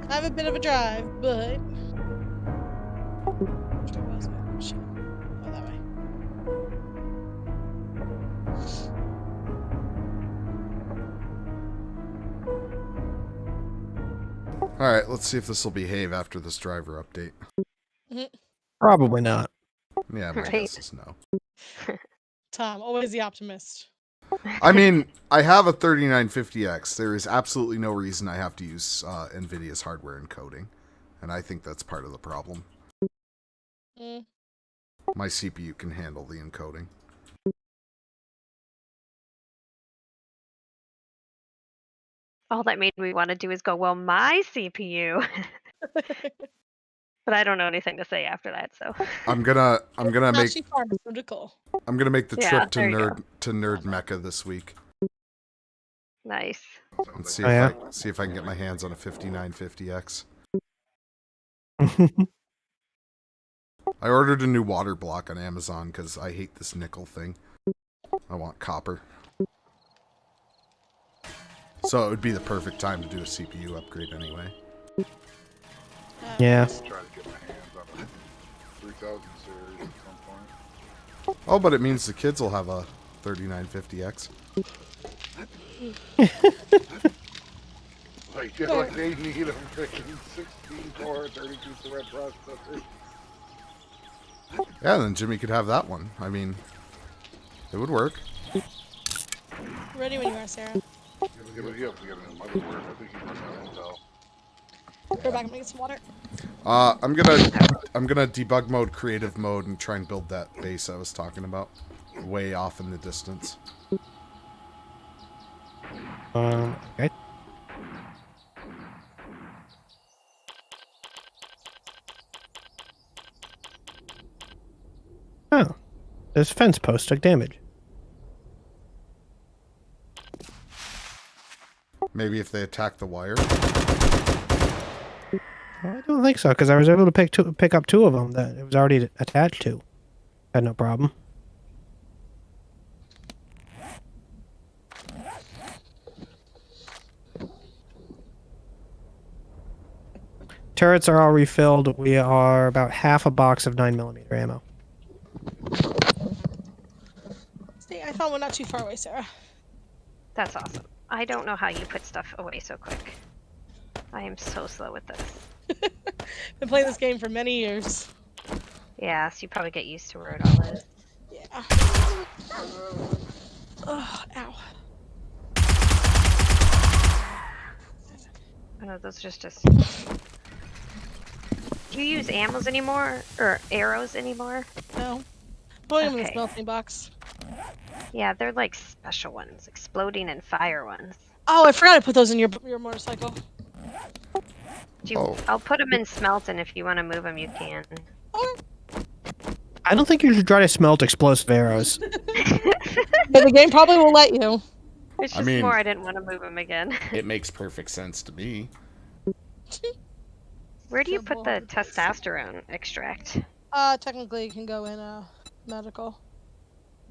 I have a bit of a drive, but which way was it? Oh, shit. Oh, that way. Alright, let's see if this will behave after this driver update. Probably not. Yeah, my Right. guess is no. Tom, always the optimist. I mean, I have a 3950X. There is absolutely no reason I have to use NVIDIA's hardware encoding. And I think that's part of the problem. Mm. My CPU can handle the encoding. All that made me want to do is go, well, my CPU. But I don't know anything to say after that, so. I'm gonna make Actually pharmaceutical. I'm gonna make the Yeah, trip to there you Nerd Mecca this week Nice. and see Oh, if yeah? see if I can get my hands on a 5950X. I ordered a new water block on Amazon because I hate this nickel thing. I want copper. So it would be the perfect time to do a CPU upgrade anyway. Yeah. Try to get my hands on a 3000 series at some point. Oh, but it means the kids will have a 3950X. Like they need a freaking 16-core, 32-thread processor. Yeah, then Jimmy could have that one. I mean, it would work. Ready when you are, Sarah. You have to get a new motherboard. I think you must have Intel. Go back and make some water. I'm gonna debug mode, creative mode, and try and build that base I was talking about, way off in the distance. Okay. Oh, this fence post took damage. Maybe if they attack the wire. I don't think so, because I was able to pick up two of them that it was already attached to. Had no problem. Turrets are all refilled. We are about half a box of 9mm ammo. See, I found one not too far away, Sarah. That's awesome. I don't know how you put stuff away so quick. I am so slow with this. Been playing this game for many years. Yeah, so you probably get used to where it all is. Yeah. Oh, ow. I know those are just. Do you use ammos anymore? Or arrows anymore? No. Putting them in the Okay. smelting box. Yeah, they're like special ones, exploding and fire ones. Oh, I forgot to put those in your motorcycle. Do you, Oh. I'll put them in smelt, and if you want to move them, you can. Oh, I don't think you should try to smelt explosive arrows. but the game probably will let you. It's I just mean- more I didn't want to move them again. It makes perfect sense to me. Where do you put the testosterone extract? Technically you can go in medical.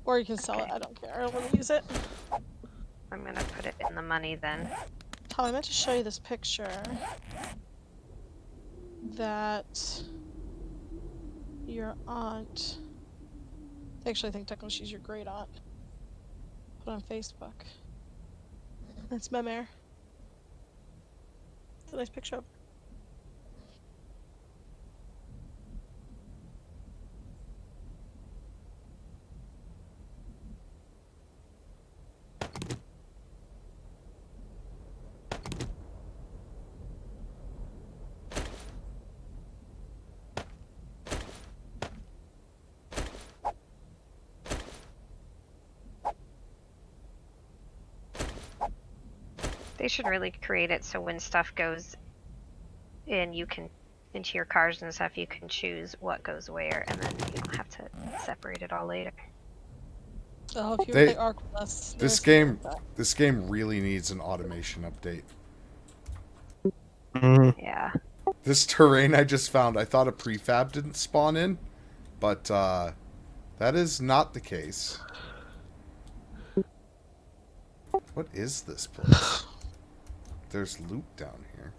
Or you can sell it, I don't care. I don't want to use it. I'm gonna put it in the money then. Tom, I meant to show you this picture that your aunt, actually I think technically she's your great aunt, put on Facebook. That's Memare. It's a nice picture of her. They should really create it so when stuff goes in, you can into your cars and stuff, you can choose what goes where, and then you don't have to separate it all later. Oh, if you They- play Ark with us. This there's something game, like that. this game really needs an automation update. Yeah. This terrain I just found, I thought a prefab didn't spawn in, but that is not the case. What is this place? There's loot down here.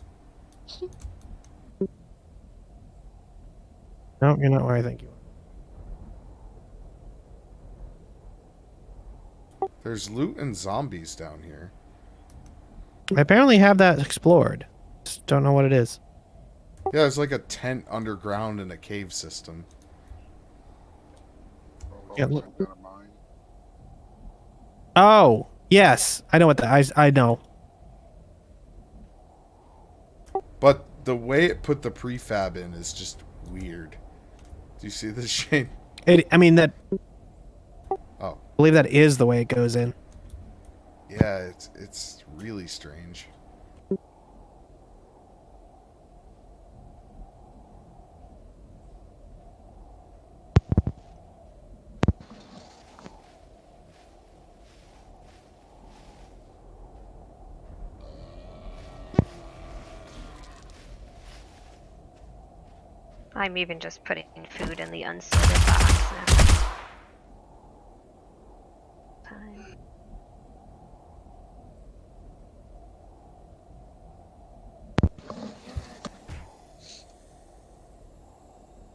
No, you're not where I think you are. There's loot and zombies down here. I apparently have that explored. Just don't know what it is. Yeah, there's like a tent underground in a cave system. Yeah, Some look. kind of mine. Oh, yes. I know what that I know. But the way it put the prefab in is just weird. Do you see this, Shane? I mean that Oh, I believe that is the way it goes in. yeah, it's really strange. I'm even just putting food in the unsorted box now. Time.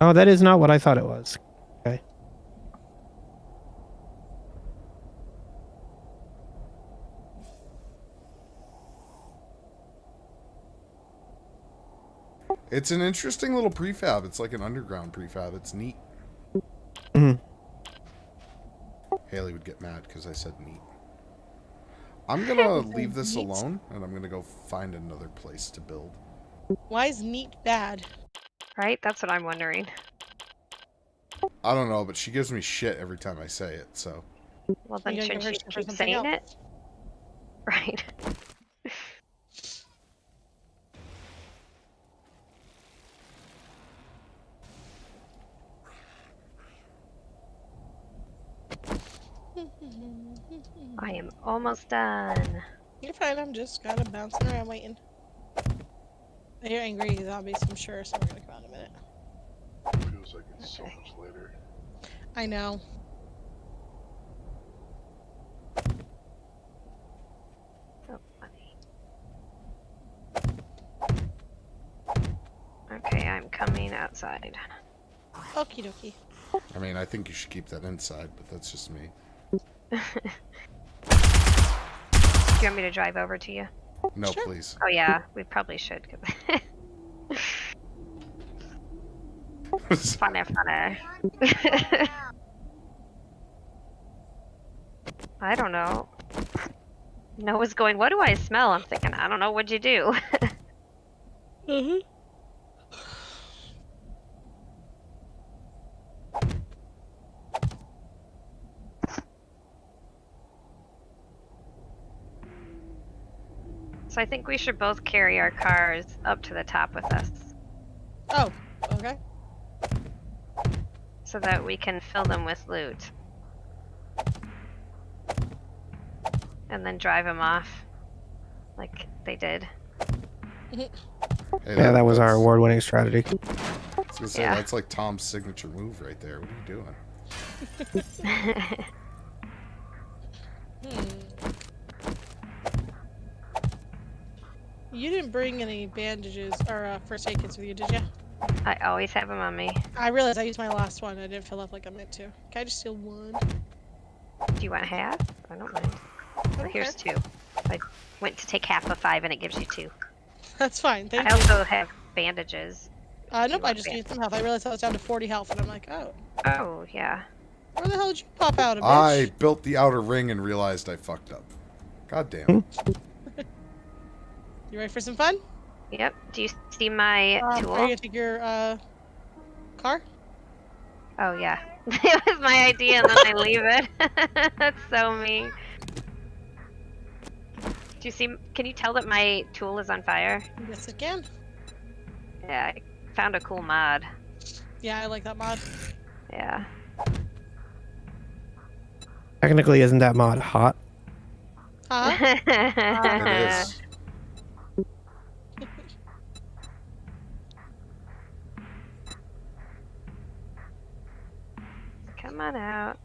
Oh, that is not what I thought it was. Okay. It's an interesting little prefab. It's like an underground prefab. It's neat. Mhm. Haley would get mad because I said neat. I'm gonna Neat. leave this alone, and I'm gonna go find another place to build. Why is neat bad? Right? That's what I'm wondering. I don't know, but she gives me shit every time I say it, so. Well, then You gotta shouldn't give her you shit for keep something saying else. it? Right. I am almost done. You're fine. I'm just kind of bouncing around waiting. I hear angry zombies, I'm sure, so we're gonna come out in a minute. Feels like it's so much later. I know. Oh, funny. Okay, I'm coming outside. Okie dokie. I mean, I think you should keep that inside, but that's just me. Do you want me to drive over to you? No, Sure. please. Oh yeah, we probably should. Funny. I don't know. Noah's going, what do I smell? I'm thinking, I don't know, what'd you do? Mm-hmm. So I think we should both carry our cars up to the top with us Oh, okay. so that we can fill them with loot. And then drive them off like they did. Hey, Yeah, that was our that's- award-winning strategy. I was gonna say, Yeah. that's like Tom's signature move right there. What are you doing? You didn't bring any bandages or first aid kits with you, did you? I always have them on me. I realized I used my last one. I didn't fill up like I meant to. Can I just steal one? Do you want half? I don't mind. Or here's two. I went to take half of 5 and it gives you 2. That's fine. Thank I you. also have bandages. Nope, I want just band- used some health. I realized I was down to 40 health, and I'm like, oh, Oh, yeah. where the hell did you pop out of, I bitch? built the outer ring and realized I fucked up. God damn. You ready for some fun? Yep. Do you see my Are you tool? gonna take your car? Oh, yeah. It was my idea and then I leave it. That's so mean. Do you see? Can you tell that my tool is on fire? Yes, it can. Yeah, I found a cool mod. Yeah, I like that mod. Yeah. Technically, isn't that mod hot? Huh? It is. Come on out.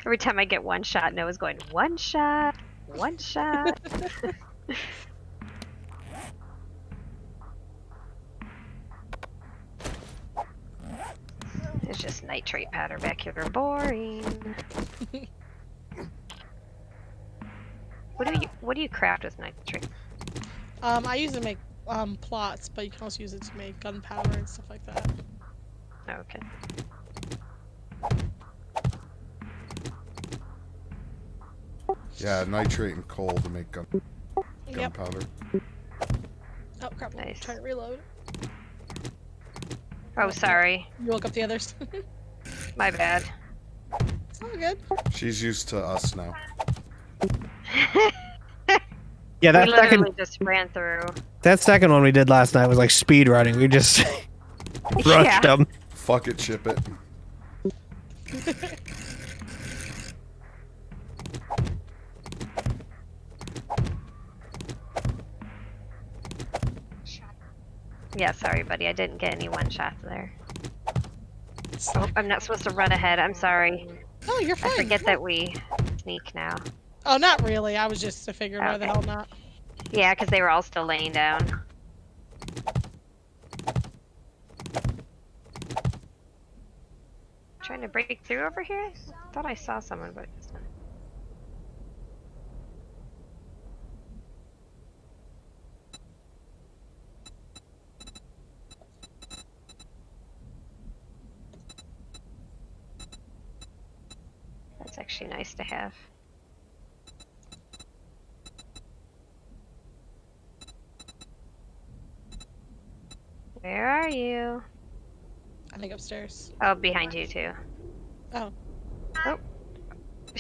Every time I get one shot, Noah's going, one shot, one shot. It's just nitrate powder back here. Boring. What do you craft with nitrate? I use it to make plots, but you can also use it to make gunpowder and stuff like that. Oh, okay. Yeah, nitrate and coal to make Yep. gunpowder. Oh crap! Nice. Trying to reload. Oh, sorry. You woke up the others. My bad. It's all good. She's used to us now. Yeah, We that literally second just ran through. one we did last night was like speed running. We just rushed Yeah. them. Fuck it, ship it. Yeah, sorry, buddy. I didn't get any one shots there. Oh, I'm not supposed to run ahead. I'm sorry. Oh, you're fine. I forget that we sneak now. Oh, not really. I was just figuring why the Okay. hell not. Yeah, because they were all still laying down. Trying to break through over here? I thought I saw someone, but it's not. That's actually nice to have. Where are you? I think upstairs. Oh, behind you too. Oh. Oh.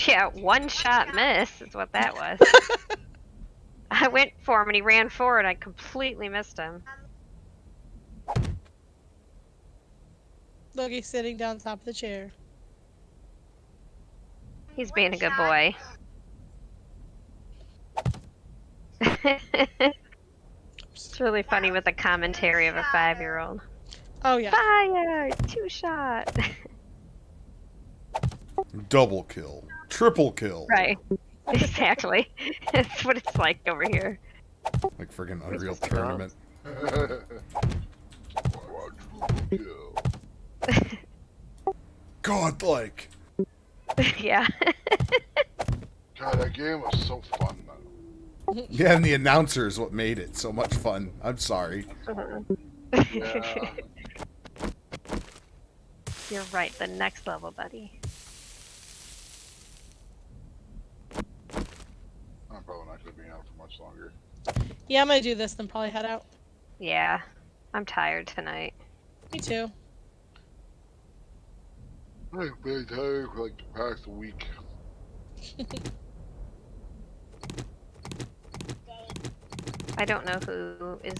Yeah, one shot miss is what that was. I went for him and he ran forward. I completely missed him. Look, he's sitting down top of the chair. He's being a good boy. It's really funny with the commentary of a 5-year-old. Oh yeah. Fire! 2-shot! Double kill. Triple kill. Right. Exactly. That's what it's like over here. Like friggin' Unreal supposed to go. Tournament. Godlike. Yeah. God, that game was so fun, man. Yeah, and the announcer is what made it so much fun. I'm sorry. Yeah. You're right, the next level, buddy. I'm probably not going to be out for much longer. Yeah, I'm gonna do this, then probably head out. Yeah. I'm tired tonight. Me too. I've been tired for like the past week. I don't know who is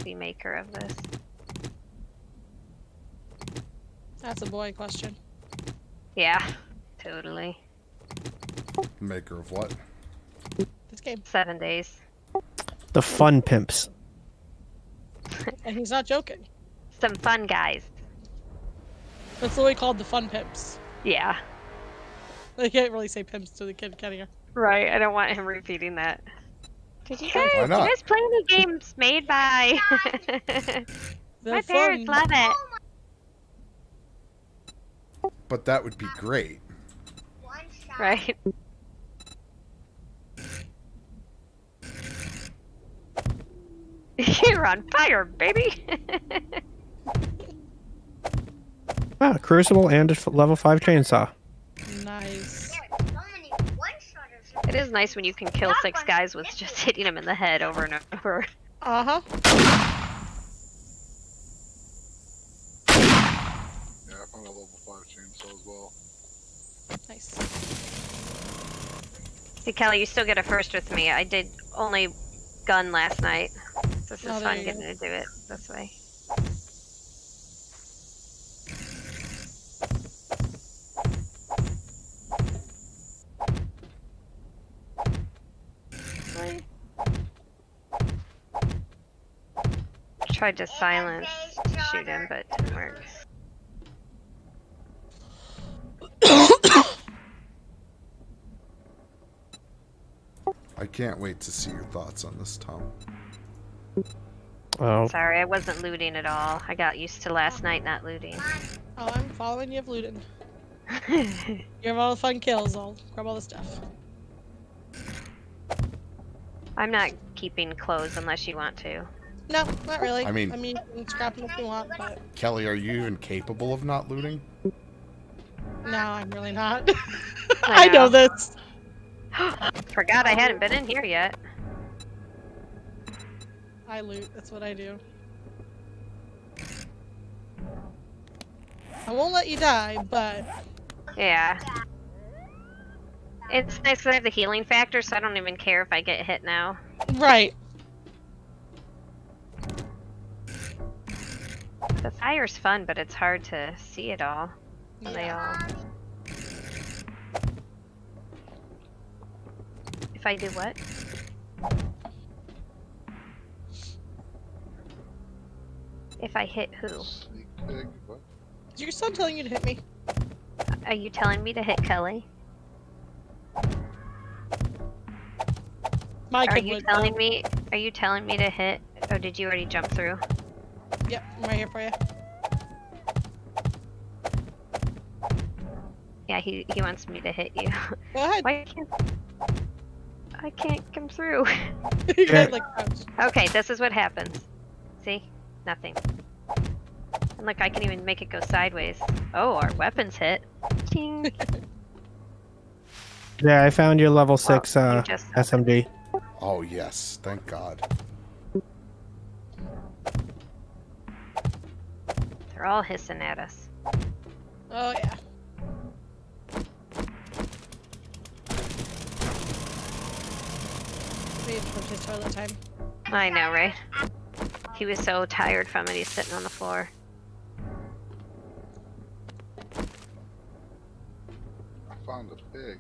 the maker of this. That's a boy question. Yeah, totally. Maker of what? This game. 7 days. The fun pimps. And he's not joking. Some fun guys. That's literally called the fun pimps. Yeah. They can't really say pimps to the kid, can you? Right, I don't want him repeating that. Did you guys, Why do not? you guys play any games made by... They're My parents fun. love it. But that would be great. Right. You're on fire, baby. Wow, Crucible and a level 5 chainsaw. Nice. It is nice when you can kill 6 guys with just hitting them in the head over and over. Uh-huh. Yeah, I found a level 5 chainsaw as well. Nice. See, Kelly, you still get a first with me. I did only gun last night. This is Oh, there fun you getting go. to do it this way. Tried to silence shoot him, but it didn't work. I can't wait to see your thoughts on this, Tom. Oh, Sorry, I wasn't looting at all. I got used to last night not looting. Oh, I'm following you, looting. You have all the fun kills. I'll grab all the stuff. I'm not keeping clothes unless you want to. No, not really. I mean- you can scrap them if you want, but Kelly, are you even capable of not looting? no, I'm really not. I I know know. this. Forgot I hadn't been in here yet. I loot. That's what I do. I won't let you die, but Yeah. It's nice that I have the healing factor, so I don't even care if I get hit now. right. The fire's fun, but it's hard to see it all. When they all. If I do what? If I hit who? Sneak pig. What? Is your son telling you to hit me? Are you telling me to hit Kelly? My Are kid you would, telling though. me? Are you telling me to hit? Or did you already jump through? Yep, I'm right here for you. Yeah, he wants me to hit you. Go ahead. Why can't I can't come through? You guys, like, crouch. Okay, this is what happens. See? Nothing. And look, I can even make it go sideways. Oh, our weapons hit. Ding. yeah, I found your level 6 you just- SMG. Oh, yes. Thank God. They're all hissing at us. Oh yeah. Maybe from his toilet time. I know, right? He was so tired from it, he's sitting on the floor. I found a pig.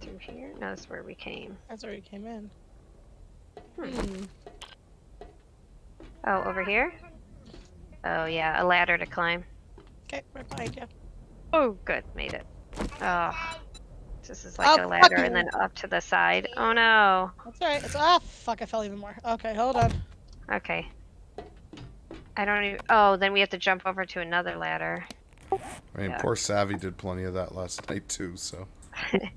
Through here? No, that's where we came. That's where he came in. Hmm. Oh, over here? Oh, yeah, a ladder to climb. Okay, right behind you. Oh, good, made it. Oh, this is like Oh, a ladder fuck and you. then up to the side. Oh no. That's alright. It's ah fuck. I fell even more. Okay, hold on. Okay. I don't even. Oh, then we have to jump over to another ladder. I mean, Yeah. poor Savvy did plenty of that last night, too, so.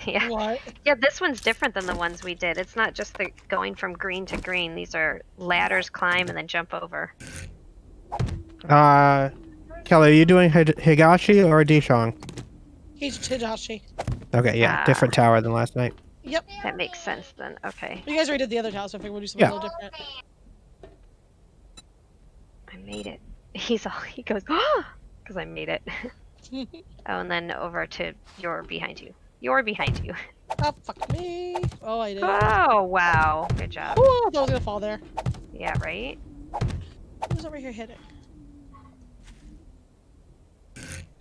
Yeah. What? Yeah, this one's different than the ones we did. It's not just the going from green to green. These are ladders, climb, and then jump over. Kelly, are you doing Higashi or Dishong? He's Hidashi. Okay, yeah, Ah. different tower than last night. Yep. That makes sense then. Okay. You guys already did the other house, so I figured we'll do something Yeah. a little different. I made it. He goes, oh, because I made it. Oh, and then over to you're behind you. You're behind you. Oh fuck me. Oh, I did. Oh, wow. Good job. Ooh, I thought I was gonna fall there. Yeah, right? Who's over here hitting?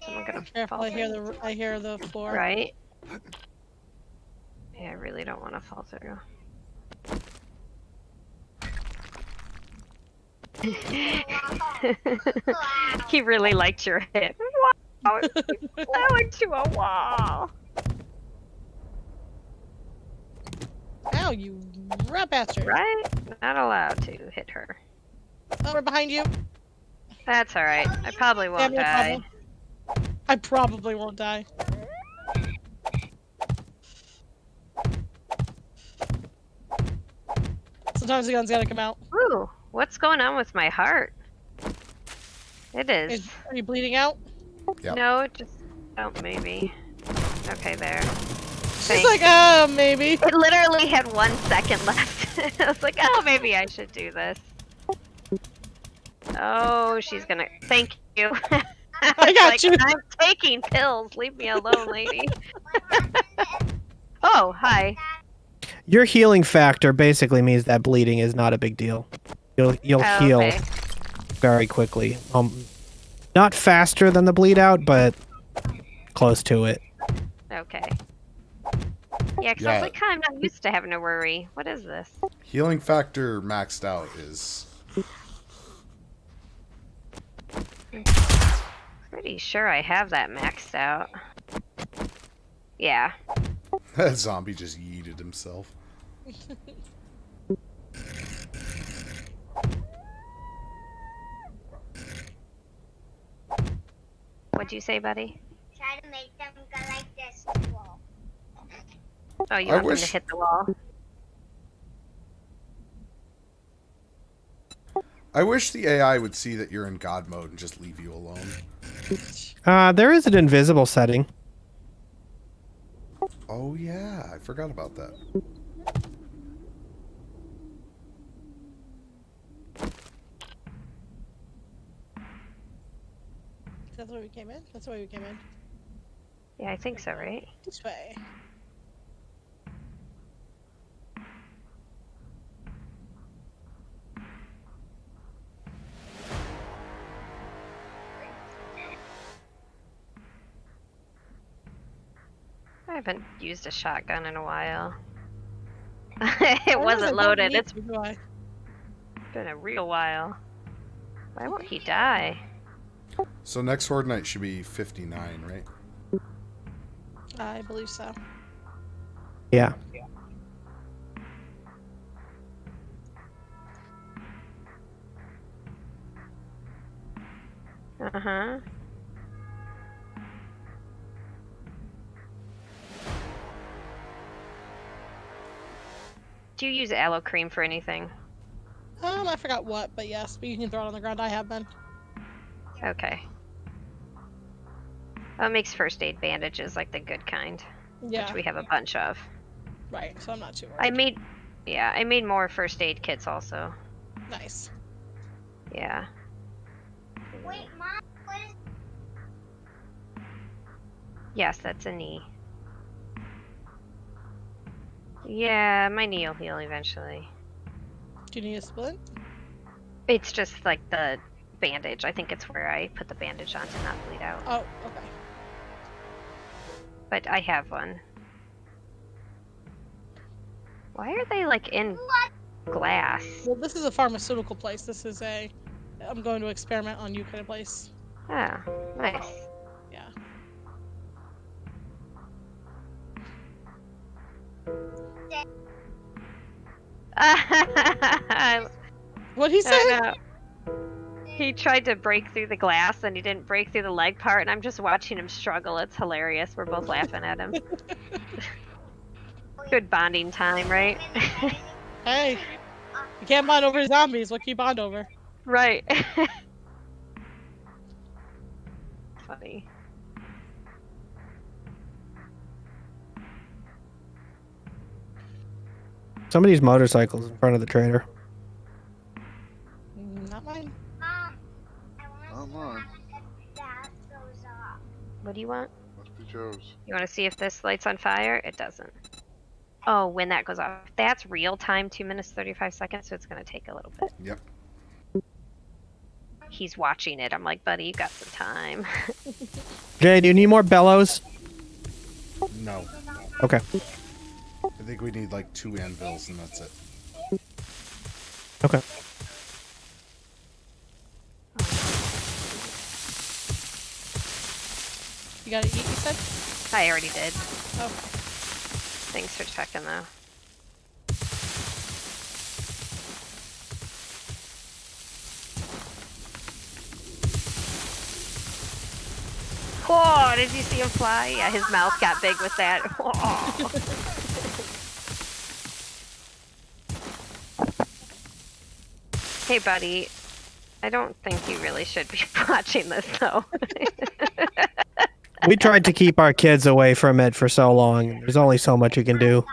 Someone gonna Careful, fall I hear the floor. Right? Yeah, I really don't want to fall through. He really liked your hit. Wow! You fell into a wall. Ow, you rat bastard. Right? Not allowed to hit her. Oh, we're behind you. That's alright. I probably won't no die. problem. I probably won't die. Sometimes the gun's gotta come out. Ooh, what's going on with my heart? It is. Are you bleeding out? Yep. No, just. Oh, maybe. Okay, there. She's like, oh, maybe. It literally had 1 second left. I was like, oh, maybe I should do this. Oh, she's gonna. Thank you. I got Like, you. I'm taking pills. Leave me alone, lady. Oh, hi. Your healing factor basically means that bleeding is not a big deal. You'll Oh, heal okay. very quickly. Not faster than the bleed out, but close to it. Okay. Yeah, because I Yeah. was like, huh, I'm not used to having to worry. What is this? Healing factor maxed out is... Pretty sure I have that maxed out. Yeah. That zombie just yeeted himself. What'd you say, buddy? Try to make them go like this. Wall. Oh, you I want them wish- to hit the wall? I wish the AI would see that you're in God mode and just leave you alone. There is an invisible setting. Oh yeah, I forgot about that. That's the way we came in? That's the way we came in. Yeah, I think so, right? This way. I haven't used a shotgun in a while. Why It does wasn't not loaded. need It's to, do I? been a real while. Why won't he die? So next Horde Night should be 59, right? I believe so. Yeah. Uh-huh. Do you use aloe cream for anything? I forgot what, but yes, but you can throw it on the ground. I have been. Okay. Oh, it makes first aid bandages, like the good kind, Yeah, which we have a bunch of. right. So I'm not too worried. I made more first aid kits also. Nice. Yeah. Wait, Mom, what is Yes, that's a knee. Yeah, my knee will heal eventually. Do you need a splint? It's just like the bandage. I think it's where I put the bandage on to not bleed out. Oh, okay. But I have one. Why are they like in glass? Well, this is a pharmaceutical place. This is a I'm going to experiment on you kind of place. Ah, nice. Yeah. What'd he say? I know. He tried to break through the glass and he didn't break through the leg part, and I'm just watching him struggle. It's hilarious. We're both laughing at him. Good bonding time, right? Hey, you can't bond over zombies. What can you bond over? Right. Funny. Somebody's motorcycle's in front of the trader. Not mine. Mom? I Not want mine. that goes off. What do you want? Must be Joe's. You want to see if this light's on fire? It doesn't. Oh, when that goes off. That's real time, 2 minutes 35 seconds, so it's going to take a little bit. Yep. He's watching it. I'm like, buddy, you got some time. Jay, do you need more bellows? No. Okay. I think we need like 2 anvils and that's it. Okay. You gotta eat, you said? I already did. Oh. Thanks for checking, though. Oh, did you see him fly? Yeah, his mouth got big with that. Oh. Hey, buddy. I don't think you really should be watching this, though. We tried to keep our kids away from it for so long. There's only so much you can do.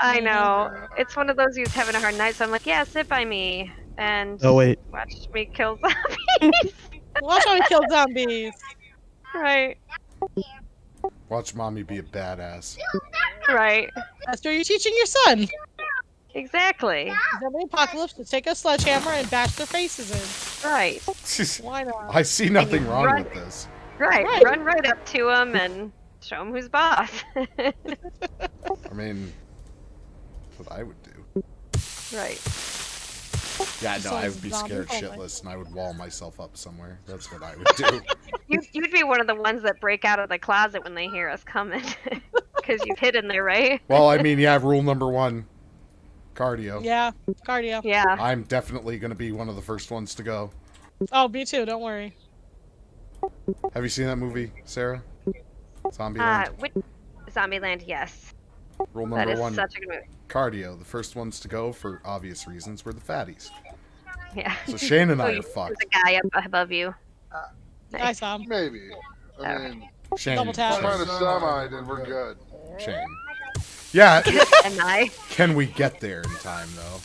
I know. It's one of those who's having a hard night, so I'm like, yeah, sit by me. And Oh, wait. watch me kill zombies. Watch how we kill zombies. Right. Watch mommy be a badass. Right. That's what you're teaching your son. Exactly. Zombie apocalypse to take a sledgehammer and bash their faces in. Right. Why not? I see nothing wrong run- with this. Right. Right. Run right up to him and show him who's boss. I mean, that's what I would do. Right. Yeah, no, I Sounds would be zombie scared friendly. shitless and I would wall myself up somewhere. That's what I would do. You'd be one of the ones that break out of the closet when they hear us coming. Because you've hidden there, right? Well, I mean, yeah, rule number 1, cardio. Yeah, cardio. Yeah. I'm definitely going to be one of the first ones to go. Oh, me too. Don't worry. Have you seen that movie, Sarah? Zombieland? Which Zombieland, yes. Rule That number is 1, such a good movie. cardio. The first ones to go, for obvious reasons, were the fatties. Yeah. So Shane and Oh, I you- are fucked. There's a guy up above you. I saw him. Maybe. I mean, Shane, Double tap. if I find a semi, then we're good. Shane. Yeah, And I. can we get there in time, though?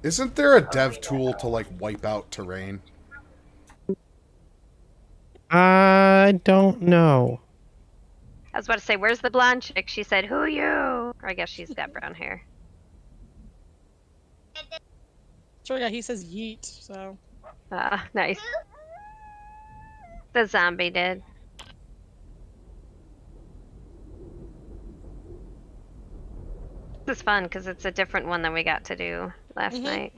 Isn't there a dev tool to, like, wipe out terrain? I don't know. I was about to say, where's the blonde chick? She said, who you? Or I guess she's got brown hair. Sure, yeah, he says yeet, so. Nice. The zombie did. This is fun because it's a different one than we got to do last Mhm. night.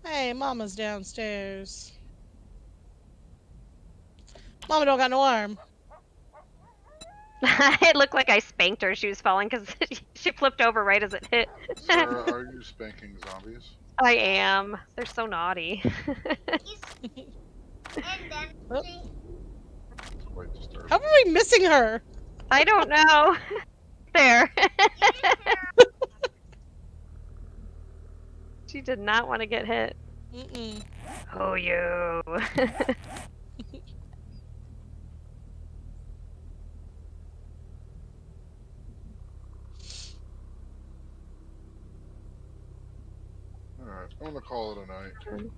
Hey, Mama's downstairs. Mama don't got no arm. It looked like I spanked her. She was falling because she flipped over right as it hit. Sarah, are you spanking zombies? I am. They're so naughty. And then Oh. Quite disturbing. How are we missing her? I don't know. There. She did not want to get hit. Mm-mm. Oh, you. Alright, I'm gonna call it a night.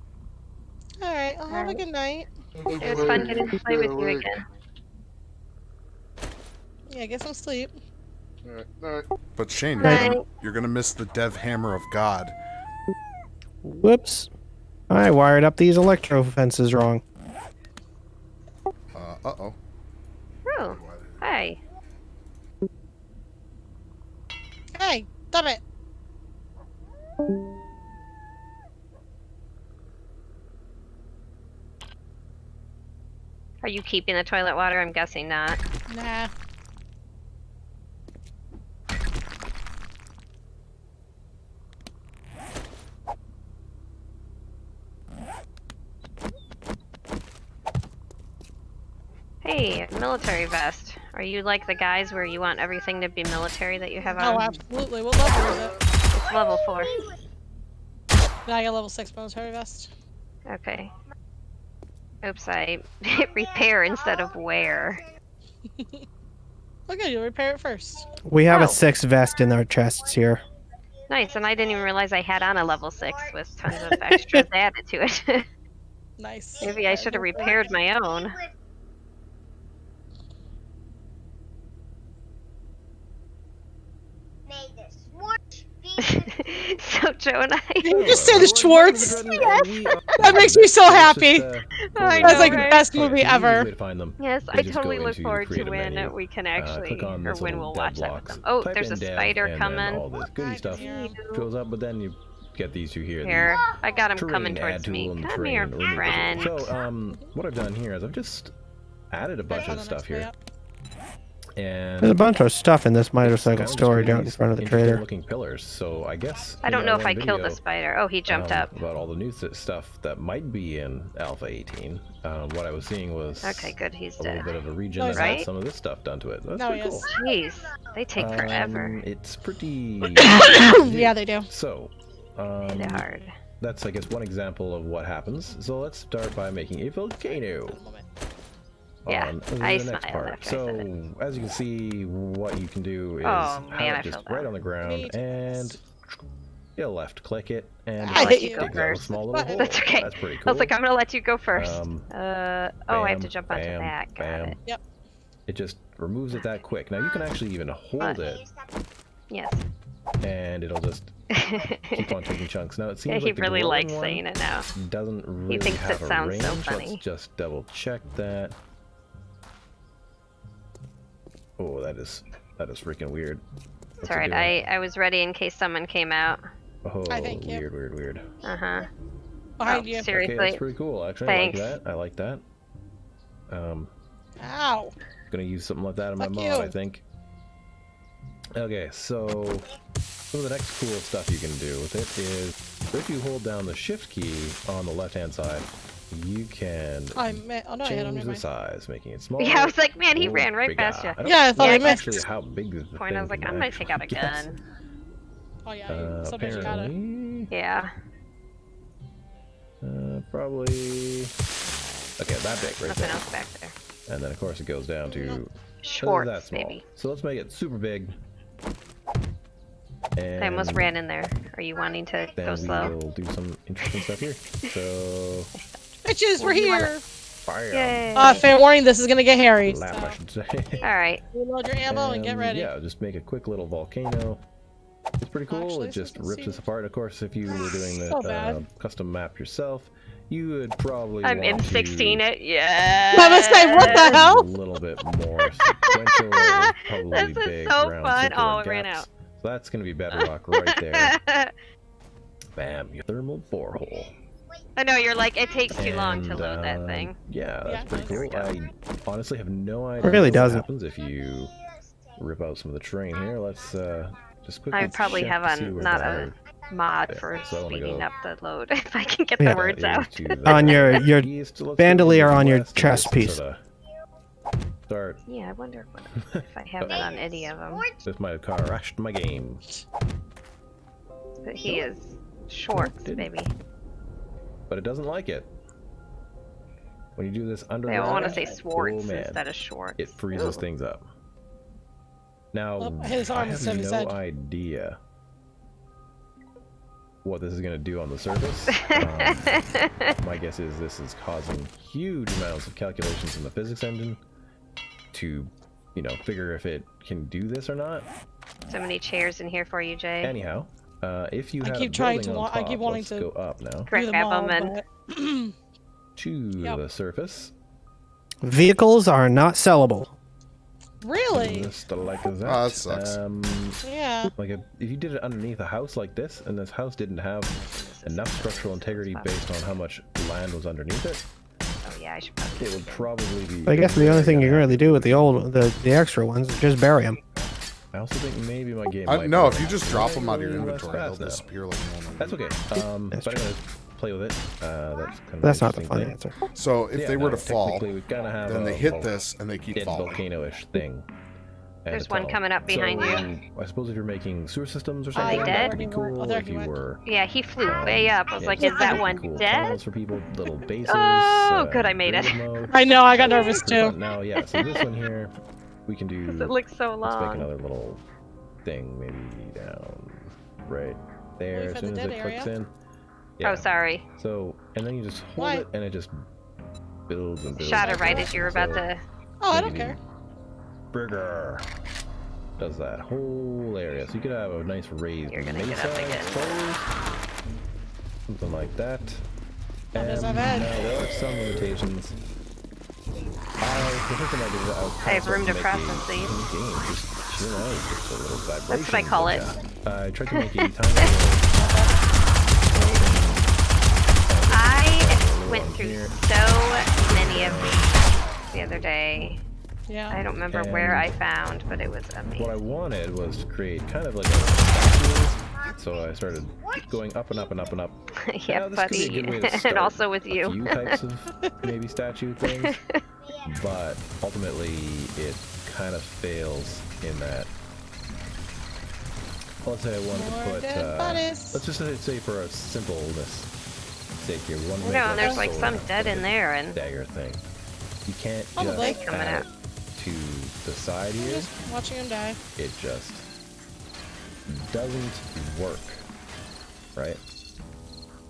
Alright, I'll have a good night. It was fun getting to play with you again. Yeah, get some sleep. Alright, night. But Shane, Right. you're gonna miss the dev hammer of God. Whoops. I wired up these electro fences wrong. Uh-oh. Oh, hi. Hey, stop it. Are you keeping the toilet water? I'm guessing not. Nah. Hey, military vest. Are you like the guys where you want everything to be military that you have Oh, on? absolutely. What level is it? It's level 4. Now I got level 6 military vest. Okay. Oops, I hit repair instead of wear. Okay, you'll repair it first. We have Oh. a 6 vest in our chests here. Nice, and I didn't even realize I had on a level 6 with tons of extras added to it. Nice. Maybe I should have repaired my own. May the Schwartz be So Joe and Did you I. just say the Schwartz? That makes me so happy. I That's know, like the right? best movie ever. Yes, You I just totally go look into forward to create a when menu, we can actually, click on or this when little we'll watch dev that with blocks, them. Oh, type there's a in dev, spider and then coming. all this goody stuff shows up, but then you get these two here. Here, the I got him terrain coming add towards tool me. and the Come terrain here, removal friend. tool. So, what I've done here is I've just added a bunch On of the stuff next way here, up. and There's a bunch of stuff in this kind motorcycle of storage just out in these front of the interesting trader. looking pillars. So I guess I don't know if I one killed the video, spider. Oh, he jumped up. about all the new stuff that might be in Alpha 18. What I was seeing was Okay, good, he's a little dead. bit of a region No, that he's had not. some of this stuff done to it. That's No, pretty he cool. is. Jeez, they take forever. It's pretty. Yeah, they do. So, They're hard. that's I guess one example of what happens. So let's start by making a volcano. Yeah, on I the next smiled part. after I So said as you can see, what you can do is Oh, have man, I it just feel that. right on the ground Hate and this. you'll left click it and I it hate you. digs out a First. small little hole. That's okay. That's pretty I cool. was like, I'm gonna let you go first. Um, Oh, I have to bam, jump onto bam, that. Got bam. it. Yep. It just removes it that quick. Now you can actually even hold it Yes. and it'll just keep on taking chunks. Now it seems Yeah, he like the really glowing likes one saying it now. doesn't really thinks have it a sounds range. so funny. Let's just double check that. Oh, that is freaking weird. It's What's it alright. doing? I was ready in case someone came out. Oh, I thank you. weird. Uh huh. Behind Oh, you. seriously. Okay, that's pretty cool. Actually, Thanks. I like that. Ow. Gonna use something like that in my Fuck mod, you. I think. Okay, so some of the next cool stuff you can do with it is if you hold down the shift key on the left hand side, you can Oh, I met. Oh no, I hit him. change Never the mind. size, making it smaller. Yeah, I was like, man, he or ran right bigger. past you. I don't Yeah, I thought I know missed. actually how big the Point, I was thing like, I'm can gonna take out a actually get. gun. Oh yeah, sometimes you gotta. Apparently, Yeah. probably. Okay, that big right Nothing there. else back there. And then of course it goes down to Shorts, that small. maybe. So let's make it super big. And I almost ran in there. Are you wanting to then go slow? we'll do some interesting stuff here. So, Bitches, we're you wanna- here. fire. Yay! Fair warning, this is gonna get hairy. Lap, I So should say. Alright. reload your ammo and get ready. Yeah, just make a quick little volcano. It's pretty cool. Actually, it so just we can rips see. us apart. Of course, if you were doing the So bad. custom map yourself, you would probably I'm want M16 to it. Yeah. I was saying, what the hell? a little bit more sequential. With probably This is big so round fun. circular Oh, it ran gaps. out. So that's gonna be bedrock right there. Bam, your thermal borehole. I know, you're like, it takes too long to And, load that thing. Yeah, that's Yeah, pretty there cool. we I honestly have no idea really what doesn't. happens if you rip out some of the terrain here. Let's just quickly I probably check have to see a where not the a mod Yeah, for so I wanna speeding go- up the load if I can get Yeah. the words that is out. to the On your east. Let's go to bandolier the on your west. chest Let's piece. sorta Start. Yeah, I wonder if I have it on any of them. This might have crashed my game. But he is shorts, didn't. baby. But it doesn't like it. When you do this I underground, want to say Swartz oh man, instead of Shorts. it freezes Ooh. things up. Now, Oh, his I arm have instead of his no head. idea what this is going to do on the surface. My guess is this is causing huge amounts of calculations in the physics engine to, you know, figure if it can do this or not. So many chairs in here for you, Jay. Anyhow, if you I had keep a trying building to on wa- I top, keep wanting let's to- go up now Do Grab them them all, and but- to Yep. the surface. Vehicles are not sellable. Really? Just like that. Oh, that sucks. Yeah. Like if you did it underneath a house like this, and this house didn't have enough structural integrity based on how much land was underneath it, oh yeah, I should probably. it would probably be. I guess the only thing you can really do with the extra ones is just bury them. I also think maybe my game. might No, be if you just drop them out of your slightly less inventory, they'll fast now. disappear like normal. That's okay. That's But I'm gonna play with it. That's kind of That's an not the interesting fun thing. answer. So if Yeah, they were no, to fall, technically we kind of have then a they hit this and they keep dead falling. volcano-ish thing. at There's a one tunnel. coming up behind So, you. I suppose if you're making sewer systems or Are something, they that dead? would be Oh, cool. there If he you went. were Yeah, he flew way up. I was yeah, like, just is that making one cool dead? tunnels for people, little bases. Oh, good, I made it. creative mode. I know, I got nervous Pretty fun. too. Now, yeah, so this one here, we can do. It looks so Let's make long. another little thing, maybe down right there. Well, As we've soon had as the it dead clicks area. in. Oh, Yeah. sorry. So, and then you just hold Why? it, and it just builds and builds. Shot her and right builds. as you were about So, to. Oh, I don't maybe care. Burger does that whole area, so you could have a nice raised You're gonna get mesa up again. exposed, something like that. That does And have head. now there are some limitations. The first thing I did, I was I have room to make a process these. game, just chill out, just a little vibration. That's what I call it. I tried to make a tiny little I went on through here. so many of these the other day. Yeah. I don't remember where I And found, but it was What amazing. I wanted was to create kind of like a statue, so I started going up and up and up and up. Yeah, this could be a buddy. good way to And start also with a you. few types of maybe statue things, but ultimately it kind of fails in that. Let's say I wanted More to put, dead bodies. let's just say for a simpleness sake here, we want to No, make and there's like a some sword, dead like in a there, and dagger thing. You can't Probably. just Coming add out. it to the side I'm here. just watching him die. It just doesn't work, right?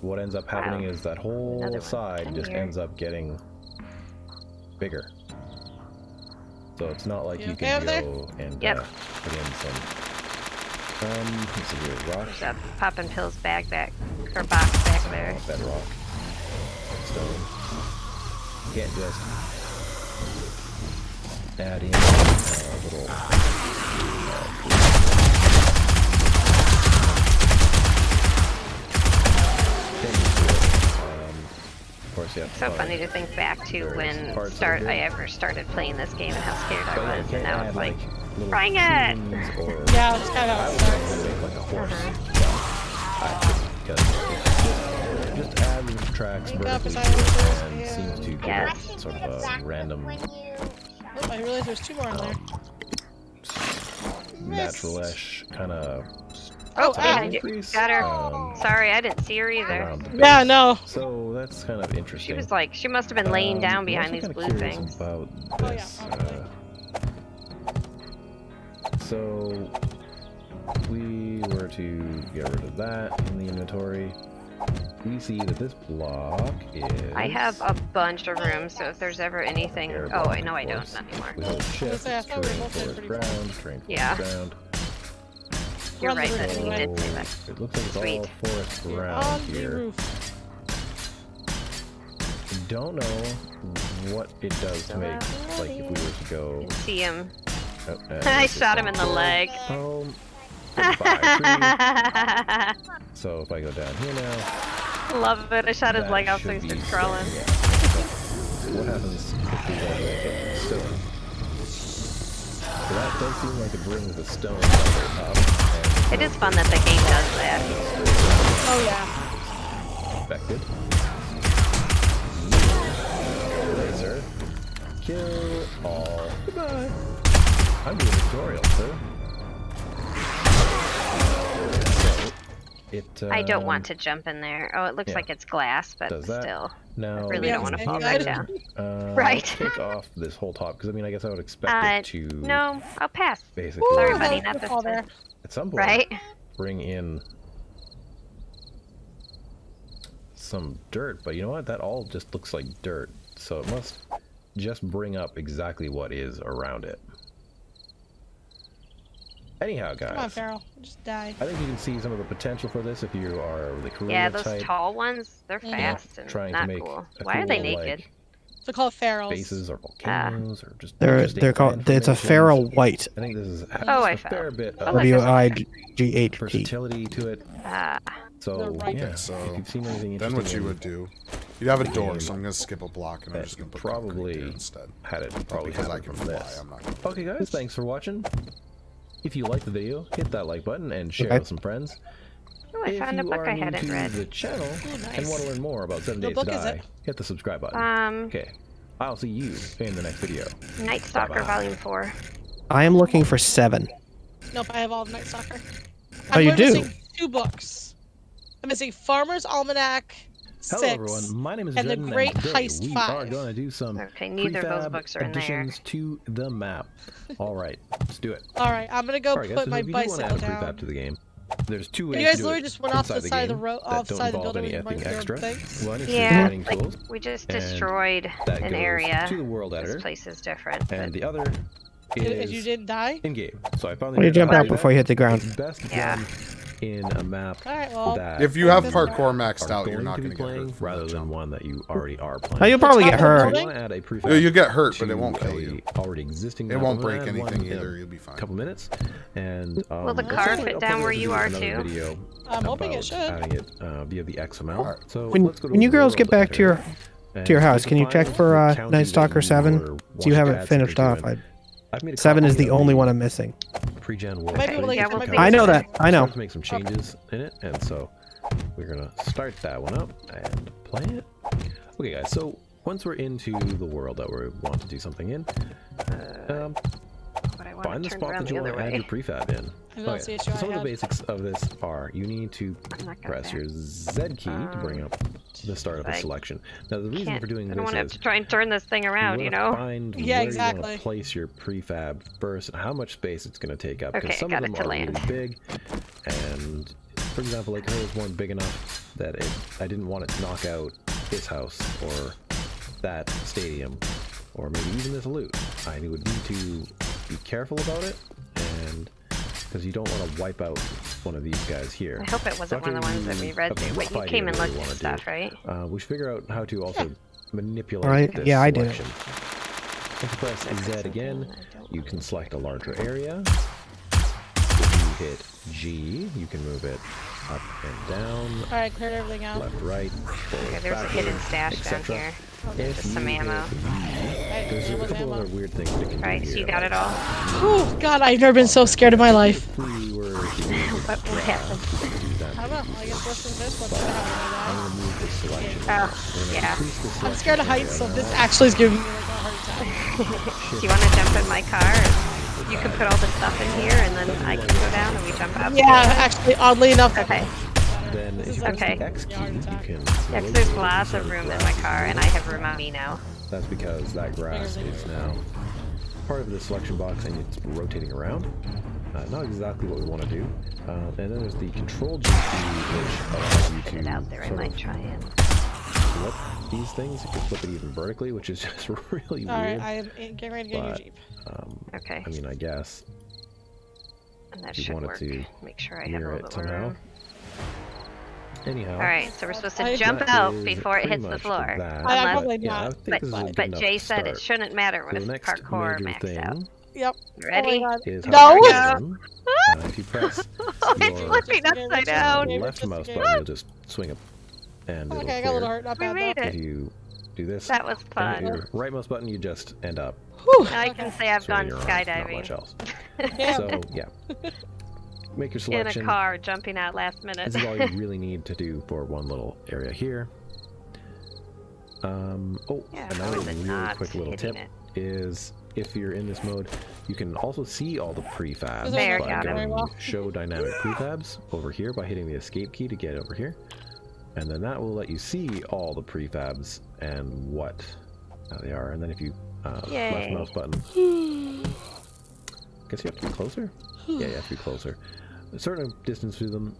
What ends up happening is that whole Another one. side Come just here. ends up getting bigger. So it's not like You you okay can over there? go and Yep. put in some. Let's see here, rock, there's a popping pills bag back, or box back there. bedrock, stone. You can't just add in a little. Changes to it. Of course, you have It's so funny to think back to when I ever started playing this game and how scared I was, and now it's like, bring it! Yeah, it's kind of how it starts. Make like a horse. Just add the tracks Wake up, vertically it's and yeah. seems to give Yes. it sort of a random Oh, I realized there's 2 more in there. natural-ish kind of Oh, ah. behind you. increase. Got her. um, Sorry, I didn't see her either. around the Yeah, base. no. So that's kind of interesting. She was like, she must have been laying down I'm behind also these kinda blue curious things. About Oh, yeah, this, probably. so we were to get rid of that in the inventory. We see that this block is. I have a bunch of room, so if there's ever anything. Air Oh, block, I know I of don't course. not anymore. We hold shift, say, I thought we were terrain both doing towards pretty ground, terrain towards Yeah. ground. You're We're on right, the that roof you anyway. did say that. It looks like it's all Sweet. forest You're ground on the here. roof. Don't know what it does to make, like, if we were to go. You can see him. Oh, I shot him in the leg. Home. Goodbye, tree. So if I go down here now, Love it. I shot his that leg off so should he be started crawling. stone, yeah. So what happens if we go back in stone? So that does seem like it brings the stone level up. And It is fun that the game does that. Oh, yeah. affected. Laser. Kill all. Goodbye. I'm doing a tutorial, sir. So, it, I don't want to jump in there. Oh, it looks yeah. like it's glass, but Does that. still. Now, really don't let's wanna see pop here. back down. Right. Right. Take off this whole top, because I mean, I guess I would expect it to No, I'll pass. basically Sorry, Ooh, buddy, that not was this all time. there. at some point Right? bring in some dirt, but you know what? That all just looks like dirt, so it must just bring up exactly what is around it. Anyhow, guys, Come on, Farrell. Just die. I think you can see some of the potential for this if you are the career Yeah, those type. tall ones, they're Yeah. fast and Trying to not make cool. a Why are they cool, naked? like, So call it Farrell's. bases or volcanoes or just They're interesting called. It's a landformations. feral white. I think this is Oh, I a found. fair bit Oh, of look, there's a- WIGHT. versatility to it. Ah, So They're right. yeah, So, if you've seen anything Then interesting what you in would do, you'd have a door, game so I'm gonna skip a block and I'm that just gonna put probably concrete there instead. had it probably Because I happened can from fly, this. I'm not gonna. Okay guys, thanks for watching. If you liked the video, hit that like button and share Okay. with some friends. oh, I If found a you book are I new hadn't to read. the channel Ooh, and nice. want to learn more about 7 What Days to book is Die, it? hit the subscribe button. Okay, I'll see you in the next video. Night Stalker Bye-bye. Volume 4. I am looking for 7. Nope, I have all of Night Stalker. Oh, you We're do? missing 2 books. I'm missing Farmer's Almanac 6. Hello everyone, my name is and the Jordan, Great and today Heist we 5. are going to do some Okay, neither of those prefab books are in there. additions to the map. Alright, let's do it. Alright, I'm gonna go Alright guys, put so my if you do want to bicycle add a prefab down. to the game, there's 2 ways You guys to do literally it just went off the inside side of the game road, that off the don't side of the involve building any with anything your extra. things. One is Yeah, creating like, tools, we just and destroyed that an goes area. to the world editor, This place is different. and But the other If you is didn't die? in game. So I finally When you figured jump how to out do that. before you hit the ground. It's best Yeah. done in a map Alright, well. that If you have Then- parkour maxed are out, going you're not to be gonna get playing hurt from rather that than jump. one that you already are playing. Oh, you'll probably get top of the hurt. If building? you want to add a prefab You get hurt, but to it won't kill a you. already existing It map, won't I'm gonna break add one anything in either. a You'll be fine. couple minutes, and Will the that's car all right, fit I'll down probably where have to you do are, another too? video I'm hoping it about should. adding it via the XML. Alright. So When, let's go to when you the girls get world back to editor, your your house, can you check find for the county Night that Stalker you 7? were So you wanting have to it add finished something off. to, and I've made a 7 is copy the of only one I'm missing. pre-gen world. Might be able to Yeah, get we'll my do I know that. I know. Started to make some changes in it, and so we're gonna start that one up and play it. Okay, guys. So once we're into the world that we want to do something in, But I want find to the turn spot around that you the want other to add way. your prefab in. I don't see So issue I some of the have. basics of this are you need to I'm not gonna press there. your Z key to bring up the start of a I selection. Now the reason for doing I this don't want to have is to try and turn this thing around, you know? find Yeah, where you exactly. want to place your prefab first and how much space it's going to take up. Because Okay, some got of it them to are land. really big, and for example, like hers weren't big enough that I didn't want it to knock out this house or that stadium or maybe even this loot. I would need to be careful about it, and because you don't want to wipe out one of these guys here. I hope it wasn't one of the ones that we read through. Wait, you came and looked at stuff, right? We should figure out how to also manipulate Right, this yeah, I did it. selection. If you press Z again, you can select a larger area. If you hit G, you can move it up and down, Alright, cleared everything out. left, right, Okay, forward, there's a hidden backward, stash down etc. here. Okay. If Just some you ammo. hit V, Alright, there's there a was couple ammo. other weird things that can do Right, here. so you got like, it all? Oh god, I've never been so scared in my life. If we were to What happened? do that, I don't know. I guess worse than this. What's gonna happen I'm going to move the selection. Oh, We're gonna yeah. increase the I'm selection scared of area heights, so now. this actually is giving me like a heart attack. Do you want to jump in my car? And you can put all the stuff in here, and then I can go down and we jump out. Yeah, actually, oddly enough. Okay. Then This if is you press okay. the X key, Heart you attack. can. Yeah, 'cause there's lots of room in my car, and I have room on me now. That's because that grass Bigger than is now part of the selection box and it's rotating around. Not exactly what we want to do. And then there's the control G key, which allows you Put it to out there. I sort might of try and. flip these things. You can flip it even vertically, which is just really Alright, weird. I am getting ready to get in your But, Jeep. Okay. I mean, I guess And that if you should wanted work. to Make sure I have a mirror little it bit more somehow. room. Anyhow. Alright, so we're supposed to I- jump that out is before it pretty hits the much floor. that. I Unless, probably Yeah, I not. think this is a good but enough Jay said it start. shouldn't matter So with the next parkour major maxed out. thing Yep. You ready? Oh my god. is No! how to clear them. If you press Oh, it's your flipping upside down. left mouse button, you'll just swing up and it'll Okay, I got a little clear. hurt. Not We bad made though. If it. you do this, That was and hit fun. your right mouse button, you just end up Whew. Now I can say I've swinging gone your arms, not skydiving much else. Yeah. So yeah, make your in a selection. car, jumping out last minute. This is all you really need to do for one little area here. Oh, Yeah, another how is it really not quick little hitting tip it? is if you're in this mode, you can also see all the prefabs There, by got it. Very well. going show dynamic prefabs over here by hitting the escape key to get over here. And then that will let you see all the prefabs and what they are. And then if you left Yay. mouse button, guess you have to be closer? Yeah, you have to be closer. A certain distance to them,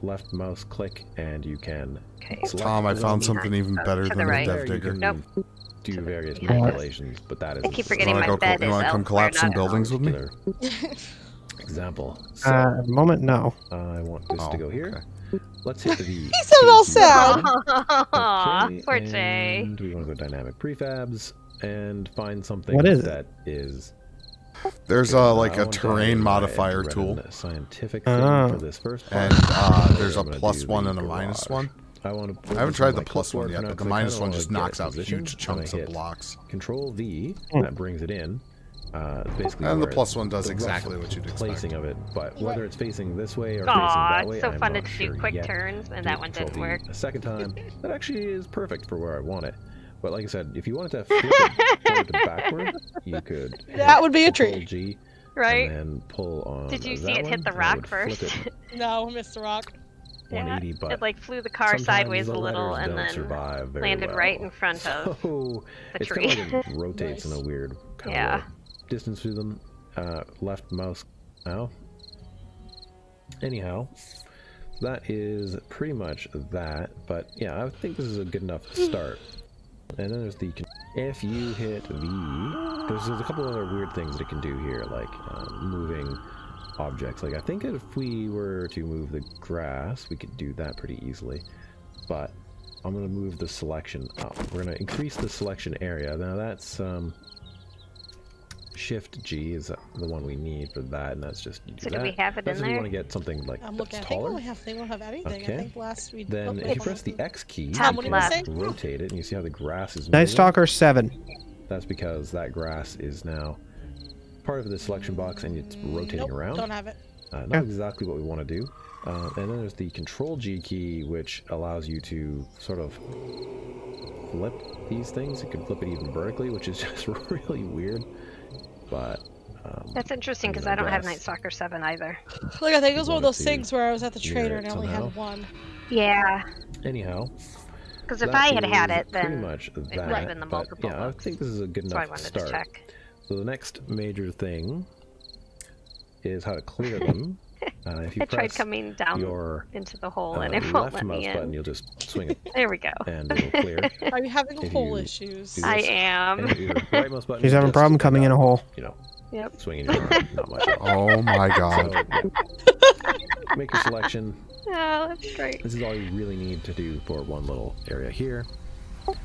left mouse click, and you can Okay. select Tom, I found one. something even better To than the a right. Dev There you Digger. can Nope. do various behind us. manipulations, but that is I keep You forgetting wanna my go? bed You is wanna come elsewhere, collapse some not buildings with me? particular example. So Moment, no. I want this Oh, to go here. okay. Let's hit the He said it all key. sad. Aw, Okay, poor Jay. and we want to go dynamic prefabs and find something What is it? that is. There's I like a want to terrain do modifier infrared tool, and scientific thing Oh. for this first part. and there's a I'm gonna plus do one the and a minus garage. one. I want to. I haven't tried the plus one yet, but the minus one just knocks out huge chunks of hit blocks. Control V, Hmm. that brings it in. Basically, And the where plus one does the rough exactly what you'd placing expect. of it, but whether it's facing this way or Aw, facing that it's way, so I'm fun to not do sure quick yet. turns, and Do that one Control didn't V work. a second time. That actually is perfect for where I want it. But like I said, if you wanted to flip it forward to backward, you could. That would be a Control treat. G, Right? And then pull on. Did you see that it hit one, the and I rock would flip first? it No, Mr. Rock. Yeah, 180, but it like flew the car sometimes sideways the a little letters and don't then survive very landed well. right in front of So the it's tree. kind of like it rotates in a weird kind Yeah. of way. Distance to them, left mouse now. Anyhow, that is pretty much that. But yeah, I think this is a good enough start. And then there's the if you hit V, there's a couple other weird things that it can do here, like moving objects. Like I think if we were to move the grass, we could do that pretty easily. But I'm gonna move the selection up. We're gonna increase the selection area. Now that's Shift G is the one we need for that, and that's just you do So do that. we have it That's in if you there? want to get something like I'm that's looking. I think taller. they don't have anything. Okay. I think last we. Then oh, if you press the X key, Tom, you what can do you say? rotate it, and you see how the grass is Night moving. Stalker 7. That's because that grass is now part of the selection box, and it's rotating Nope, around. don't have it. Not exactly what we want to do. And then there's the Control G key, which allows you to sort of flip these things. You can flip it even vertically, which is just really weird. But That's interesting because I I don't have guess. Night Stalker 7 either. Look, I think it was You one of wanted those to things where I was at the mirror trader it and I only somehow? had one. Yeah, anyhow, because if that I had had is it, then pretty much would that. have been the but multiple yeah, I books. think this is a good that's why I enough wanted start. to check. So the next major thing is how to clear them. If you I tried press coming down your into the hole and it won't left let mouse me button, in. you'll just swing it There we go. and it'll clear. Are you having If hole you issues? do I this, am. and your right mouse button. She's having a just problem coming in a hole. You know, Yep. swinging your arm, not much. Oh my So, god. yeah. Make your selection. Oh, that's great. This is all you really need to do for one little area here.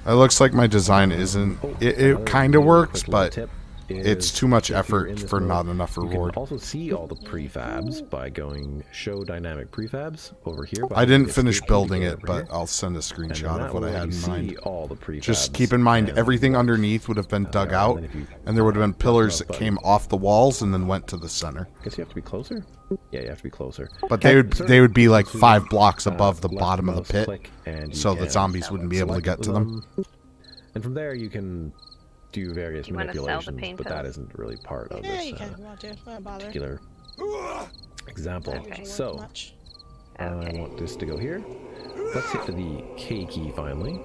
It looks like my design isn't. Oh, It another kind of really works, quick little but tip. it's is too much if you're in effort this for mode, not enough you reward. can also see all the prefabs by going show dynamic prefabs over here. I didn't the finish escape key to building go it, over but here. I'll send a And then screenshot that of what I will had let in you mind. see all the prefabs. Just keep in mind, and everything what underneath would have been they dug are, out, and then if you and there would have been pillars up that button. came off the walls and then went to the center. Guess you have to be closer. Yeah, you have to be closer. But Okay. they would be like To, 5 blocks above the left bottom of the mouse pit, click, and you so the can zombies wouldn't be able to select get to them. And from there, you can do various You wanna sell the manipulations, pain but that pills? isn't really part of Yeah, this you can if you want to. Don't bother. particular example. Not usually So, much. I Okay. want this to go here. Let's hit the K key finally.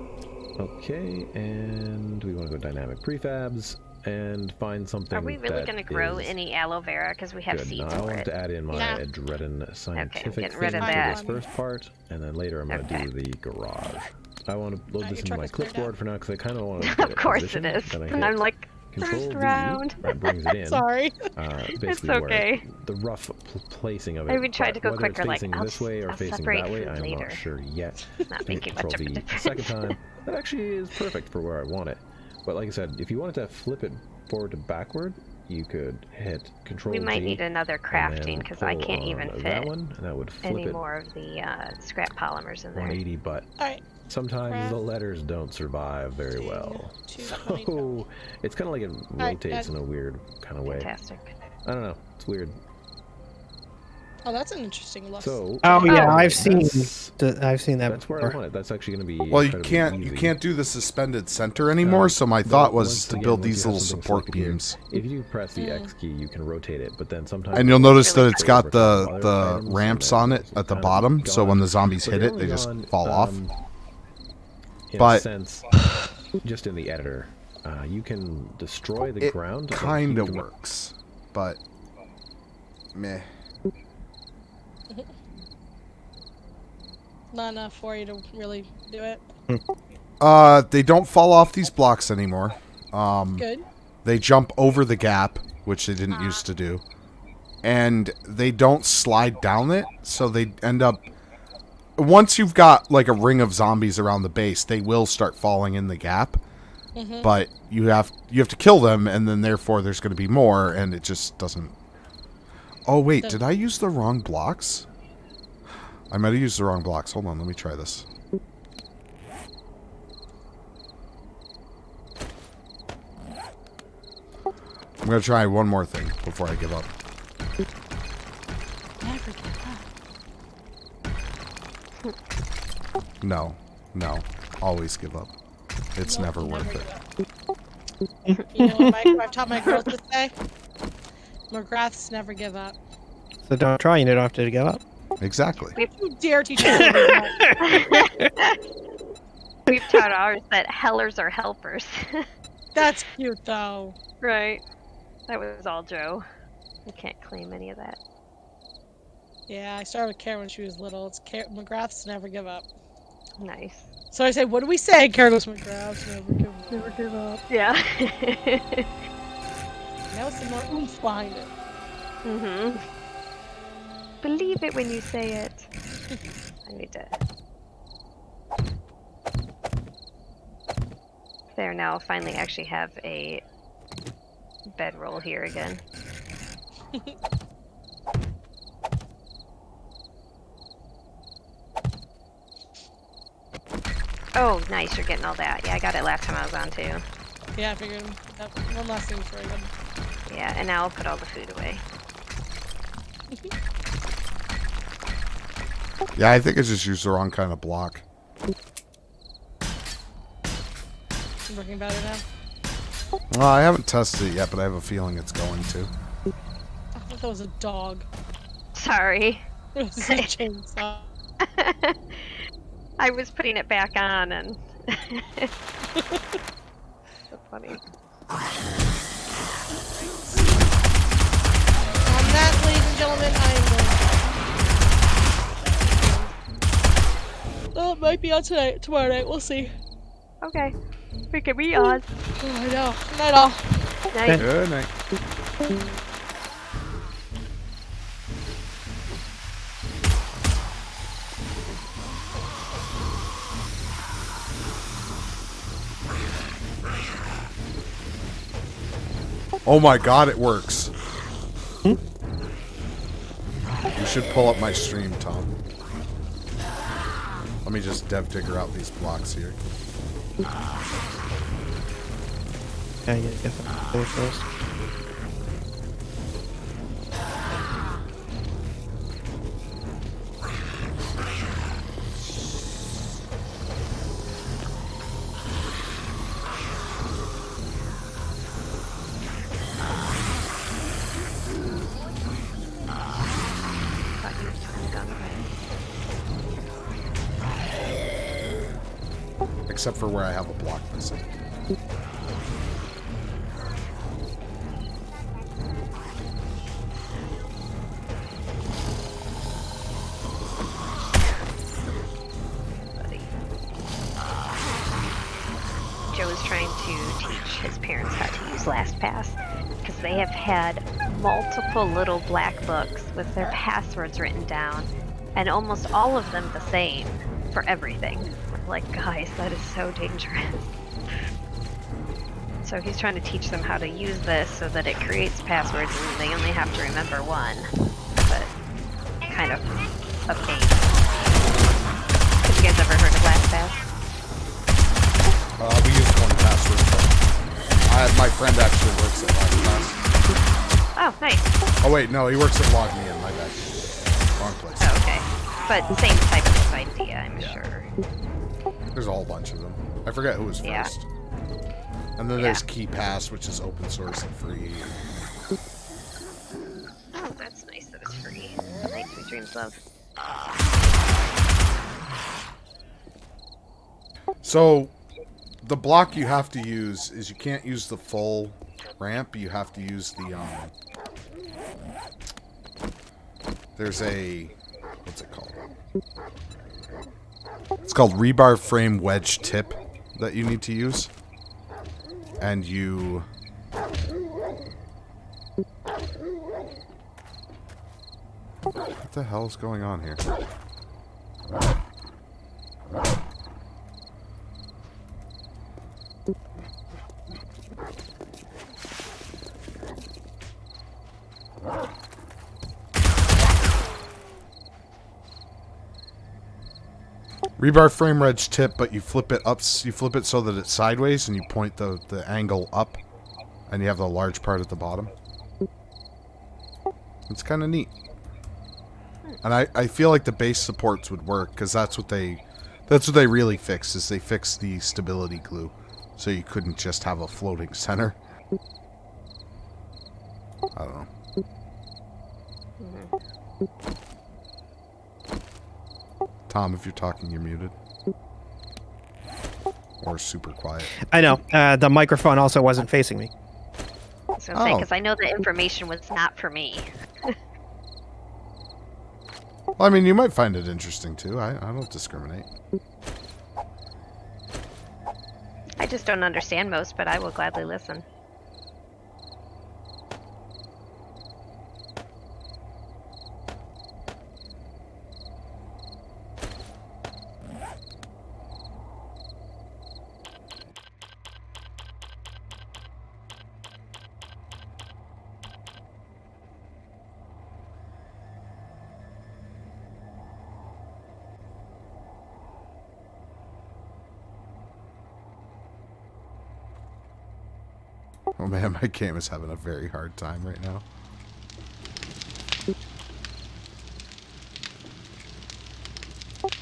Okay, and we want to go dynamic prefabs and find something. Are we really that going to grow is any aloe vera? Because we have good. seeds Now, I for want it. to add in my Yeah. Adrenaline scientific getting rid thing of to that. this first part, and then later I'm going to Okay. do the garage. I want to load Your this into truck my is cleared clipboard for now because I kind of want to. Of course it is. Then I And hit I'm like, Control first V, round. that brings it in. Sorry. Basically okay. where the rough placing of it. I even tried but to go whether quicker, it's like, facing I'll this way or I'll facing separate that way, food I'm later. not sure yet. Not Hit making much Control of a V the difference. second time. That actually is perfect for where I want it. But like I said, if you wanted to flip it forward to backward, you could hit Control We might G need another and crafting then because I pull can't on even that fit one, and that would flip any it more of the scrap polymers in there. 180. But Alright. sometimes Craft. the letters don't survive very well. 220. So it's kind of like it rotates good. in a weird kind of way. Fantastic. I don't know. It's weird. Oh, that's an interesting look. So Oh yeah, Oh. I've seen that's- I've seen that That's where I before. want it. That's actually going to be. Well, you incredibly easy. can't do the suspended center anymore, so my thought was Once to again, build once you these have little something support selected here, beams. If you press the X key, you can rotate it, but then sometimes. And you'll it'll notice that really it's go got over top of the other items, and ramps then on it's it at the kind of bottom, so gone. when the zombies But hit they're it, they only just gone, fall off. In But- a sense, just in the editor, you can destroy the It ground. like kind of huge works, but meh. Not enough for you to really do it. They don't fall off these blocks anymore. Good. They jump over the gap, which they didn't used to do. And they don't slide down it, so they end up... Once you've got, like, a ring of zombies around the base, they will start falling in the gap. But you have to kill them, and then therefore there's going to be more, and it just doesn't... Oh, wait, did I use the wrong blocks? I might have used the wrong blocks. Hold on, let me try this. I'm going to try one more thing before I give up. Never give up. No. Always give up. It's No, never worth give it. up. You know what I've taught my girls to say? McGraths never give up. So don't try, and you don't have to give up. Exactly. You dare teach me to give up. We've taught ours that hellers are helpers. That's cute, though. Right. That was all Joe. I can't claim any of that. Yeah, I started with Karen when she was little. It's McGraths never give up. Nice. So I say, what do we say? Karen goes, McGraths never give up. Never give up. Yeah. Now some more oomph behind it. Mhm. Believe it when you say it. I need to. There, now I'll finally actually have a bedroll here again. Oh, nice, you're getting all that. Yeah, I got it last time I was on too. Yeah, I figured that one last thing for good. Yeah, and now I'll put all the food away. Yeah, I think I just used the wrong kind of block. Working better now. Well, I haven't tested it yet, but I have a feeling it's going to. I thought that was a dog. Sorry. It was a chainsaw. I was putting it back on and so funny. On that, ladies and gentlemen, I am going. Oh, it might be on tonight, tomorrow night. We'll see. Okay. We can be on. Oh, I know. Night all. Nice. Good night. Oh my god, it works. You should pull up my stream, Tom. Let me just dev digger out these blocks here. Yeah, you gotta get them there first. Thought you were trying to go away. Except for where I have a block missing. Buddy. Joe is trying to teach his parents how to use LastPass because they have had multiple little black books with their passwords written down, and almost all of them the same for everything. I'm like, guys, that is so dangerous. So he's trying to teach them how to use this so that it creates passwords and they only have to remember one. But kind of a pain. Have you guys ever heard of LastPass? We use one password. My friend actually works at LastPass. Oh, nice. Oh wait, no, he works at LogMeIn. My bad. Wrong place. Oh, okay. But same type of idea, I'm sure. There's a whole bunch of them. I forget who was Yeah. first. And then there's KeyPass, which is open source and free. Oh, that's nice that it's free. Night Sweet Dreams, love. So, the block you have to use is you can't use the full ramp. You have to use the, there's a, what's it called? It's called rebar frame wedge tip that you need to use. And you... What the hell is going on here? Rebar frame wedge tip, but you flip it up. You flip it so that it's sideways, and you point the angle up, and you have the large part at the bottom. It's kind of neat, and I feel like the base supports would work because that's what they really fixed. Is they fixed the stability glue, so you couldn't just have a floating center. I don't know. Tom, if you're talking, you're muted. Or super quiet. I know. The microphone also wasn't facing me. I was gonna say, Oh. because I know that information was not for me. Well, I mean, you might find it interesting, too. I don't discriminate. I just don't understand most, but I will gladly listen. Oh man, my game is having a very hard time right now.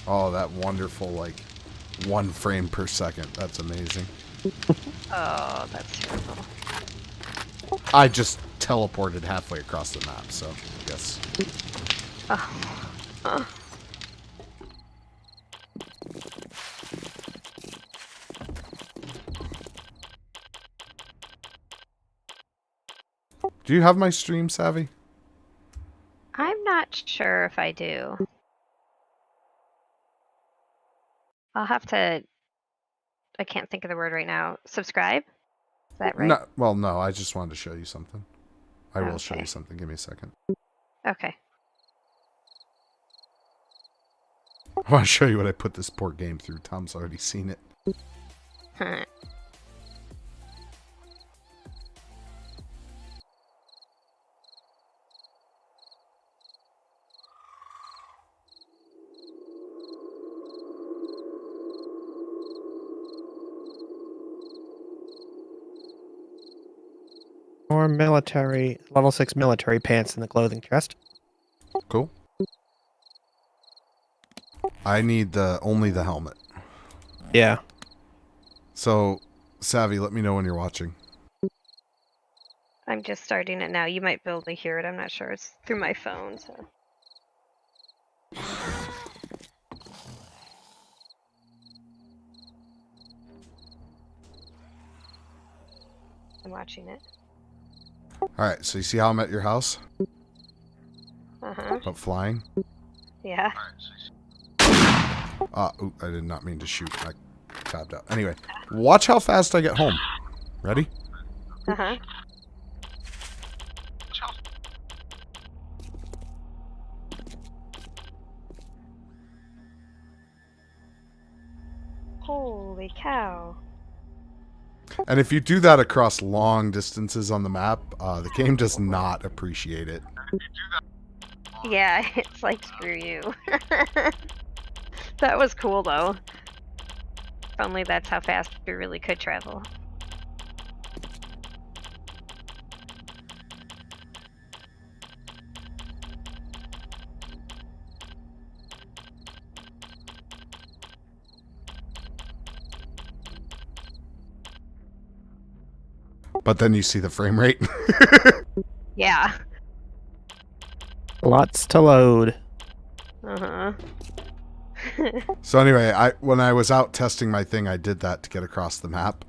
Oh, that wonderful, like, 1 frame per second. That's amazing. Oh, that's terrible. I just teleported halfway across the map, so I guess. Oh. Do you have my stream, Savvy? I'm not sure if I do. I'll have to... I can't think of the word right now. Subscribe? Is that right? No, well, no, I just wanted to show you something. I will show Okay. you something. Give me a second. Okay. I want to show you what I put this poor game through. Tom's already seen it. Or military, level 6 military pants in the clothing chest. Cool. I need only the helmet. Yeah. So, Savvy, let me know when you're watching. I'm just starting it now. You might be able to hear it. I'm not sure. It's through my phone, so. I'm watching it. Alright, so you see how I'm at your house? Uh-huh. About flying? Yeah. Ooh, I did not mean to shoot. I tabbed out. Anyway, watch how fast I get home. Ready? Uh-huh. Holy cow. And if you do that across long distances on the map, the game does not appreciate it. Yeah, it's like, screw you. That was cool, though. If only that's how fast we really could travel. But then you see the frame rate. Yeah. Lots to load. Uh-huh. So anyway, when I was out testing my thing, I did that to get across the map.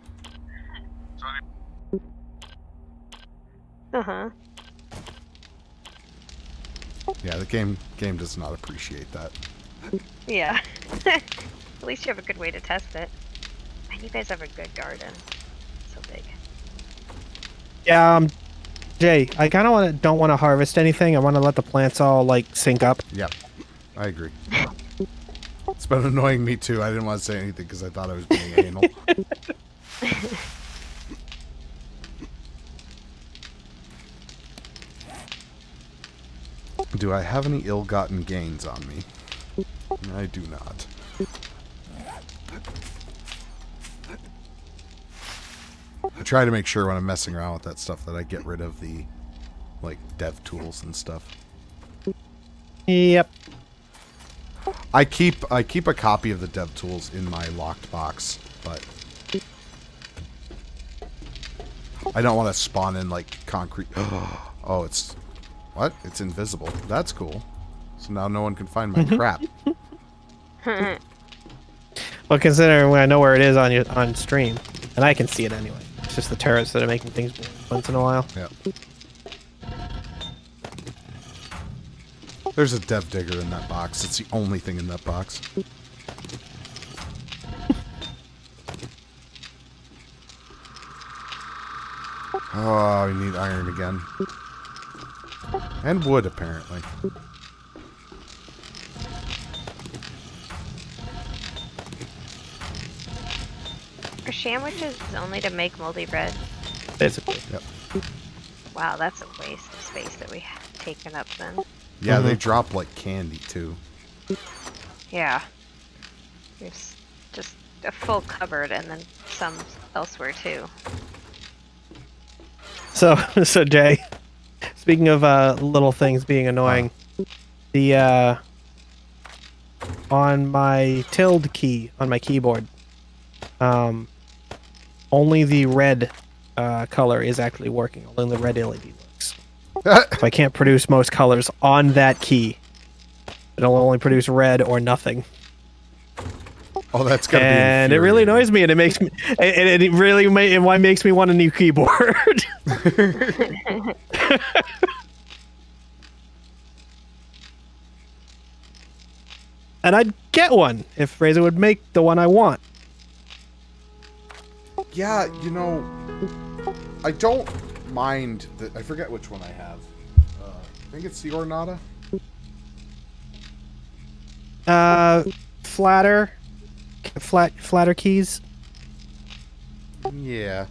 Uh-huh. Yeah, the game does not appreciate that. Yeah. At least you have a good way to test it. And you guys have a good garden. So big. Yeah, Jay, I kind of don't want to harvest anything. I want to let the plants all, like, sync up. Yep, I agree. It's been annoying me too. I didn't want to say anything because I thought I was being anal. Do I have any ill-gotten gains on me? I do not. I try to make sure when I'm messing around with that stuff that I get rid of the, like, dev tools and stuff. Yep. I keep a copy of the dev tools in my locked box, but I don't want to spawn in like concrete. Oh, it's what? It's invisible. That's cool. So now no one can find my crap. Well, considering I know where it is on stream, and I can see it anyway. It's just the turrets that are making things once in a while. Yep. There's a dev digger in that box. It's the only thing in that box. Oh, we need iron again. And wood, apparently. Are sandwiches only to make moldy bread? Basically. Yep. Wow, that's a waste of space that we have taken up then. Yeah, they drop like candy too. Yeah. There's just a full cupboard and then some elsewhere too. So Jay, speaking of little things being annoying, the on my tilde key on my keyboard, only the red color is actually working. Only the red LED works. So I can't produce most colors on that key. It'll only produce red or nothing. Oh, that's gotta be And it really annoys me, and it makes me. It really makes me want a new keyboard. And I'd get one if Razer would make the one I want. Yeah, you know, I don't mind that. I forget which one I have. I think it's the Ornata. Flatter keys. Yeah.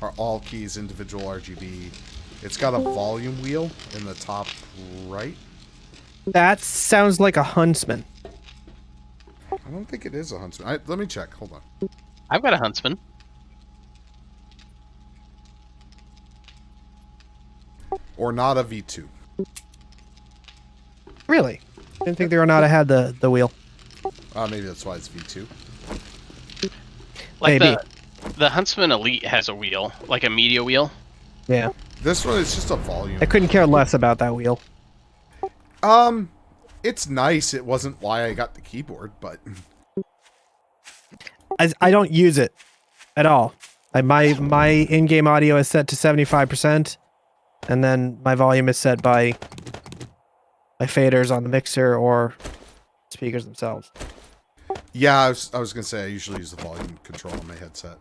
Are all keys individual RGB. It's got a volume wheel in the top right. That sounds like a Huntsman. I don't think it is a Huntsman. Let me check. Hold on. I've got a Huntsman. Ornata V2. Really? Didn't think the Ornata had the wheel. Maybe that's why it's V2. Like Maybe. the Huntsman Elite has a wheel, like a media wheel. Yeah. This one is just a volume. I couldn't care less about that wheel. It's nice. It wasn't why I got the keyboard, but I don't use it at all. My in-game audio is set to 75%, and then my volume is set by my faders on the mixer or speakers themselves. yeah, I was gonna say I usually use the volume control on my headset.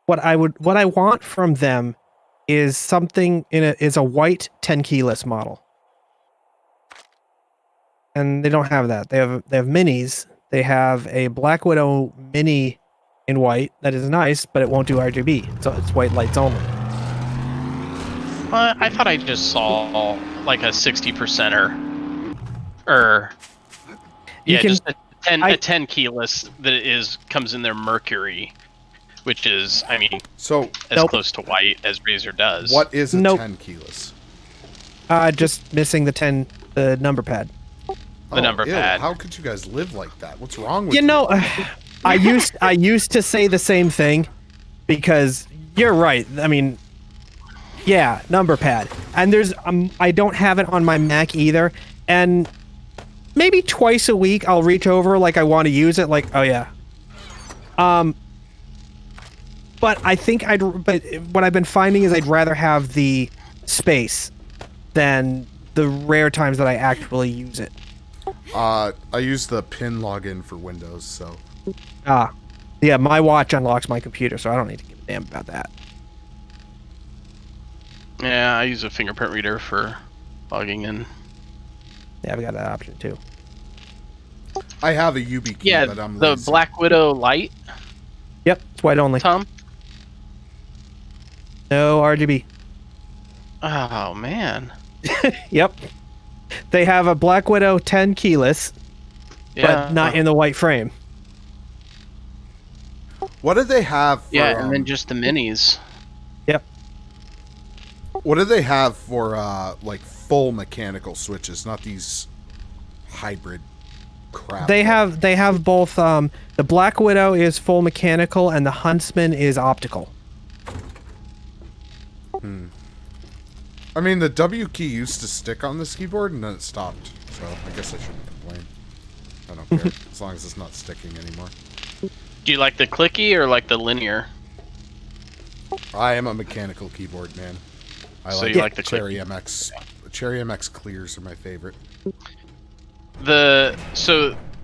What I want from them is something is a white 10 keyless model. And they don't have that. They have minis. They have a Black Widow mini in white that is nice, but it won't do RGB. So it's white lights only. I thought I just saw like a 60%er, or yeah, can- just a 10 keyless that comes in their Mercury, which is, I mean, So as Nope. close to white as Razer does. what is a Nope. 10 keyless? Just missing the number pad. The number ew, pad. How could you guys live like that? What's wrong with You know, I used to say the same thing because you're right. I mean, yeah, number pad. And there's I don't have it on my Mac either. And maybe twice a week I'll reach over like I want to use it like, oh yeah. But I think but what I've been finding is I'd rather have the space than the rare times that I actually use it. I use the pin login for Windows, so Yeah, my watch unlocks my computer, so I don't need to give a damn about that. Yeah, I use a fingerprint reader for logging in. Yeah, I've got that option too. I have a YubiKey, Yeah, but I'm the lazy. Black Widow Light, Yep, it's white only. Tom. No RGB. Oh man. Yep. They have a Black Widow 10 keyless, Yeah. but not in the white frame. What did they have for, Yeah, and then just the minis. Yep. what did they have for like full mechanical switches, not these hybrid crap? They have both the Black Widow is full mechanical and the Huntsman is optical. I mean, the W key used to stick on this keyboard and then it stopped. So I guess I shouldn't complain. I don't care as long as it's not sticking anymore. Do you like the clicky or like the linear? I am a mechanical keyboard man. I So like, you like the Cherry MX. Cherry MX clears are my favorite. The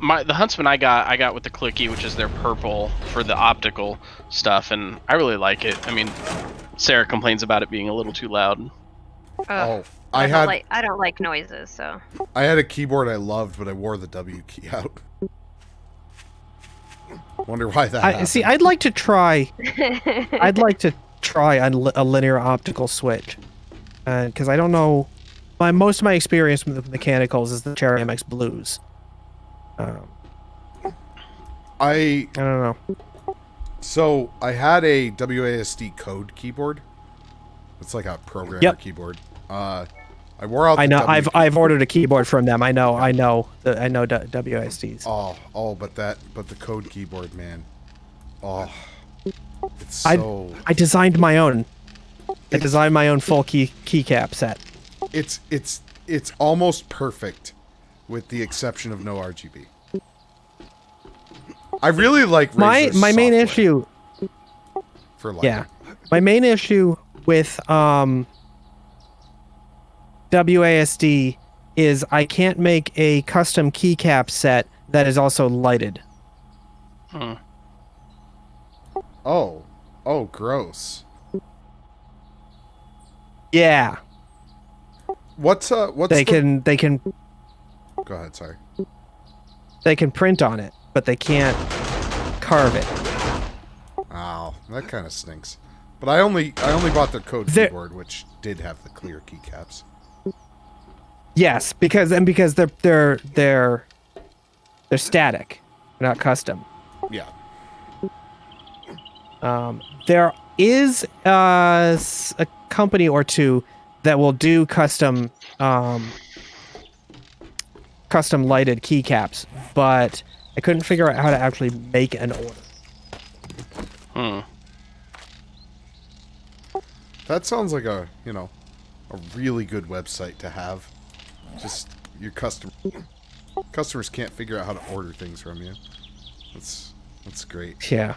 Huntsman I got with the clicky, which is their purple for the optical stuff, and I really like it. I mean, Sarah complains about it being a little too loud. Oh, I don't like noises, so. I had a keyboard I loved, but I wore the W key out. Wonder why that happened. See, I'd like to try. I'd like to try a linear optical switch, because I don't know. Most of my experience with the mechanicals is the Cherry MX Blues. I don't know. So I had a WASD code keyboard. It's like a programmer keyboard. I wore out. I know. the W key. I've ordered a keyboard from them. I know WASDs. But the code keyboard, man. Oh, it's so. I designed my own. I designed my own full keycap set. It's almost perfect, with the exception of no RGB. I really like Razer's my main software issue. for lighting. Yeah, my main issue with WASD is I can't make a custom keycap set that is also lighted. Oh, gross. Yeah, What's they can Go ahead, sorry. they can print on it, but they can't carve it. Ow, that kind of stinks. But I only bought the code keyboard, which did have the clear keycaps. Yes, because they're static, not custom. Yeah. There is a company or two that will do custom lighted keycaps, but I couldn't figure out how to actually make an order. That sounds like a really good website to have. Just your customers can't figure out how to order things from you. That's great. Yeah.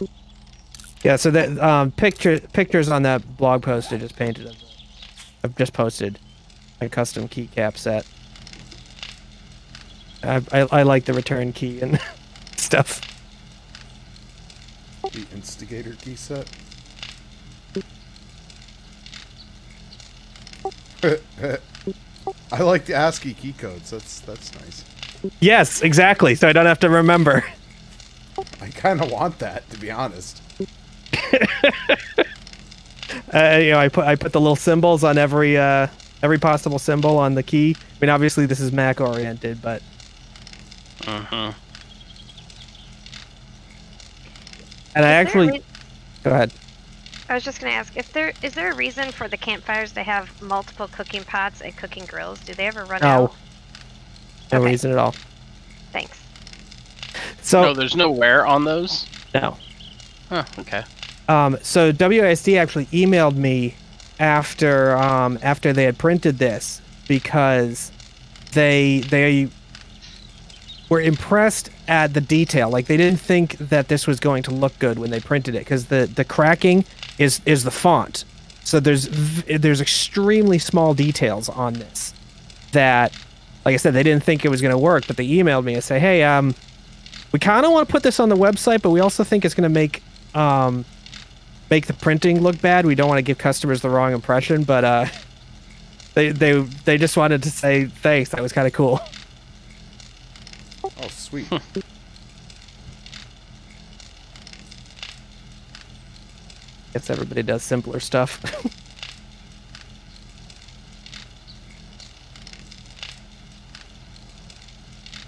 Yeah, so that pictures on that blog post I just painted. I've just posted a custom keycap set. I like the return key and stuff. The instigator key set. I like the ASCII key codes. That's nice. Yes, exactly. So I don't have to remember. I kind of want that, to be honest. I put the little symbols on every possible symbol on the key. I mean, obviously this is Mac oriented, but. And I actually. Go ahead. I was just gonna ask, is there a reason for the campfires to have multiple cooking pots and cooking grills? Do they ever run out? No Okay. reason at all. Thanks. So No, there's no wear on those. no. Huh. Okay. So WASD actually emailed me after they had printed this because they were impressed at the detail. Like, they didn't think that this was going to look good when they printed it because the cracking is the font. So there's extremely small details on this that, like I said, they didn't think it was going to work, but they emailed me and say, hey, we kind of want to put this on the website, but we also think it's going to make the printing look bad. We don't want to give customers the wrong impression, but they just wanted to say thanks. That was kind of cool. Oh, sweet. Guess everybody does simpler stuff.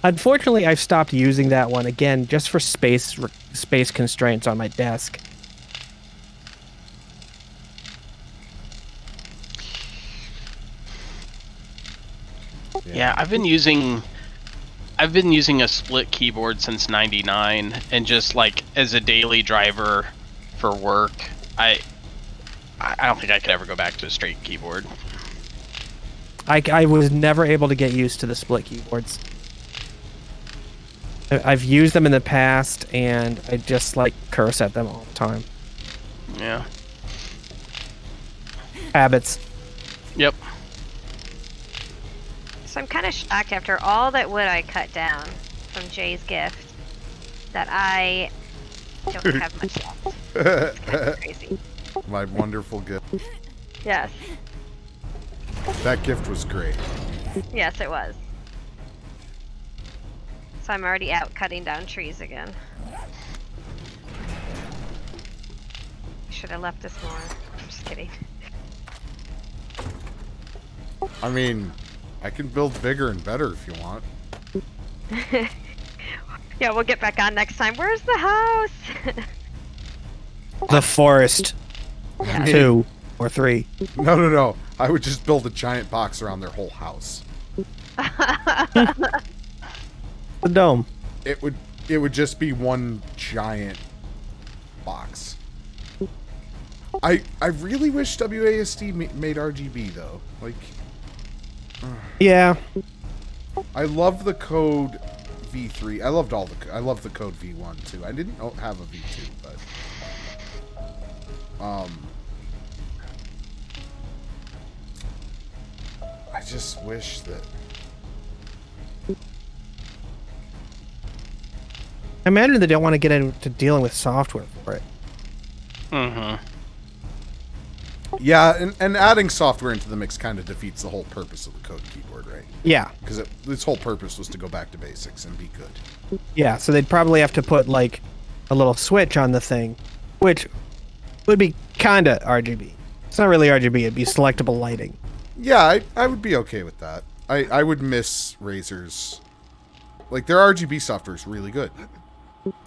Unfortunately, I've stopped using that one again just for space constraints on my desk. Yeah, I've been using a split keyboard since '99, and just like as a daily driver for work, I don't think I could ever go back to a straight keyboard. I was never able to get used to the split keyboards. I've used them in the past, and I just like curse at them all the time. Yeah. Habits. Yep. So I'm kind of shocked after all that wood I cut down from Jay's gift that I don't have much left. It's kind of crazy. My wonderful gift. Yes. That gift was great. Yes, it was. So I'm already out cutting down trees again. Should have left this more. I'm just kidding. I mean, I can build bigger and better if you want. Yeah, we'll get back on next time. Where's the house? The forest. 2 or 3. No. I would just build a giant box around their whole house. The dome. It would just be one giant box. I really wish WASD made RGB though. Like, Yeah. I love the code V3. I love the code V1 too. I didn't have a V2, but I just wish that. I imagine they don't want to get into dealing with software for it. Mm-hmm. Yeah, and adding software into the mix kind of defeats the whole purpose of the code keyboard, right? Yeah. Because its whole purpose was to go back to basics and be good. Yeah, so they'd probably have to put, like, a little switch on the thing, which would be kind of RGB. It's not really RGB, it'd be selectable lighting. Yeah, I would be okay with that. I would miss Razer's. Like, their RGB software is really good.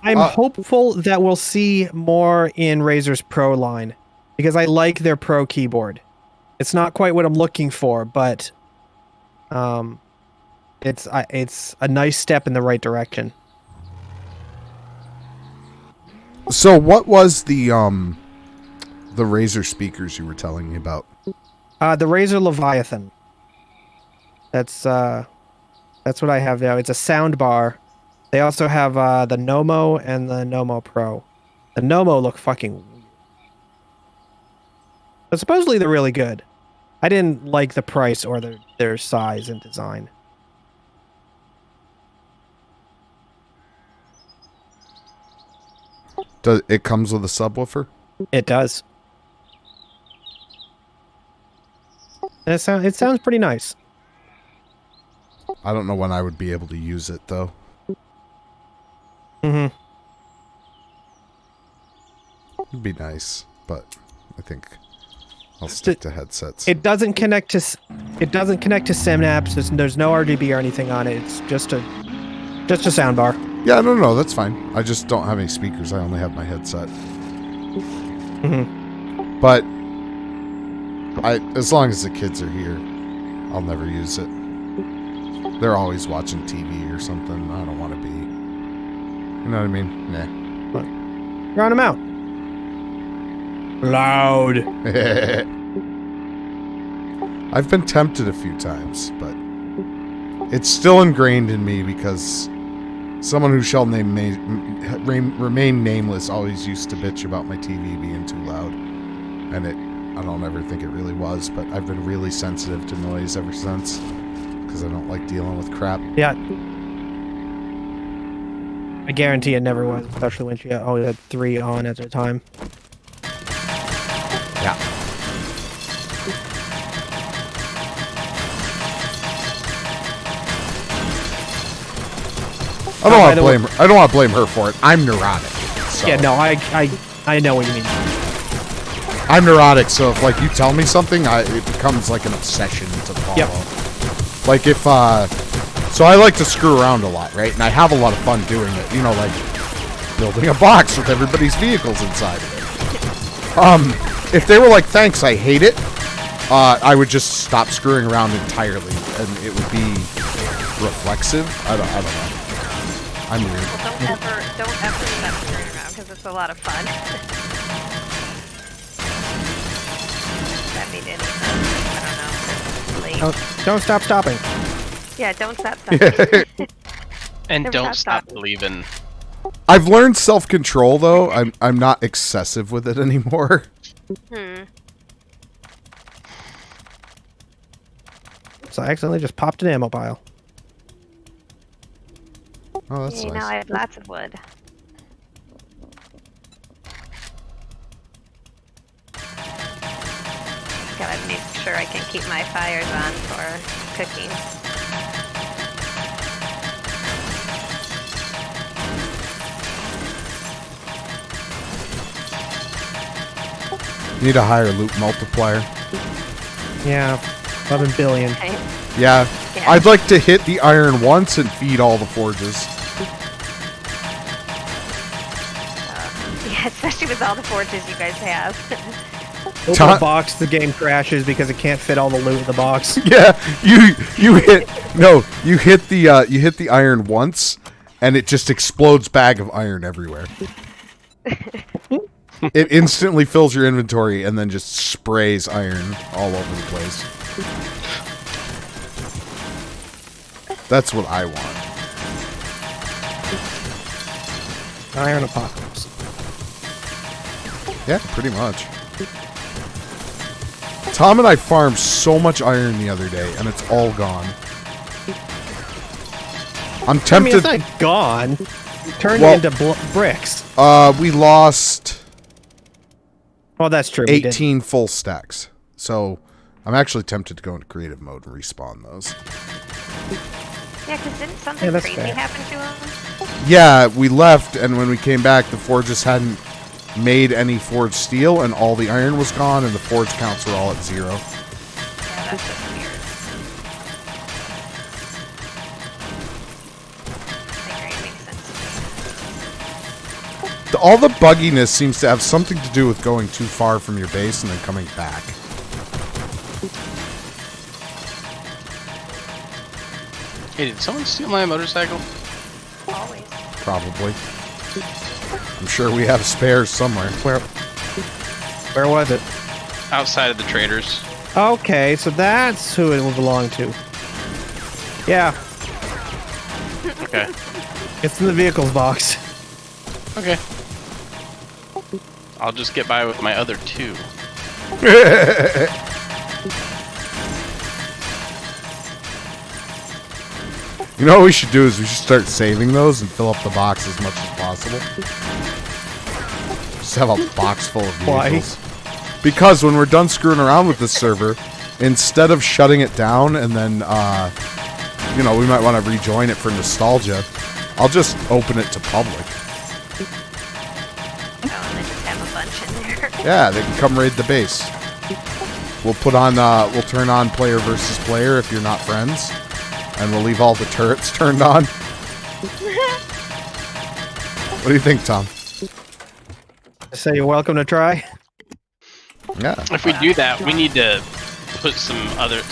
I'm hopeful that we'll see more in Razer's Pro line because I like their Pro keyboard. It's not quite what I'm looking for, but it's a nice step in the right direction. So what was the Razer speakers you were telling me about? The Razer Leviathan. That's what I have now. It's a sound bar. They also have the Nomo and the Nomo Pro. The Nomo look fucking weird. But supposedly they're really good. I didn't like the price or their size and design. Does it comes with a subwoofer? It does. And it sounds pretty nice. I don't know when I would be able to use it though. Mm-hmm. It'd be nice, but I think I'll stick to headsets. It doesn't connect to Synapse. There's no RGB or anything on it. It's just a soundbar. Yeah, no, that's fine. I just don't have any speakers. I only have my headset. Mm-hmm. But as long as the kids are here, I'll never use it. They're always watching TV or something. I don't want to be. You know what I mean? Nah. Drown them out. Loud. I've been tempted a few times, but it's still ingrained in me because someone who shall remain nameless always used to bitch about my TV being too loud. And I don't ever think it really was, but I've been really sensitive to noise ever since because I don't like dealing with crap. Yeah. I guarantee it never was, especially when she always had 3 on at a time. Yeah. I don't want to blame her for it. I'm neurotic. So. Yeah, no, I know what you mean. I'm neurotic, so if like you tell me something, it becomes like an obsession to follow. Yep. Like if so I like to screw around a lot, right? And I have a lot of fun doing it. You know, like building a box with everybody's vehicles inside of it. If they were like, "Thanks, I hate it," I would just stop screwing around entirely, and it would be reflexive. I don't know. I'm weird. Well, don't ever stop screwing around because it's a lot of fun. That made any sense? I don't know. Late. Don't stop stopping. Yeah, don't stop stopping. And Never don't stop stop believing. I've learned self-control though. I'm not excessive with it anymore. So I accidentally just popped an ammo pile. Oh, that's Now nice. I have lots of wood. Gotta make sure I can keep my fires on for cooking. Need a higher loot multiplier. Yeah, 11 billion. Okay. Yeah. Yeah. I'd like to hit the iron once and feed all the forges. Yeah, especially with all the forges you guys have. Open a box, the game crashes because it can't fit all the loot in the box. Yeah, you hit the iron once, and it just explodes bag of iron everywhere. It instantly fills your inventory and then just sprays iron all over the place. That's what I want. Iron apocalypse. Yeah, pretty much. Tom and I farmed so much iron the other day, and it's all gone. I'm tempted. I mean, it's not gone. It turned Well, into bricks. We lost Oh, that's true. we did. 18 full stacks. So I'm actually tempted to go into creative mode and respawn those. Yeah, because didn't something that's crazy fair. happen to him? Yeah, we left, and when we came back, the forges hadn't made any forged steel, and all the iron was gone, and the forge counts were all at 0. Yeah, that's just weird. I agree, it makes sense. All the bugginess seems to have something to do with going too far from your base and then coming back. Hey, did someone steal my motorcycle? Always. Probably. I'm sure we have spares somewhere. Where was it? Outside of the traders. Okay, so that's who it will belong to. Yeah, Okay. it's in the vehicles box. Okay. I'll just get by with my other 2. You know what we should do is we should start saving those and fill up the box as much as possible. Just have a box full of Why? vehicles. Because when we're done screwing around with this server, instead of shutting it down and then, you know, we might want to rejoin it for nostalgia, I'll just open it to public. Oh, and then just have a bunch in there. Yeah, they can come raid the base. We'll put on, we'll turn on player versus player if you're not friends. And we'll leave all the turrets turned on. What do you think, Tom? So you're welcome to try. Yeah. If we do that, we need to put some other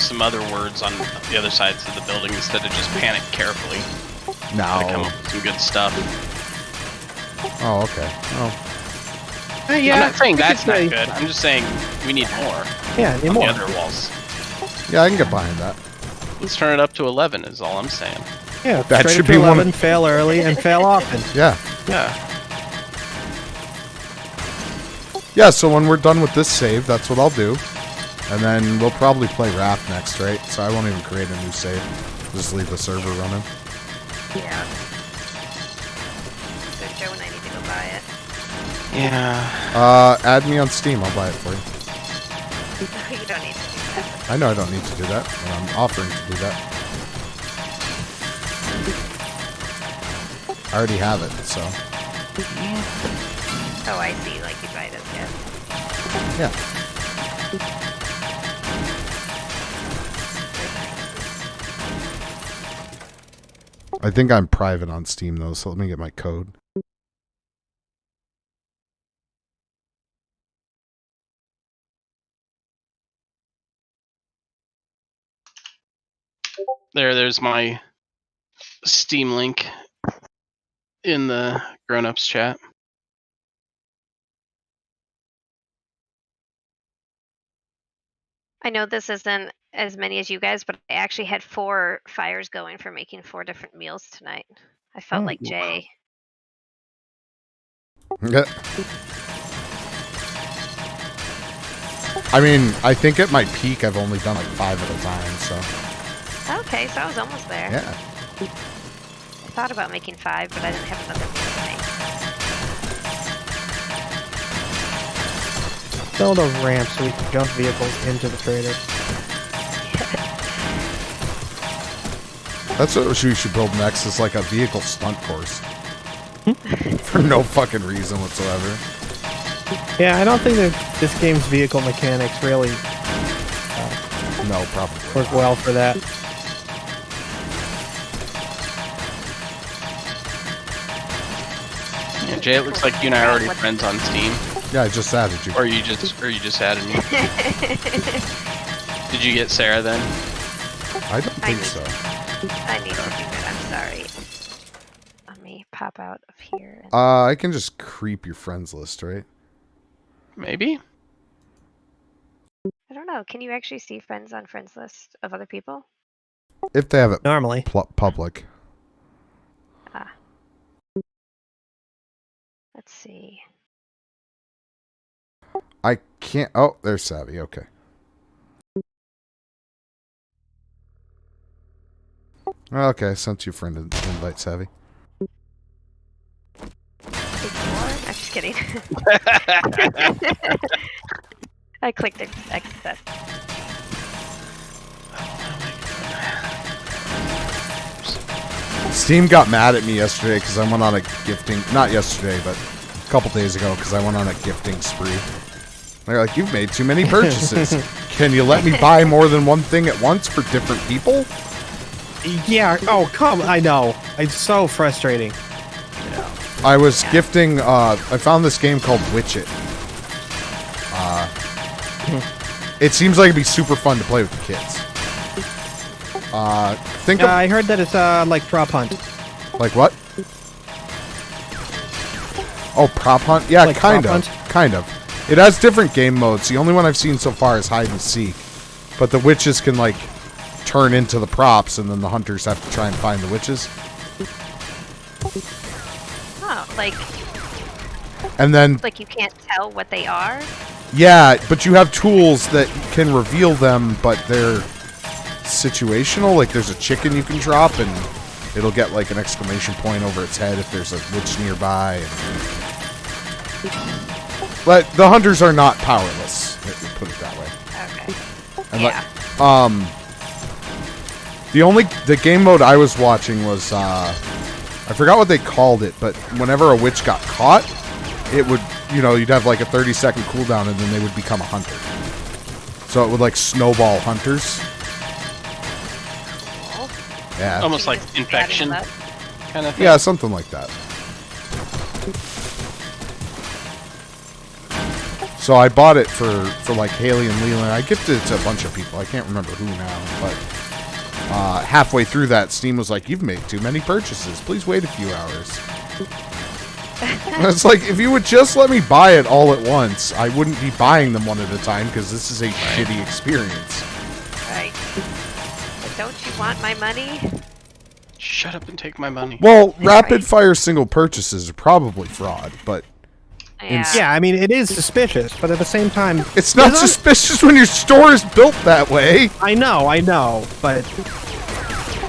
words on the other sides of the building instead of just panic carefully. Gotta come No. up with some good stuff. Oh, okay. Oh. Yeah, I'm not saying we could that's not say- good. I'm just saying we need more Yeah, need on more. the other walls. Yeah, I can get behind that. Let's turn it up to 11 is all I'm saying. Yeah, That straight should up to be one- 11, fail early and fail often. Yeah. Yeah. Yeah, so when we're done with this save, that's what I'll do. And then we'll probably play Raft next, right? So I won't even create a new save. Just leave the server running. Yeah. So Joe and I need to go buy it. Yeah. Add me on Steam, I'll buy it for you. You don't need to do that. I know I don't need to do that, but I'm offering to do that. I already have it, so. Oh, I see. Like you buy it as gifts. Yeah. I think I'm private on Steam, though, so let me get my code. There's my Steam link in the grown-ups chat. I know this isn't as many as you guys, but I actually had 4 fires going for making 4 different meals tonight. I felt like Jay. Yeah. I mean, I think at my peak I've only done like 5 at a time, so. Okay, so I was almost there. Yeah. I thought about making 5, but I didn't have another meal to make. Build a ramp so we can jump vehicles into the trader. That's what we should build next, is like a vehicle stunt course. For no fucking reason whatsoever. Yeah, I don't think that this game's vehicle mechanics really No, probably. work well for that. Yeah, Jay, it looks like you and I are already friends on Steam, Yeah, I just added you. or you just added me. Did you get Sarah then? I don't think so. I need to do it. I'm sorry. Let me pop out of here. And I can just creep your friends list, right? Maybe. I don't know. Can you actually see friends on friends list of other people? If they have it Normally. public. Let's see. I can't. Oh, there's Savvy. Okay. Okay, I sent you a friend invite, Savvy. I'm just kidding. I clicked accept. Steam got mad at me yesterday because I went on a gifting. Not yesterday, but a couple days ago because I went on a gifting spree. They're like, "You've made too many purchases. Can you let me buy more than one thing at once for different people?" Yeah, oh, come, I know. It's so frustrating. I was gifting. I found this game called Witch It. It seems like it'd be super fun to play with the kids. Think of I heard that it's like prop hunt. like what? Oh, prop hunt. Yeah, Like kind prop of. hunt? Kind of. It has different game modes. The only one I've seen so far is hide and seek, but the witches can like turn into the props, and then the hunters have to try and find the witches. Oh, And then like you can't tell what they are? yeah, but you have tools that can reveal them, but they're situational. Like there's a chicken you can drop, and it'll get like an exclamation point over its head if there's a witch nearby. But the hunters are not powerless. Let me put it that way. Okay. And Yeah. the game mode I was watching was I forgot what they called it, but whenever a witch got caught, it would, you'd have like a 30-second cooldown, and then they would become a hunter. So it would like snowball hunters. Yeah. Almost like Just adding infection them up. kind of thing. Yeah, something like that. So I bought it for like Haley and Leland. I gifted it to a bunch of people. I can't remember who now, but halfway through that, Steam was like, "You've made too many purchases. Please wait a few hours." And it's like, if you would just let me buy it all at once, I wouldn't be buying them one at a time, because this is a shitty experience. Right. But don't you want my money? Shut up and take my money. Well, rapid fire single purchases are probably fraud, but Yeah. Yeah, I mean, it is suspicious, but at the same time, it's not There's not- suspicious when your store is built that way. I know, but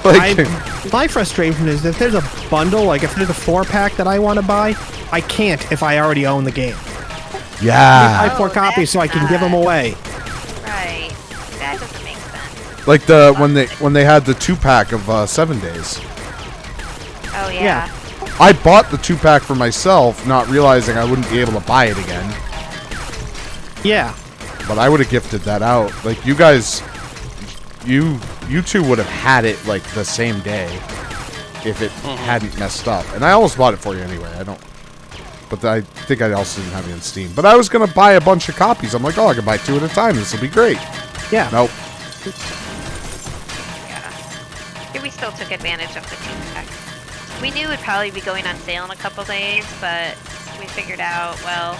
Like, my frustration is if there's a bundle, like if there's a 4-pack that I want to buy, I can't if I already own the game. yeah. I buy 4 copies so I can give them away. Right. That doesn't make sense. Like when they had the 2-pack of 7 Days. Oh, yeah. Yeah. I bought the 2-pack for myself, not realizing I wouldn't be able to buy it again. Yeah. But I would have gifted that out. Like you guys, you two would have had it like the same day if it hadn't messed up. And I almost bought it for you anyway. But I think I also didn't have it in Steam. But I was gonna buy a bunch of copies. I'm like, oh, I can buy 2 at a time. This will be great. Yeah. Nope. Yeah, we still took advantage of the 2-pack. We knew it would probably be going on sale in a couple days, but we figured out, well,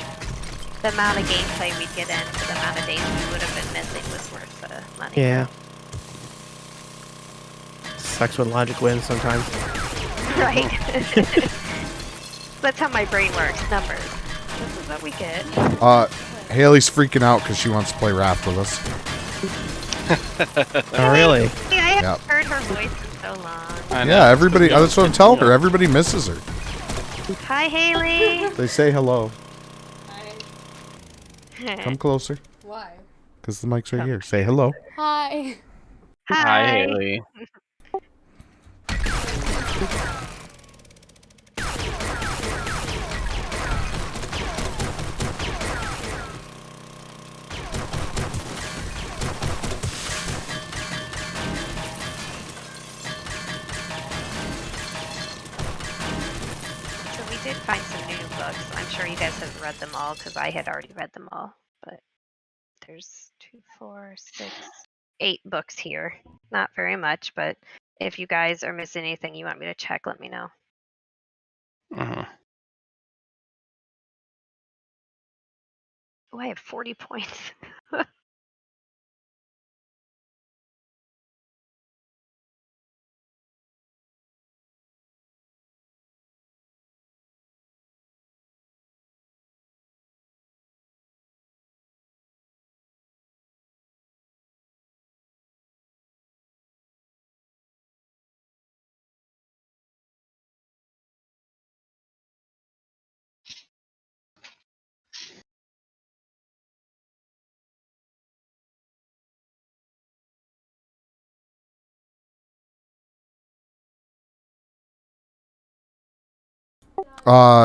the amount of gameplay we'd get in for the amount of days we would have been missing was worth the money. Yeah. Sucks when logic wins sometimes. Right. That's how my brain works. Numbers. This is what we get. Haley's freaking out because she wants to play Raft with us. Oh, really? See, I haven't Yep. heard her voice in so long. I know. Yeah, everybody. That's what I'm telling her. Everybody misses her. Hi, Haley. They say hello. Come closer, Why? because the mic's right here. Say hello. Hi. Hi, Haley. So we did find some new books. I'm sure you guys have read them all because I had already read them all. But there's 2, 4, 6, 8 books here. Not very much, but if you guys are missing anything you want me to check, let me know. Mhm. Oh, I have 40 points.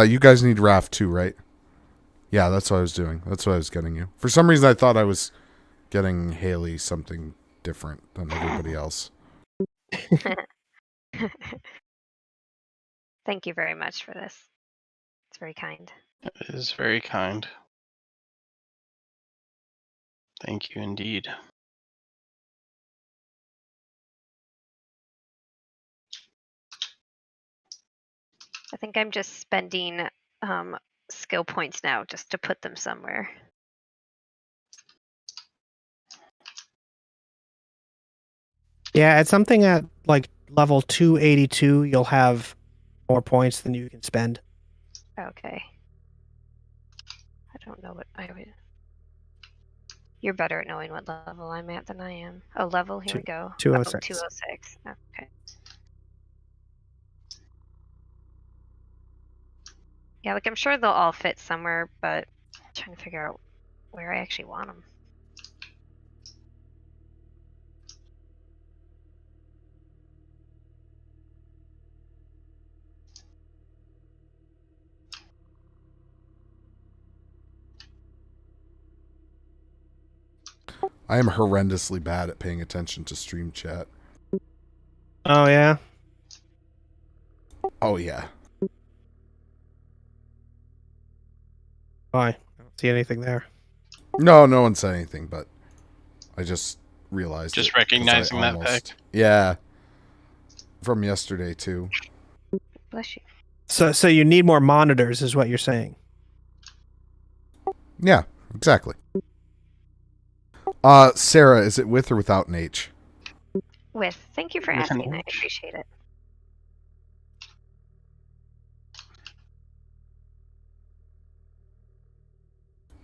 You guys need Raft too, right? Yeah, that's what I was doing. That's what I was getting you. For some reason, I thought I was getting Haley something different than everybody else. Thank you very much for this. That's very kind. It is very kind. Thank you indeed. I think I'm just spending skill points now just to put them somewhere. Yeah, at something at like level 282, you'll have more points than you can spend. Okay. I don't know what I would. You're better at knowing what level I'm at than I am. Oh, level, here we go. 206. 206. Okay. Yeah, like I'm sure they'll all fit somewhere, but I'm trying to figure out where I actually want them. I am horrendously bad at paying attention to stream chat. Oh, yeah? Oh, yeah. Why? I don't see anything there. No one said anything, but I just realized. Just it 'cause I recognizing that almost- fact. Yeah. From yesterday, too. Bless you. So you need more monitors, is what you're saying. Yeah, exactly. Sarah, is it with or without an H? With. Thank you for With an asking. I H. appreciate it.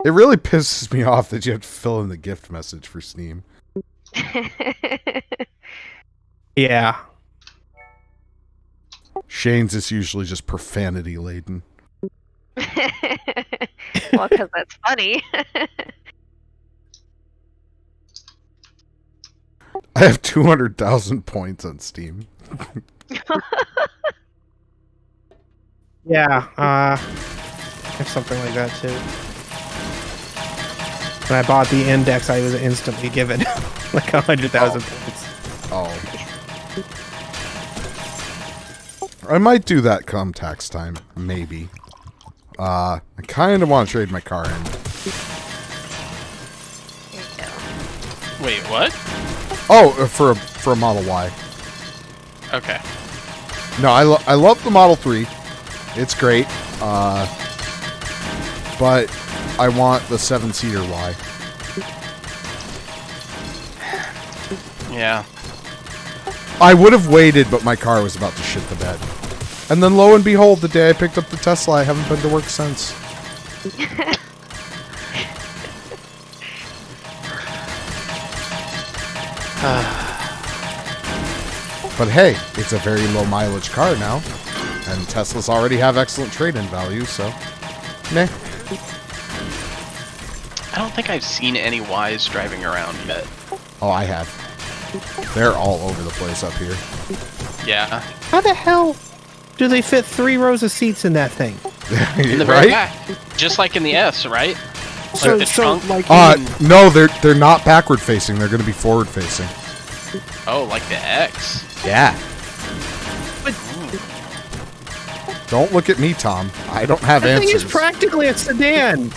It really pisses me off that you have to fill in the gift message for Steam. Yeah. Shane's is usually just profanity laden. Well, because that's funny. I have 200,000 points on Steam. Yeah, I have something like that too. When I bought the index, I was instantly given like 100,000 points. Oh. I might do that come tax time. Maybe. I kind of want to trade my car in. There you go. Wait, what? Oh, for a Model Y. Okay. No, I love the Model 3. It's great. But I want the 7-seater Y. Yeah. I would have waited, but my car was about to shit the bed. And then lo and behold, the day I picked up the Tesla, I haven't been to work since. But hey, it's a very low mileage car now. And Teslas already have excellent trade-in value, so meh. I don't think I've seen any Ys driving around yet. Oh, I have. They're all over the place up here. Yeah. How the hell do they fit 3 rows of seats in that thing? In the very Right? back. Just like in the S, right? So, the so trunk? like, No, they're not backward facing. They're going to be forward facing. Oh, like the X. Yeah. Don't look at me, Tom. I don't have that thing answers. is practically a sedan.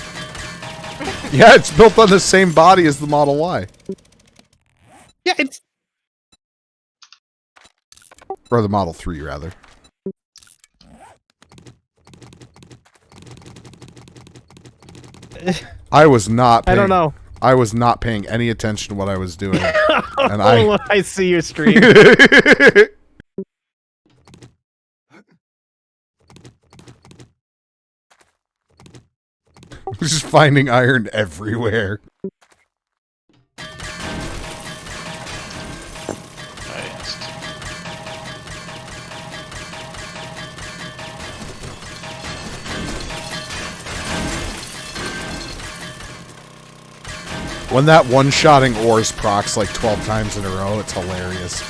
Yeah, it's built on the same body as the Model Y. Yeah, it's Or the Model 3, rather. I was not I paying, don't know. I was not paying any attention to what I was doing. And I see your stream. just finding iron everywhere. Oh, yes. When that one-shotting ores procs like 12 times in a row, it's hilarious.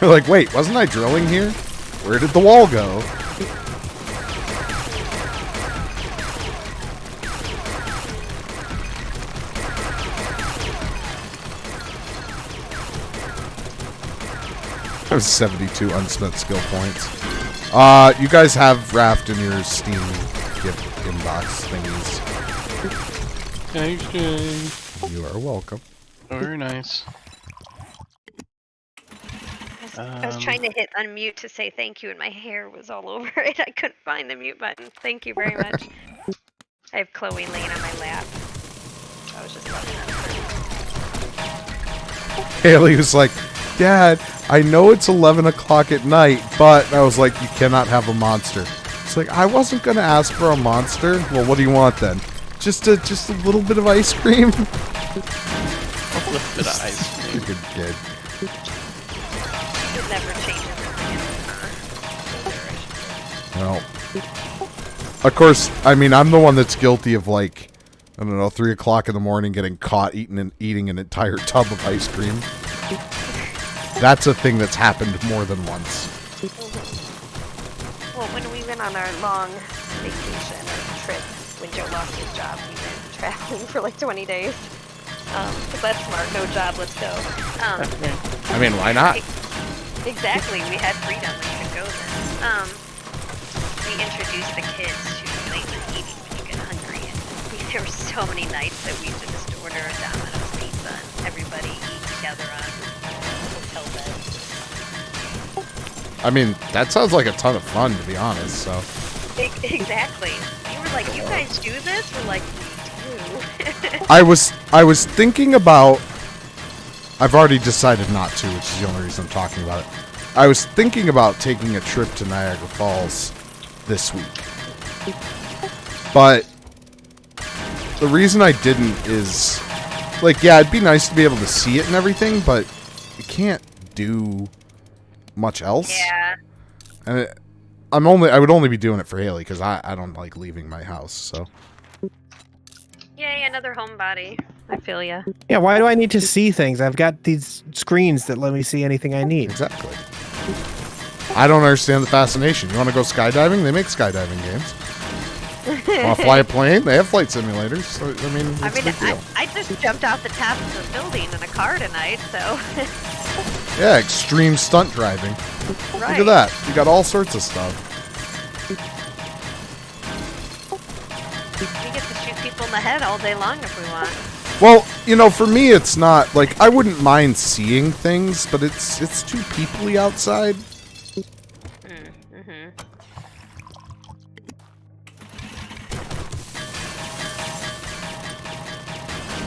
You're like, wait, wasn't I drilling here? Where did the wall go? I have 72 unspent skill points. You guys have Raft in your Steam gift inbox thingies. Thanks, Jay. You are welcome. Very nice. I was trying to hit unmute to say thank you, and my hair was all over it. I couldn't find the mute button. Thank you very much. I have Chloe laying on my lap. I was just loving that. Haley was like, Dad, I know it's 11 o'clock at night, but I was like, you cannot have a monster. It's like, I wasn't going to ask for a monster. Well, what do you want then? Just a little bit of ice cream? A little bit of ice cream. You're a good kid. It never changes. Well, of course, I mean, I'm the one that's guilty of, like, I don't know, 3 o'clock in the morning getting caught eating an entire tub of ice cream. That's a thing that's happened more than once. Well, when we went on our long vacation or trip, when Joe lost his job, we went traveling for like 20 days. But that's smart. No job, let's go. I mean, why not? Exactly. We had freedom. We could go then. We introduced the kids to late night eating when you get hungry. And there were so many nights that we would just order a Domino's pizza and everybody eat together on hotel beds. I mean, that sounds like a ton of fun, to be honest, so. Exactly. You were like, you guys do this? We're like, we do. I was thinking about, I've already decided not to, which is the only reason I'm talking about it. I was thinking about taking a trip to Niagara Falls this week. But the reason I didn't is, like, yeah, it'd be nice to be able to see it and everything, but you can't do much else. Yeah. And I would only be doing it for Haley, because I don't like leaving my house, so. Yay, another homebody. I feel ya. Yeah, why do I need to see things? I've got these screens that let me see anything I need. Exactly. I don't understand the fascination. You want to go skydiving? They make skydiving games. Want to fly a plane? They have flight simulators. So, I mean, it's a big deal. I just jumped off the top of the building in a car tonight, so... Yeah, extreme stunt driving. Right. Look at that. You got all sorts of stuff. We get to shoot people in the head all day long if we want. Well, you know, for me, it's not, like, I wouldn't mind seeing things, but it's too peoply outside. Mm-hmm.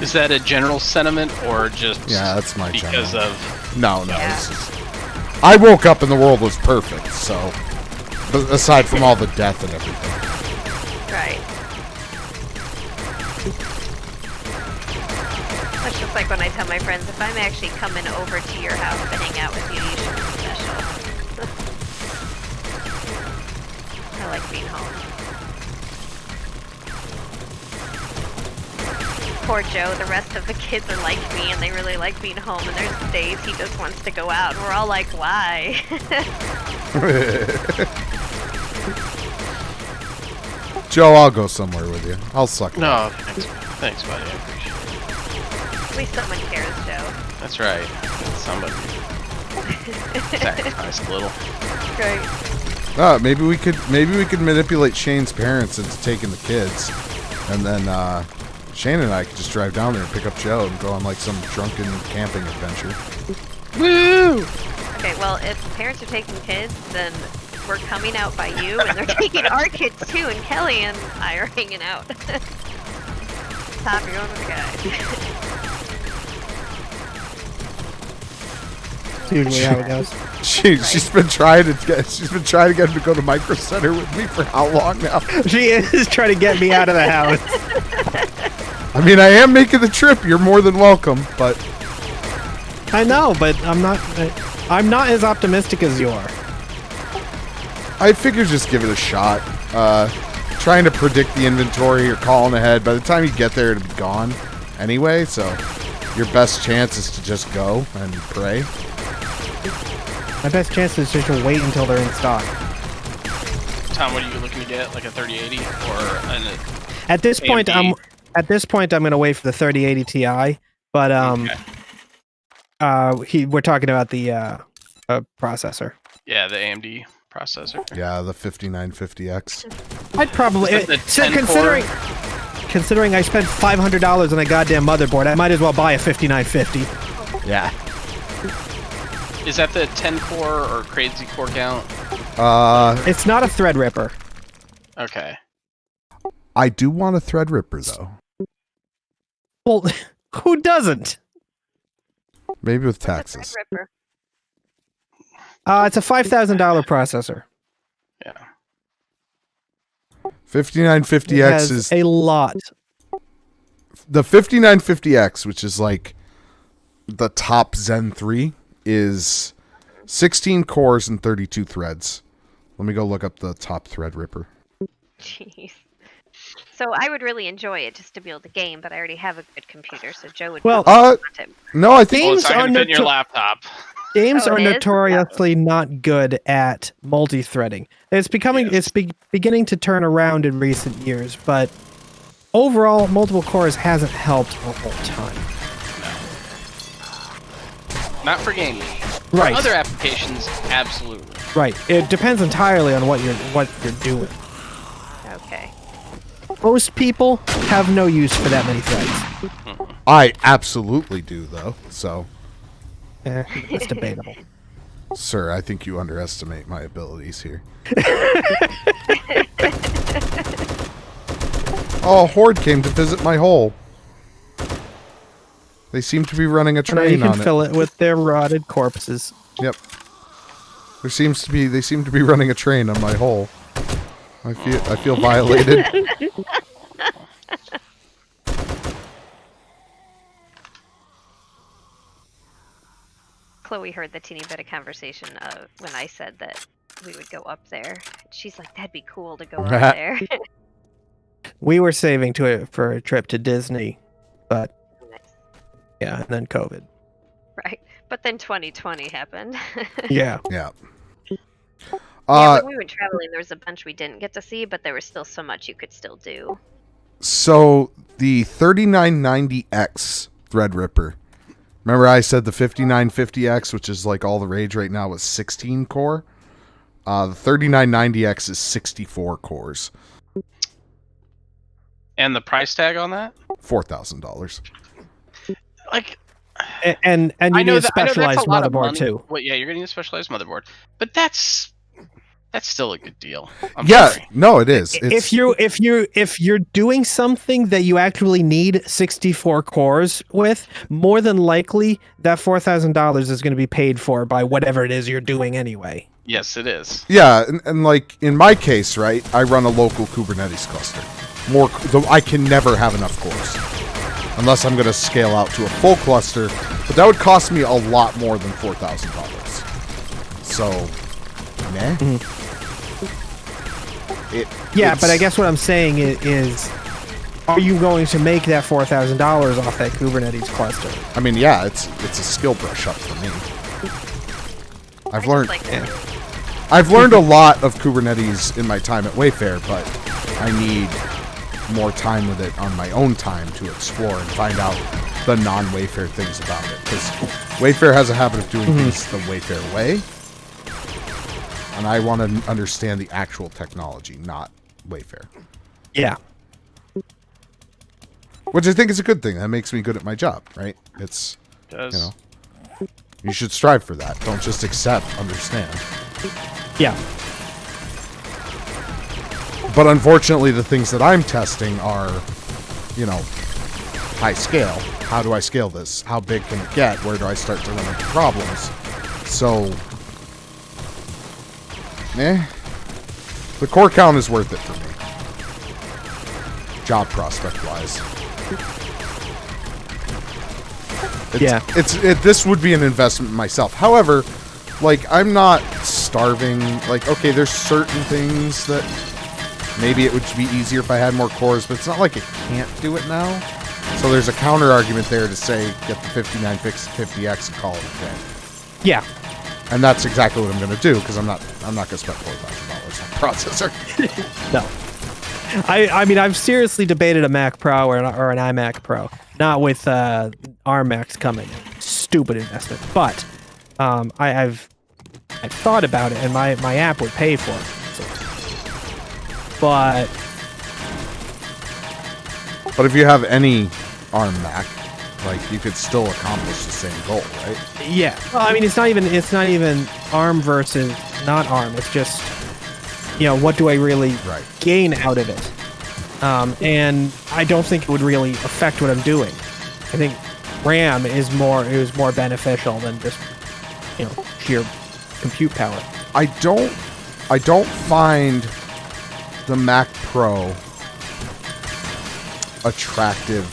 Is that a general sentiment, or just Yeah, that's my because general. of... No, Yeah. this is... I woke up and the world was perfect, so... Aside from all the death and everything. Right. That's just like when I tell my friends, if I'm actually coming over to your house to hang out with you, you should be special. I like being home. Poor Joe, the rest of the kids are like me and they really like being home, and there's days he just wants to go out and we're all like, why? Joe, I'll go somewhere with you. I'll suck it up. No, thanks, buddy. I appreciate it. At least someone cares, Joe. That's right. Somebody sacrificed a little. Great. Maybe we could manipulate Shane's parents into taking the kids, and then Shane and I could just drive down there and pick up Joe and go on like some drunken camping adventure. Woo! Okay, well, if parents are taking kids, then we're coming out by you, and they're taking our kids too, and Kelly and I are hanging out. Tom, you're going with the guys. That's usually how it goes. She's been trying to get him to go to Micro Center with me for how long now? She is trying to get me out of the house. I mean, I am making the trip. You're more than welcome, but I know, but I'm not as optimistic as you are. I figure just give it a shot. Trying to predict the inventory or calling ahead. By the time you get there, it'll be gone anyway, so your best chance is to just go and pray. My best chance is just to wait until they're in stock. Tom, what are you looking to get? Like a 3080 or an At this point, AMD? I'm gonna wait for the 3080 Ti, but Okay. we're talking about the processor. Yeah, the AMD processor. Yeah, the 5950X. I'd probably Is that the so 10 considering I spent $500 on a goddamn motherboard, I might as well buy a 5950. Yeah. Is that the 10 core or crazy core count? It's not a Threadripper. Okay. I do want a Threadripper though. Well, who doesn't? Maybe with taxes. Ripper. It's a $5,000 processor. Yeah. 5950X It has is a lot. the 5950X, which is like the top Zen 3, is 16 cores and 32 threads. Let me go look up the top Threadripper. Jeez. So I would really enjoy it just to be able to game, but I already have a good computer, so Joe would Well, probably want it. No, I think Well, it's not Games going to are fit in your laptop. Games Oh, are it is? notoriously not good at multi-threading. It's becoming beginning to turn around in recent years, but overall, multiple cores hasn't helped a whole ton. Not for gaming. Right. For other applications, absolutely. Right. It depends entirely on what you're doing. Okay. Most people have no use for that many threads. I absolutely do though. So, It's debatable. sir, I think you underestimate my abilities here. Oh, Horde came to visit my hole. They seem to be running a Now you train can on it. fill it with their rotted corpses. Yep. They seem to be running a train on my hole. I feel violated. Chloe heard the teeny bit of conversation when I said that we would go up there. She's like, that'd be cool to go up there. We were saving for a trip to Disney, but yeah, and then COVID. Right. But then 2020 happened. Yeah. Yeah. Yeah, when we went traveling, there was a bunch we didn't get to see, but there was still so much you could still do. So the 3990X Threadripper. Remember I said the 5950X, which is like all the rage right now, was 16 core? The 3990X is 64 cores. And the price tag on that? $4,000. Like, And you I know need a that, I know specialized that's a lot of motherboard money. too. Well, yeah, you're going to need a specialized motherboard. But that's still a good deal. I'm Yeah, sorry. no, it is. It's, If you're doing something that you actually need 64 cores with, more than likely that $4,000 is going to be paid for by whatever it is you're doing anyway. Yes, it is. yeah, and like in my case, right, I run a local Kubernetes cluster. I can never have enough cores. Unless I'm going to scale out to a full cluster, but that would cost me a lot more than $4,000. So, nah. But I guess what I'm saying is are you going to make that $4,000 off that Kubernetes cluster? I mean, yeah, it's a skill brush up for me. I've learned a lot of Kubernetes in my time at Wayfair, but I need more time with it on my own time to explore and find out the non-Wayfair things about it. Because Wayfair has a habit of doing things the Wayfair way, and I want to understand the actual technology, not Wayfair. Yeah. Which I think is a good thing. That makes me good at my job, right? It's, Does. you know, you should strive for that. Don't just accept, understand. Yeah. But unfortunately, the things that I'm testing are, you know, high scale. How do I scale this? How big can it get? Where do I start to run into problems? So, the core count is worth it for me. Job prospect-wise. This would be an investment in myself. However, like, I'm not starving. Like, okay, there's certain things that maybe it would be easier if I had more cores, but it's not like I can't do it now. So there's a counter argument there to say, get the 5950X and call it a day. Yeah. And that's exactly what I'm going to do, because I'm not going to spend $4,000 on a processor. No. I mean, I've seriously debated a Mac Pro or an iMac Pro. Not with ARM Macs coming. Stupid investment. But I I thought about it, and my app would pay for it. But But if you have any ARM Mac, like you could still accomplish the same goal, right? yeah, well, I mean, it's not even ARM versus not ARM. It's just, what do I really Right. gain out of it? And I don't think it would really affect what I'm doing. I think RAM is more beneficial than just sheer compute power. I don't find the Mac Pro attractive.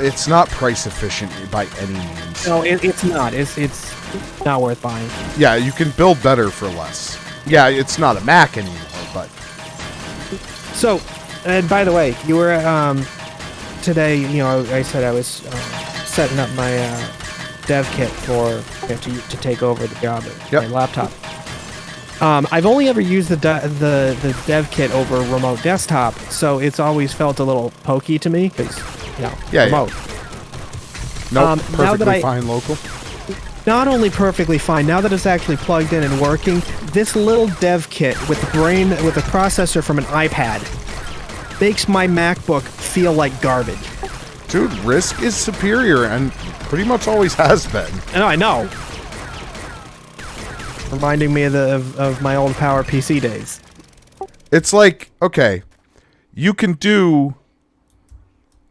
It's not price efficient by any means. No, it's not. It's not worth buying. Yeah, you can build better for less. Yeah, it's not a Mac anymore, but So, and by the way, you were today. I said I was setting up my dev kit to take over the job at Yep. my laptop. I've only ever used the dev kit over remote desktop, so it's always felt a little pokey to me because Yeah. remote. nope, now that perfectly I- fine local. Not only perfectly fine, now that it's actually plugged in and working, this little dev kit with the processor from an iPad makes my MacBook feel like garbage. Dude, RISC is superior and pretty much always has been. And I know. Reminding me of my old PowerPC days. It's like, okay, you can do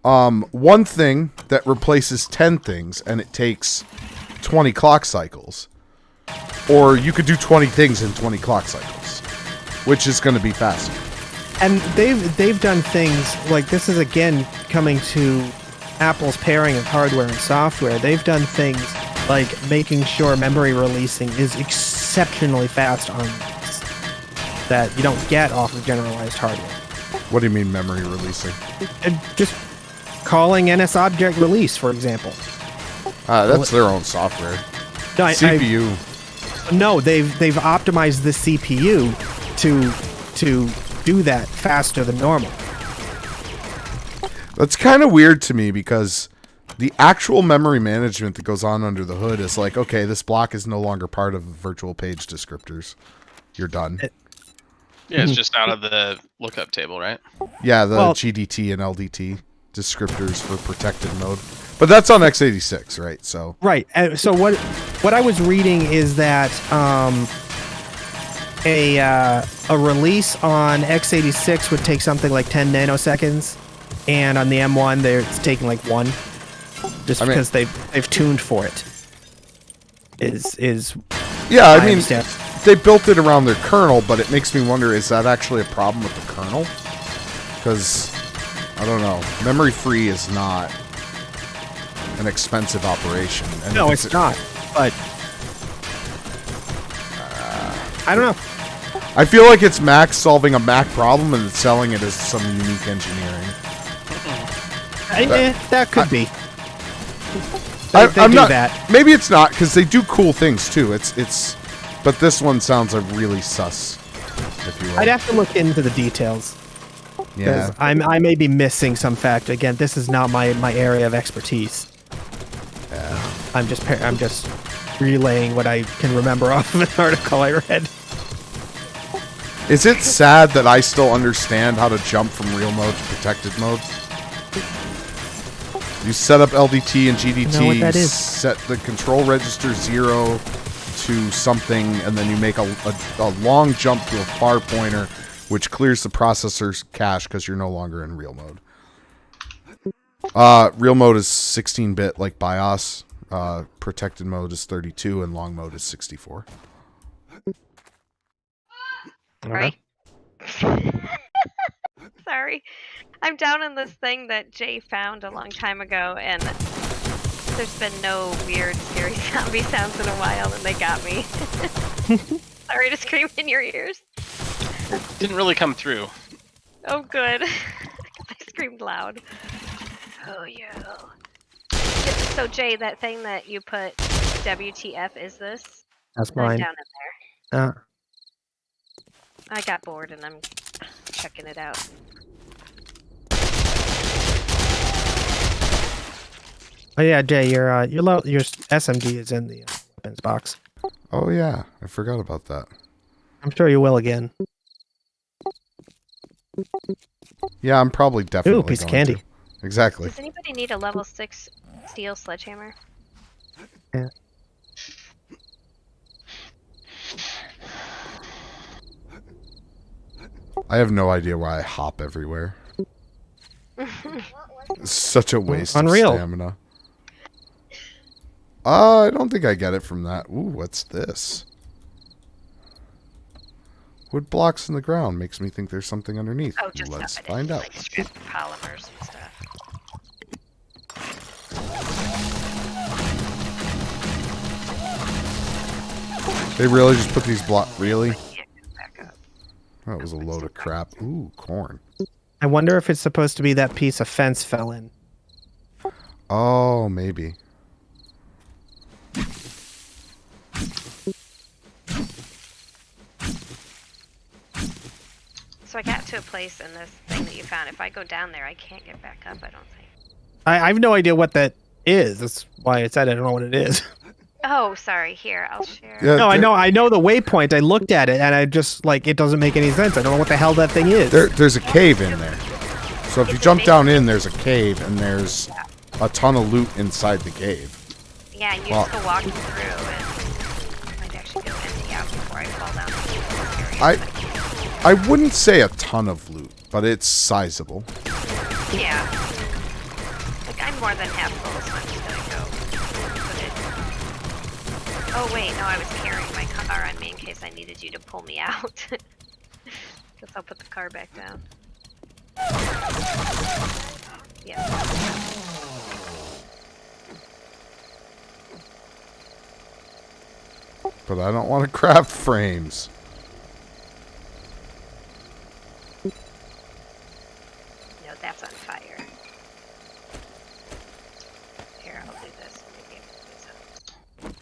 one thing that replaces 10 things and it takes 20 clock cycles. Or you could do 20 things in 20 clock cycles, which is going to be faster. And they've done things like this is again coming to Apple's pairing of hardware and software. They've done things like making sure memory releasing is exceptionally fast on this that you don't get off of generalized hardware. What do you mean memory releasing? And just calling NSObject release, for example. That's their own software. No, CPU. No, they've optimized the CPU to do that faster than normal. That's kind of weird to me because the actual memory management that goes on under the hood is like, okay, this block is no longer part of virtual page descriptors. You're done. Yeah, it's just out of the lookup table, right? Yeah, the Well- GDT and LDT descriptors for protected mode. But that's on x86, right? So Right. So what I was reading is that a release on x86 would take something like 10 nanoseconds, and on the M1 it's taking like 1, just because they've tuned for it. Is yeah, I mean, understand. they built it around their kernel, but it makes me wonder, is that actually a problem with the kernel? Because, I don't know, memory free is not an expensive operation. And No, if it's not. But I don't know. I feel like it's Mac solving a Mac problem and it's selling it as some unique engineering. That could be. I'm They do not. that. Maybe it's not because they do cool things too. It's. But this one sounds like really sus, if you will. I'd have to look into the details. Yeah. Because I may be missing some fact. Again, this is not my area of expertise. I'm just relaying what I can remember off of an article I read. Is it sad that I still understand how to jump from real mode to protected mode? You set up LDT and GDT, know what that is. set the control register 0 to something, and then you make a long jump to a far pointer, which clears the processor's cache because you're no longer in real mode. Real mode is 16-bit like BIOS. Protected mode is 32, and long mode is 64. Right. Sorry. I'm down in this thing that Jay found a long time ago, and there's been no weird, scary zombie sounds in a while, and they got me. Sorry to scream in your ears. Didn't really come through. Oh, good. I screamed loud. Oh, yeah. So, Jay, that thing that you put WTF is this? That's I'm mine. down in there. I got bored and I'm checking it out. Oh yeah, Jay, your SMG is in the weapons box. Oh yeah, I forgot about that. I'm sure you will again. Yeah, I'm probably definitely Ooh, piece of going candy. to. Exactly. Does anybody need a level 6 steel sledgehammer? Yeah. I have no idea why I hop everywhere. What was It's such a waste Unreal. of stamina. I don't think I get it from that. Ooh, what's this? Wood blocks in the ground makes me think there's something underneath. Oh, just Let's stuff. find out. Like stripped polymers and stuff. They really just put these blocks. Really? Can't get back up. That was a load of crap. Ooh, corn. I wonder if it's supposed to be that piece of fence fell in. Oh, maybe. So I got to a place in this thing that you found. If I go down there, I can't get back up, I don't think. I have no idea what that is. That's why I said I don't know what it is. Oh, sorry. Here, I'll share. Yeah, No, I there- know the waypoint. I looked at it and I just like it doesn't make any sense. I don't know what the hell that thing is. There's a cave in there. So if you jump down in, there's a cave, and there's a ton of loot inside the cave. Yeah, and you Well- just go walking through and might actually go empty out before I fall down this area. I wouldn't say a ton of loot, but it's sizable. Yeah. Like, I'm more than half full, so I'm just gonna go put it... Oh, wait, no, I was carrying my car on me in case I needed you to pull me out. Guess I'll put the car back down. Yeah. But I don't want to craft frames. No, that's on fire. Here, I'll do this. Maybe I can do some.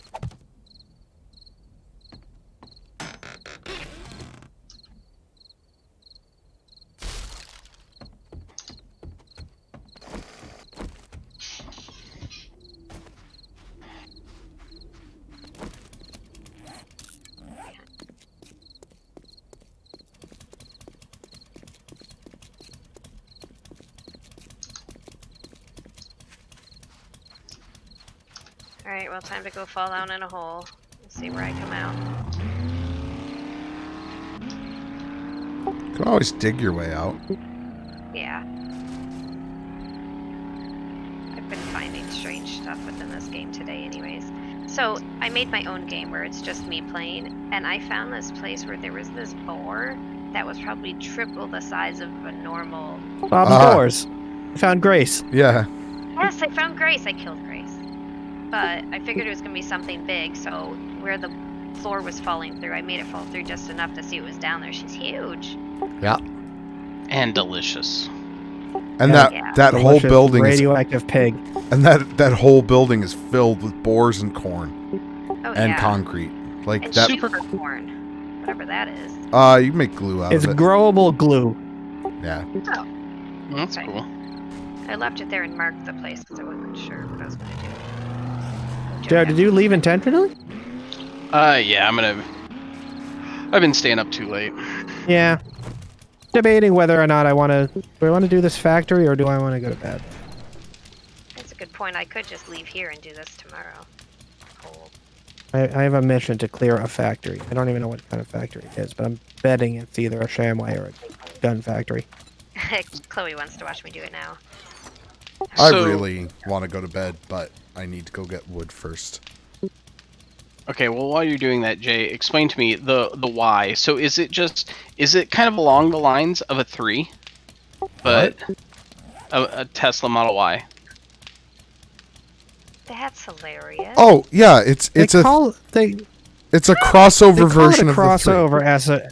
Alright, well, time to go fall down in a hole. Let's see where I come out. You can always dig your way out. Yeah. I've been finding strange stuff within this game today anyways. So, I made my own game where it's just me playing, and I found this place where there was this boar that was probably triple the size of a normal... Bob's Ah. Doors. I found Grace. Yeah. Yes, I found Grace! I killed Grace. But I figured it was going to be something big, so where the floor was falling through, I made it fall through just enough to see it was down there. She's huge. Yeah. And delicious. And Yeah. that whole Delicious building is, radioactive pig. and that whole building is filled with boars and corn Oh, and yeah. concrete. Like And that. super corn. Whatever that is. You can make glue out It's of it. growable glue. Yeah. Oh, That's Okay. cool. I left it there and marked the place because I wasn't sure what I was going to do. Jared, did you leave intentionally? Yeah, I've been staying up too late. Yeah. Debating whether or not I want to. Do I want to do this factory or do I want to go to bed? That's a good point. I could just leave here and do this tomorrow. Cool. I have a mission to clear a factory. I don't even know what kind of factory it is, but I'm betting it's either a ShamWay or a gun factory. Chloe wants to watch me do it now. I So- really want to go to bed, but I need to go get wood first. Okay, well, while you're doing that, Jay, explain to me the why. So is it kind of along the lines of a 3, but a Tesla Model Y? That's hilarious. Oh yeah, it's a They it's a crossover call it version a of the 3. crossover as a.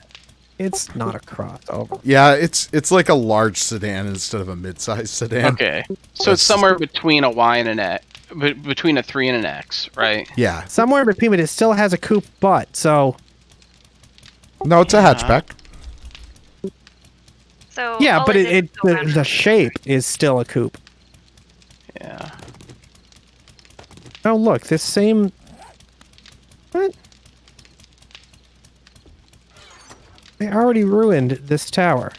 It's not a crossover. Yeah, it's like a large sedan instead of a mid-sized sedan. Okay, so it's somewhere between a Y and an X, between a 3 and an X, right? Yeah. Somewhere in between, but it still has a coupe butt. So No, it's a hatchback. So yeah, all but I did it was go around the and- shape is still a coupe. Yeah. Oh look, this same. What? They already ruined this tower.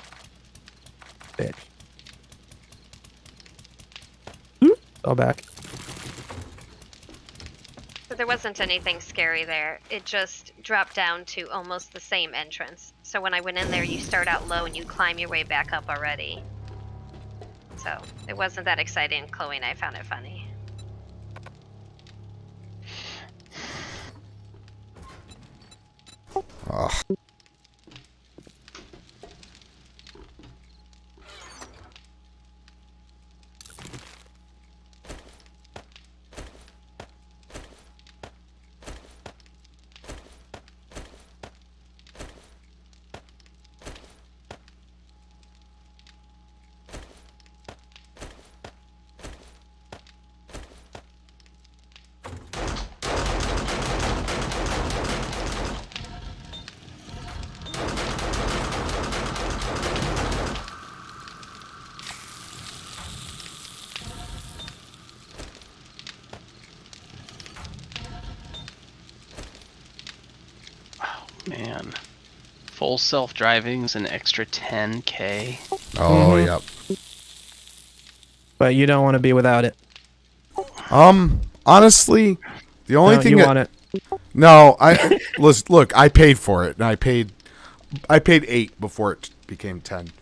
Bitch. All back. So there wasn't anything scary there. It just dropped down to almost the same entrance. So when I went in there, you start out low and you climb your way back up already. So it wasn't that exciting, Chloe, and I found it funny. Ugh. Man. Full self-driving's an extra 10K. Oh, Mhm. yep. But you don't want to be without it. Honestly, the only No, thing you that want it. no, look, I paid for it, and I paid 8 before it became 10.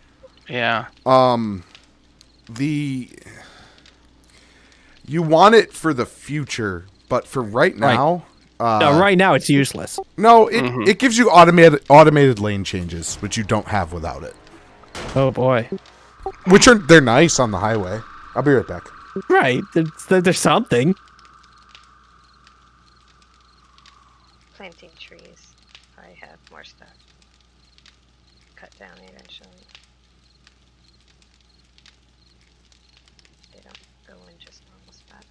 Yeah. You want it for the future, but for right now, No, right now it's useless. no, it gives you automated lane changes, which you don't have without it. Oh boy. They're nice on the highway. I'll be right back. Right. There's something. Planting trees. I have more stuff. Cut down eventually. They don't go in just normal spot.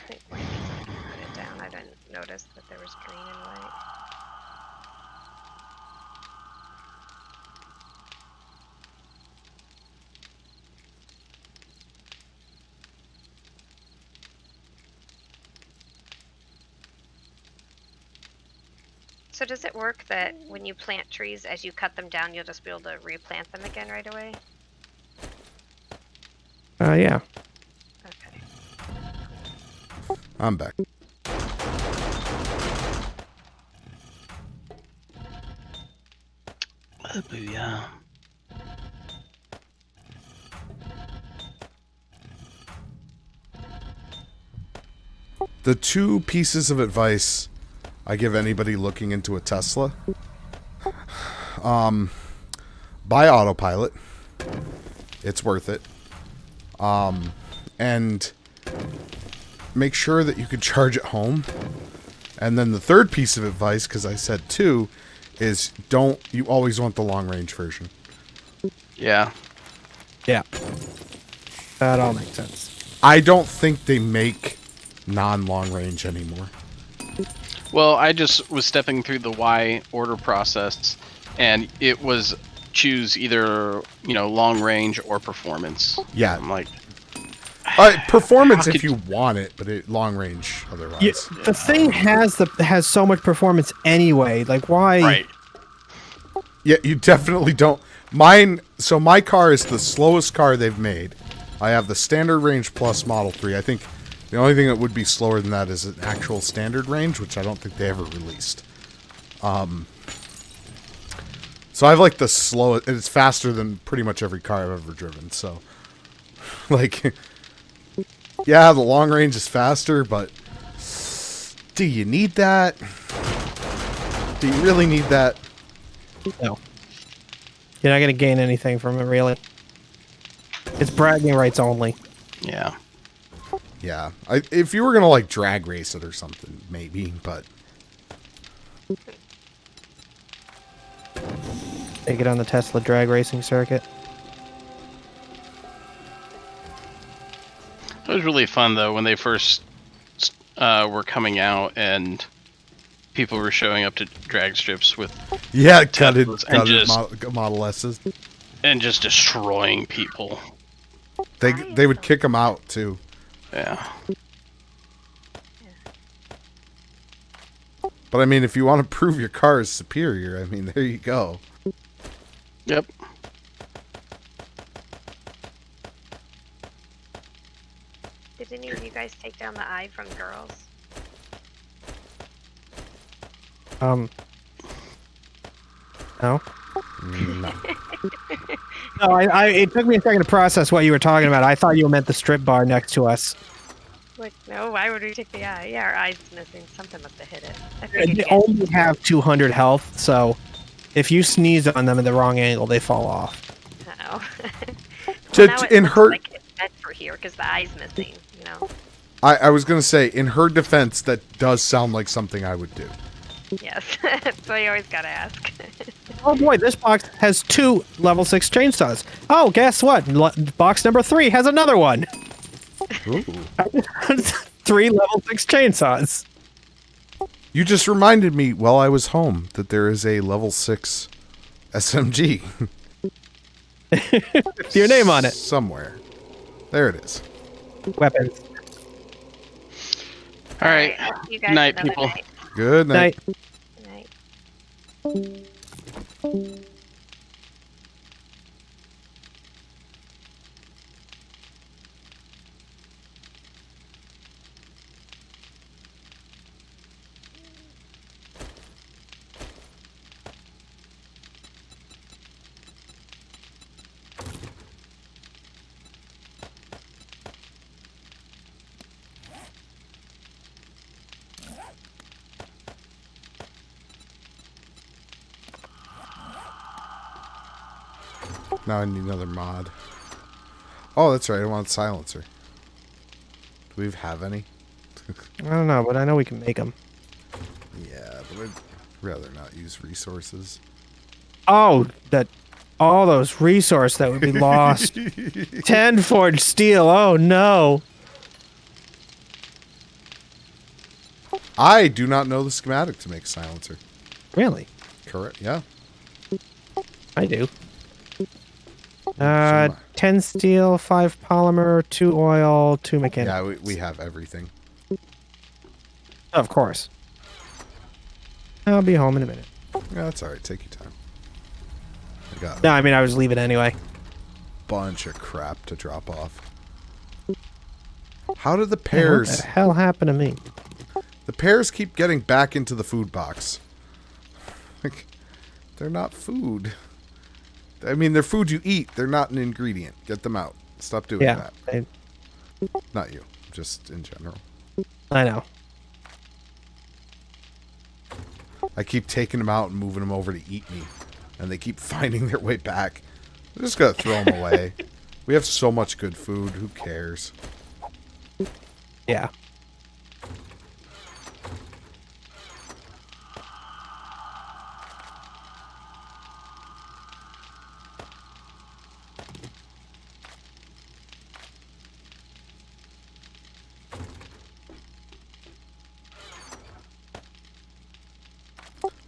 I think one because I can put it down. I didn't notice that there was green and white. So does it work that when you plant trees, as you cut them down, you'll just be able to replant them again right away? Yeah. Okay. I'm back. Oh, booyah. The 2 pieces of advice I give anybody looking into a Tesla: buy autopilot. It's worth it. And make sure that you can charge at home. And then the third piece of advice, because I said 2, is you always want the long range version. Yeah. Yeah. That all makes sense. I don't think they make non-long range anymore. Well, I just was stepping through the Y order process, and it was choose either, long range or performance. Yeah. I'm like, Performance How if could- you want it, but long range otherwise. Yeah, the thing has so much performance anyway. Like why? right. Yeah, you definitely don't. So my car is the slowest car they've made. I have the standard range plus Model 3. I think the only thing that would be slower than that is an actual standard range, which I don't think they ever released. So I have like the slowest, and it's faster than pretty much every car I've ever driven. So, like, yeah, the long range is faster, but do you need that? Do you really need that? No. You're not gonna gain anything from it, really. It's bragging rights only. Yeah. Yeah, if you were gonna like drag race it or something, maybe, but Take it on the Tesla drag racing circuit. It was really fun though when they first were coming out and people were showing up to drag strips with Yeah, gutted and just- Model S's. and just destroying people. They would kick them out too. Yeah. But I mean, if you want to prove your car is superior, I mean, there you go. Yep. Did any of you guys take down the eye from girls? No. No. No, it took me a second to process what you were talking about. I thought you meant the strip bar next to us. Like, no, why would we take the eye? Yeah, our eye's missing. Something must have hit it. I They think only have 200 health, so if you sneeze on them in the wrong angle, they fall off. Oh. To- Now it in looks her- like it's meant for here because the eye's missing. You know. I was gonna say, in her defense, that does sound like something I would do. Yes. So you always gotta ask. Oh boy, this box has 2 level 6 chainsaws. Oh, guess what? Box number 3 has another one. Ooh. 3 level 6 chainsaws. You just reminded me while I was home that there is a level 6 SMG. Your name on it. Somewhere. There it is. Weapons. All right. I'll see you guys Night, another people. night. Good night. Night. Good night. Now I need another mod. Oh, that's right. I want silencer. Do we have any? I don't know, but I know we can make them. Yeah, but I'd rather not use resources. Oh, all those resources that would be lost. 10 forged steel. Oh no. I do not know the schematic to make a silencer. Really? Correct. Yeah. I do. am I. 10 steel, 5 polymer, 2 oil, 2 mechanical. Yeah, we have everything. Of course. I'll be home in a minute. Yeah, that's alright. Take your time. I got No, a I mean, I was leaving anyway. bunch of crap to drop off. How did the What pears... the hell happened to me? The pears keep getting back into the food box. Like, they're not food. I mean, they're food you eat. They're not an ingredient. Get them out. Stop doing Yeah, that. Not you. Just in general. I know. I keep taking them out and moving them over to eat me. And they keep finding their way back. I'm just going to throw them away. We have so much good food. Who cares? Yeah.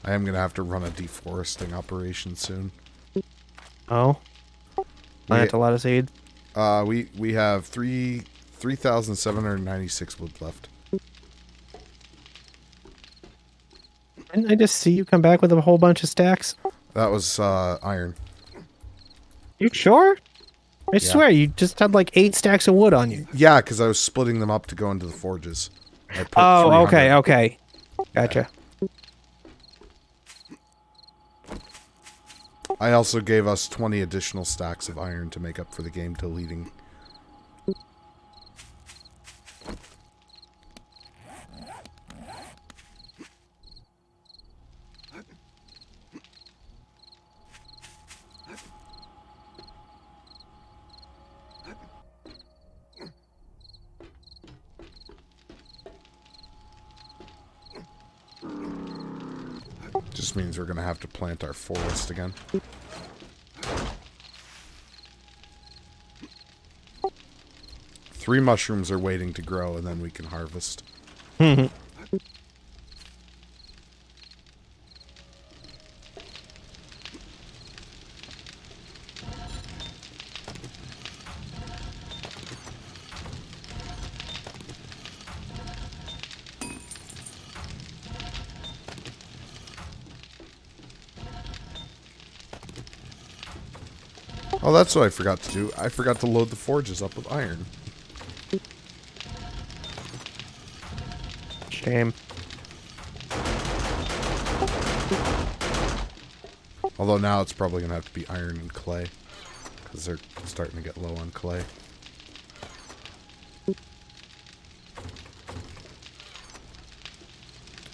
I am going to have to run a deforesting operation soon. Oh. Plant a lot of seeds. We have 3,796 wood left. Didn't I just see you come back with a whole bunch of stacks? That was iron. You sure? I swear, you just had like 8 stacks of wood on you. Yeah, because I was splitting them up to go into the forges. I put Oh, okay, 300. okay. Gotcha. I also gave us 20 additional stacks of iron to make up for the game deleting. Just means we're going to have to plant our forest again. 3 mushrooms are waiting to grow, and then we can harvest. Oh, that's what I forgot to do. I forgot to load the forges up with iron. Shame. Although now it's probably going to have to be iron and clay. Because they're starting to get low on clay.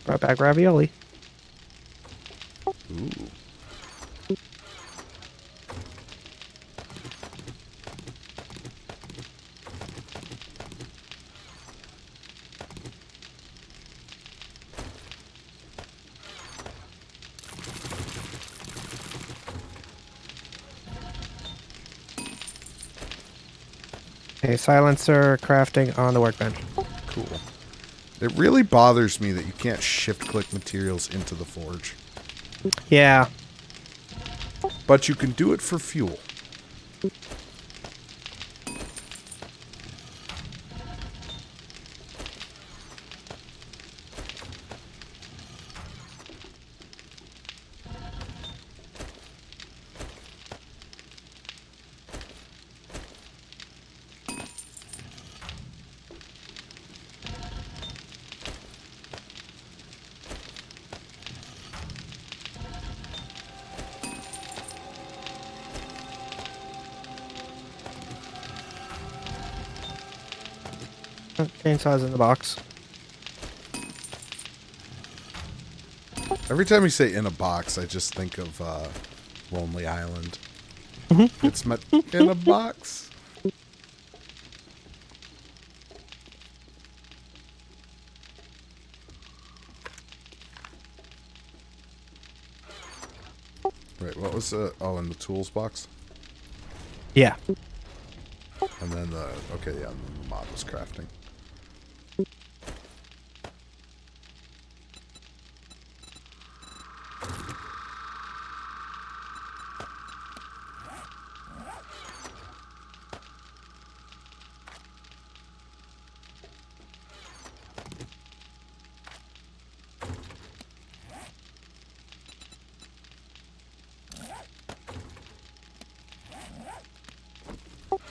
Brought back ravioli. Ooh. A silencer crafting on the workbench. Cool. It really bothers me that you can't shift-click materials into the forge. Yeah. But you can do it for fuel. Chainsaw's in the box. Every time you say in a box, I just think of Lonely Island. It's met in a box. Right, what was the... Oh, in the tools box? Yeah. And then the... Okay, yeah, and then the mod was crafting.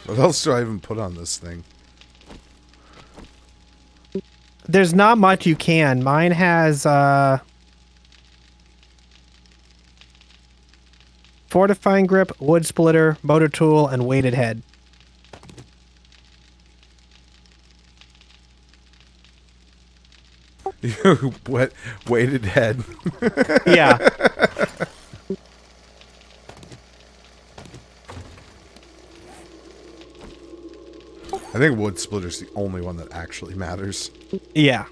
What else do I even put on this thing? There's not much you can. Mine has fortifying grip, wood splitter, motor tool, and weighted head. Weighted head. Yeah. I think wood splitter's the only one that actually matters. Yeah.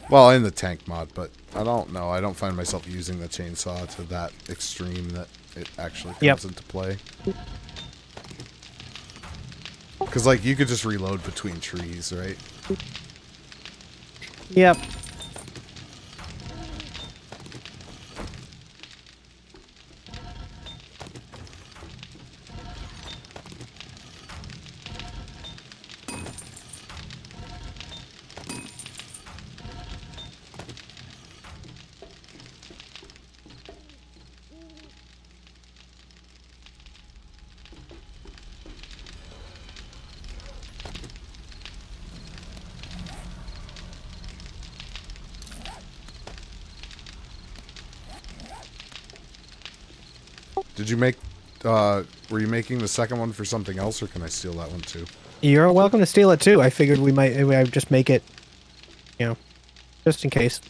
Well, in the tank mod, but I don't know. I don't find myself using the chainsaw to that extreme that it actually comes into play. Because, like, you could just reload between trees, right? Yep. Did you make, were you making the second one for something else, or can I steal that one too? You're welcome to steal it too. I figured we might just make it, you know, just in case.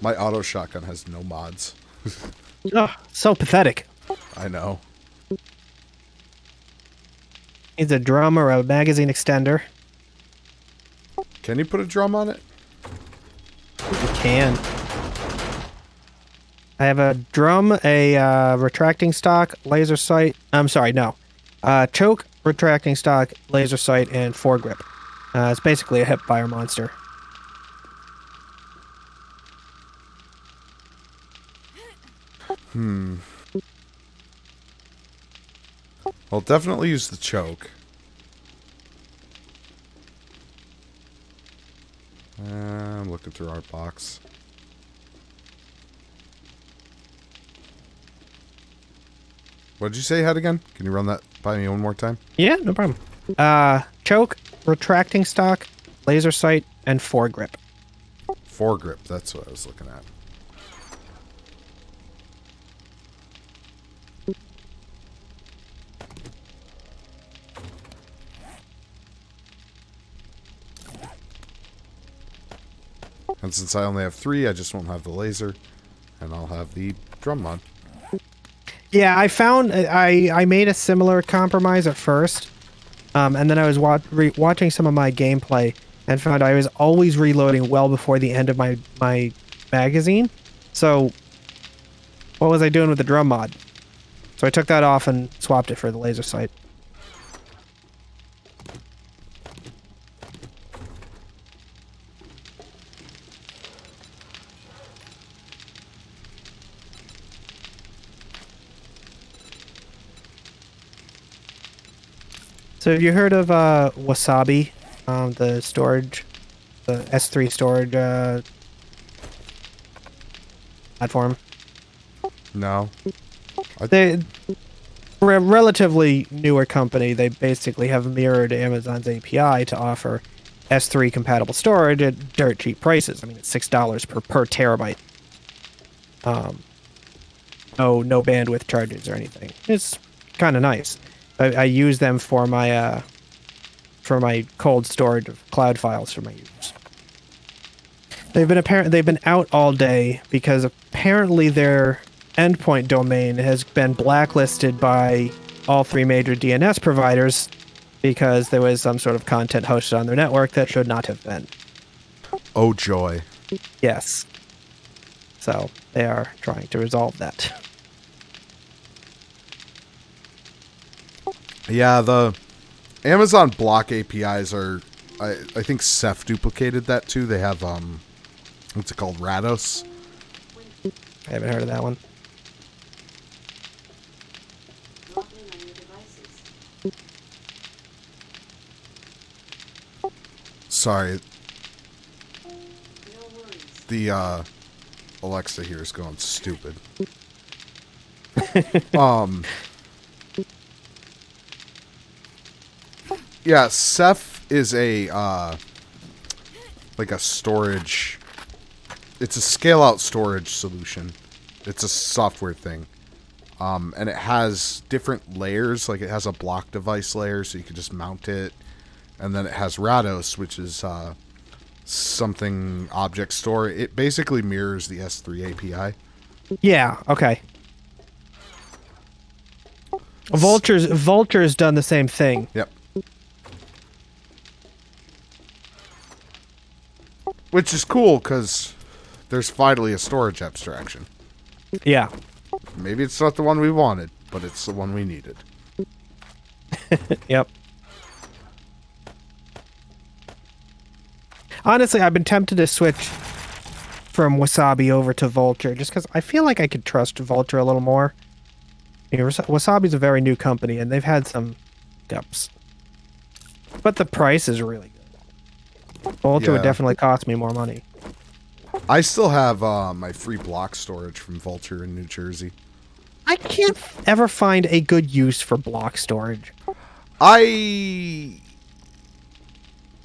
My auto shotgun has no mods. Oh, so pathetic. I know. Needs a drum or a magazine extender. Can you put a drum on it? You can. I have a drum, a retracting stock, laser sight. I'm sorry, no. Choke, retracting stock, laser sight, and foregrip. It's basically a hip fire monster. I'll definitely use the choke. I'm looking through our box. What did you say you had again? Can you run that by me one more time? Yeah, no problem. Choke, retracting stock, laser sight, and foregrip. Foregrip, that's what I was looking at. And since I only have 3, I just won't have the laser, and I'll have the drum mod. Yeah, I found I made a similar compromise at first, and then I was watching some of my gameplay and found I was always reloading well before the end of my magazine. So, what was I doing with the drum mod? So I took that off and swapped it for the laser sight. So have you heard of Wasabi, the storage, the S3 storage platform? No. They're a relatively newer company. They basically have mirrored Amazon's API to offer S3 compatible storage at dirt cheap prices. I mean, it's $6 per terabyte. No bandwidth charges or anything. It's kind of nice. I use them for my cold storage of cloud files for my users. They've been out all day because apparently their endpoint domain has been blacklisted by all 3 major DNS providers because there was some sort of content hosted on their network that should not have been. Oh joy. Yes. So they are trying to resolve that. Yeah, the Amazon block APIs are... I think Ceph duplicated that too. They have, what's it called? Rados? I haven't heard of that one. Sorry. The, Alexa here is going stupid. Yeah, Ceph is a, like a storage... It's a scale-out storage solution. It's a software thing. And it has different layers. Like, it has a block device layer, so you can just mount it. And then it has Rados, which is, something object store. It basically mirrors the S3 API. Yeah, okay. Vulture's done the same thing. Yep. Which is cool, because there's finally a storage abstraction. Yeah. Maybe it's not the one we wanted, but it's the one we needed. Yep. Honestly, I've been tempted to switch from Wasabi over to Vulture, just because I feel like I could trust Vulture a little more. You know, Wasabi's a very new company, and they've had some hiccups. But the price is really good. Vulture would definitely cost me more money. I still have my free block storage from Vulture in New Jersey. I can't ever find a good use for block storage. I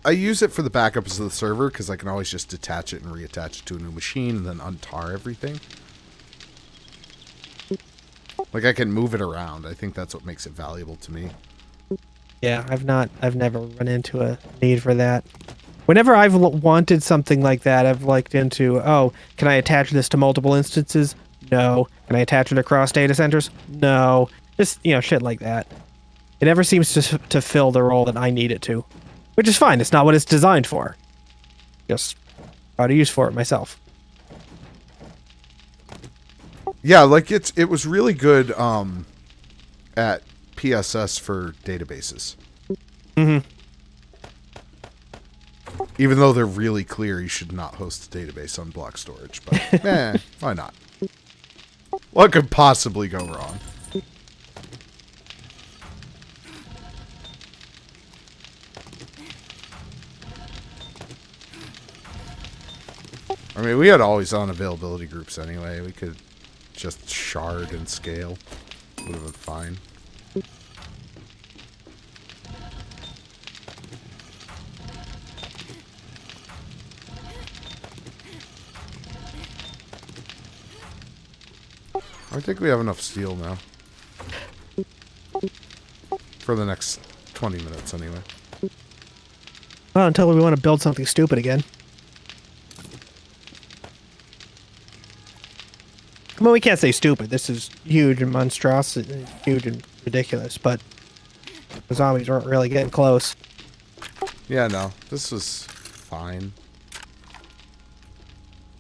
use it for the backups of the server, because I can always just detach it and reattach it to a new machine and then untar everything. Like, I can move it around. I think that's what makes it valuable to me. Yeah, I've never run into a need for that. Whenever I've wanted something like that, I've looked into, oh, can I attach this to multiple instances? No. Can I attach it across data centers? No. Just, shit like that. It never seems to fill the role that I need it to. Which is fine. It's not what it's designed for. Just how to use for it myself. Yeah, like it was really good at PSS for databases. Mm-hmm. Even though they're really clear, you should not host a database on block storage. But, why not? What could possibly go wrong? I mean, we had always on availability groups anyway. We could just shard and scale. Would have been fine. I think we have enough steel now. For the next 20 minutes anyway. Well, until we want to build something stupid again. Well, we can't say stupid. This is huge and monstrous, huge and ridiculous, but the zombies weren't really getting close. Yeah, no. This was fine.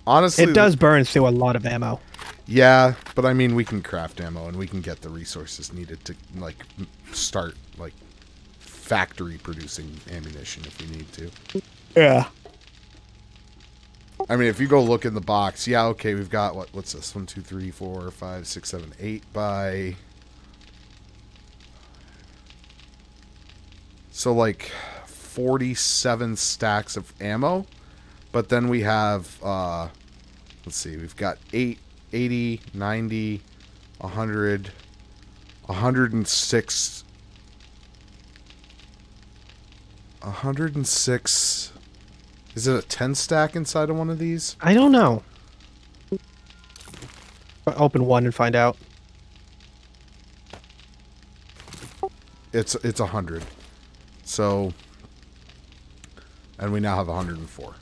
Honestly... It does burn through a lot of ammo. Yeah, but I mean, we can craft ammo and we can get the resources needed to, like, start, like, factory producing ammunition if we need to. Yeah. I mean, if you go look in the box, yeah, okay, we've got, what's this? 1, 2, 3, 4, 5, 6, 7, 8 by... So, like, 47 stacks of ammo. But then we have, let's see, we've got 80, 90, 100, 106... 106... Is it a 10 stack inside of one of these? I don't know. I'll open one and find out. It's 100. So, and we now have 104.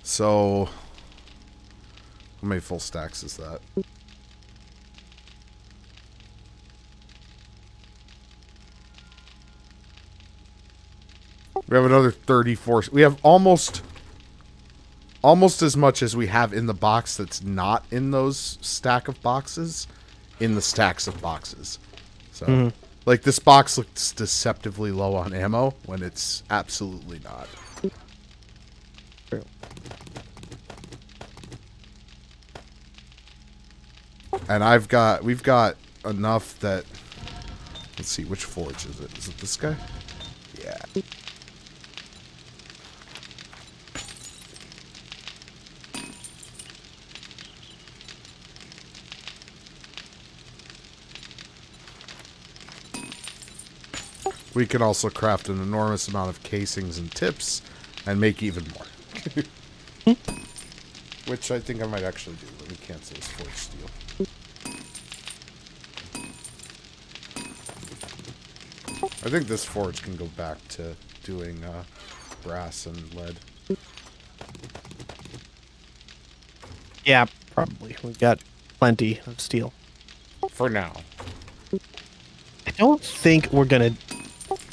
So how many full stacks is that? We have another 34. We have almost as much as we have in the box that's not in those stack of boxes in the stacks of boxes. So, like, this box looks deceptively low on ammo when it's absolutely not. True. And we've got enough that, let's see, which forge is it? Is it this guy? Yeah. We can also craft an enormous amount of casings and tips and make even more. Which I think I might actually do. Let me cancel this forged steel. I think this forge can go back to doing brass and lead. Yeah, probably. We've got plenty of steel. For now. I don't think we're gonna...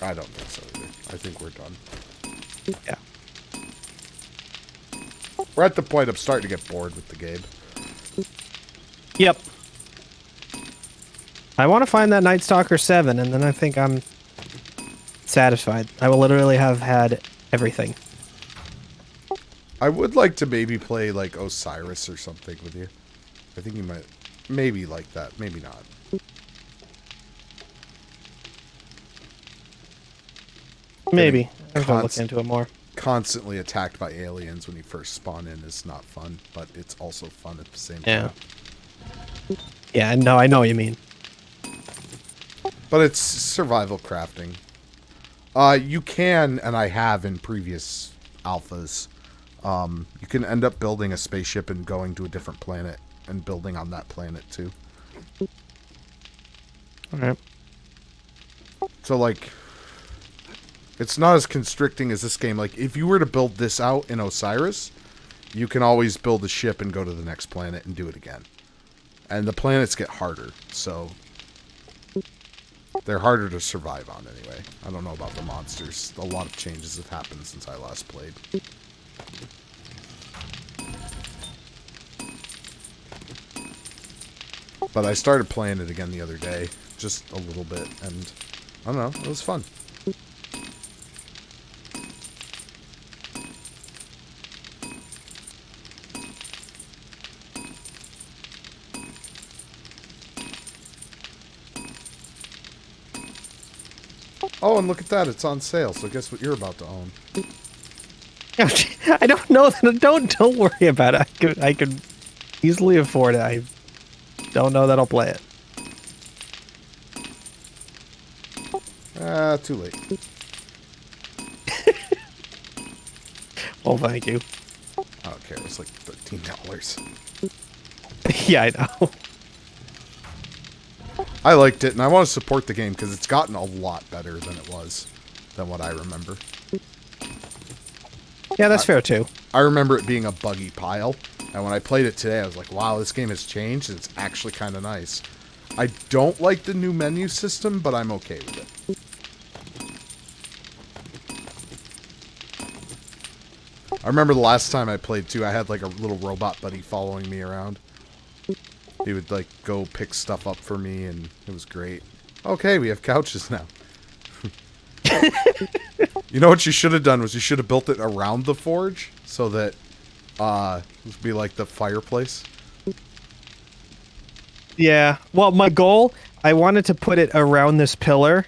I don't think so either. I think we're done. Yeah. We're at the point I'm starting to get bored with the game. Yep. I want to find that Night Stalker 7, and then I think I'm satisfied. I will literally have had everything. I would like to maybe play, like, Osiris or something with you. I think you might... Maybe like that. Maybe not. Maybe. I'm going to look into it more. Constantly attacked by aliens when you first spawn in is not fun, but it's also fun at the same time. Yeah. Yeah, no, I know what you mean. But it's survival crafting. You can, and I have in previous alphas, you can end up building a spaceship and going to a different planet and building on that planet too. Alright. So, like, it's not as constricting as this game. Like, if you were to build this out in Osiris, you can always build a ship and go to the next planet and do it again. And the planets get harder, so they're harder to survive on anyway. I don't know about the monsters. A lot of changes have happened since I last played. But I started playing it again the other day, just a little bit, and I don't know, it was fun. Oh, and look at that, it's on sale, so guess what you're about to own. I don't know that. Don't worry about it. I could easily afford it. I don't know that I'll play it. Too late. Well, thank you. I don't care, it's like $13. Yeah, I know. I liked it, and I want to support the game because it's gotten a lot better than it was, than what I remember. Yeah, that's fair too. I remember it being a buggy pile, and when I played it today, I was like, wow, this game has changed, and it's actually kind of nice. I don't like the new menu system, but I'm okay with it. I remember the last time I played, too, I had like a little robot buddy following me around. He would like go pick stuff up for me, and it was great. Okay, we have couches now. You know what you should have done was you should have built it around the forge so that it would be like the fireplace. Yeah. Well, my goal, I wanted to put it around this pillar,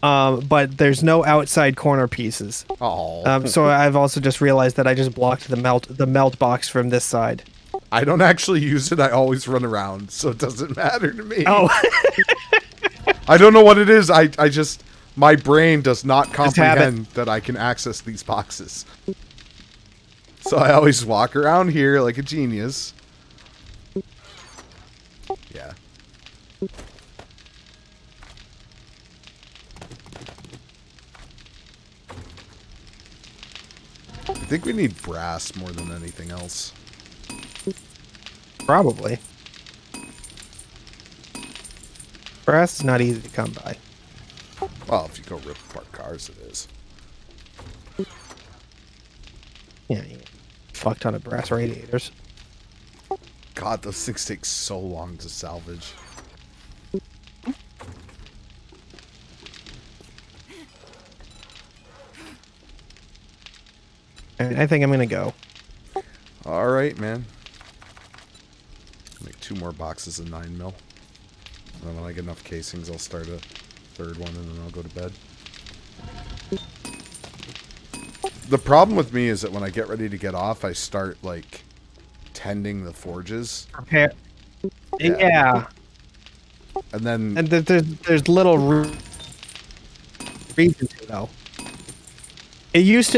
but there's no outside corner pieces. Oh. So I've also just realized that I just blocked the melt box from this side. I don't actually use it. I always run around, so it doesn't matter to me. Oh. I don't know what it is. I just... My brain does not Just have comprehend that I can access these boxes. So I always walk around here like a genius. Yeah. I think we need brass more than anything else. Probably. Brass is not easy to come by. Well, if you go rip apart cars, it is. Yeah, you fuck ton of brass radiators. God, those things take so long to salvage. I think I'm gonna go. All right, man. Make 2 more boxes of 9mm. And then when I get enough casings, I'll start a 3rd one, and then I'll go to bed. The problem with me is that when I get ready to get off, I start, like, tending the forges. Prepare. Yeah. And then... And there's little reason to, though. It used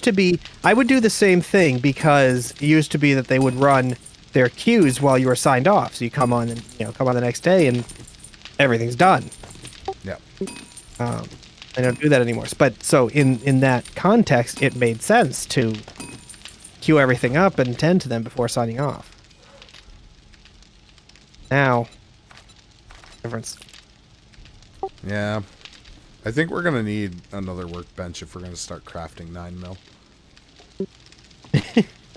to be, I would do the same thing because it used to be that they would run their queues while you were signed off. So you come on and, come on the next day and everything's done. Yeah. I don't do that anymore. But so in that context, it made sense to queue everything up and tend to them before signing off. Now, difference. Yeah. I think we're going to need another workbench if we're going to start crafting 9mm.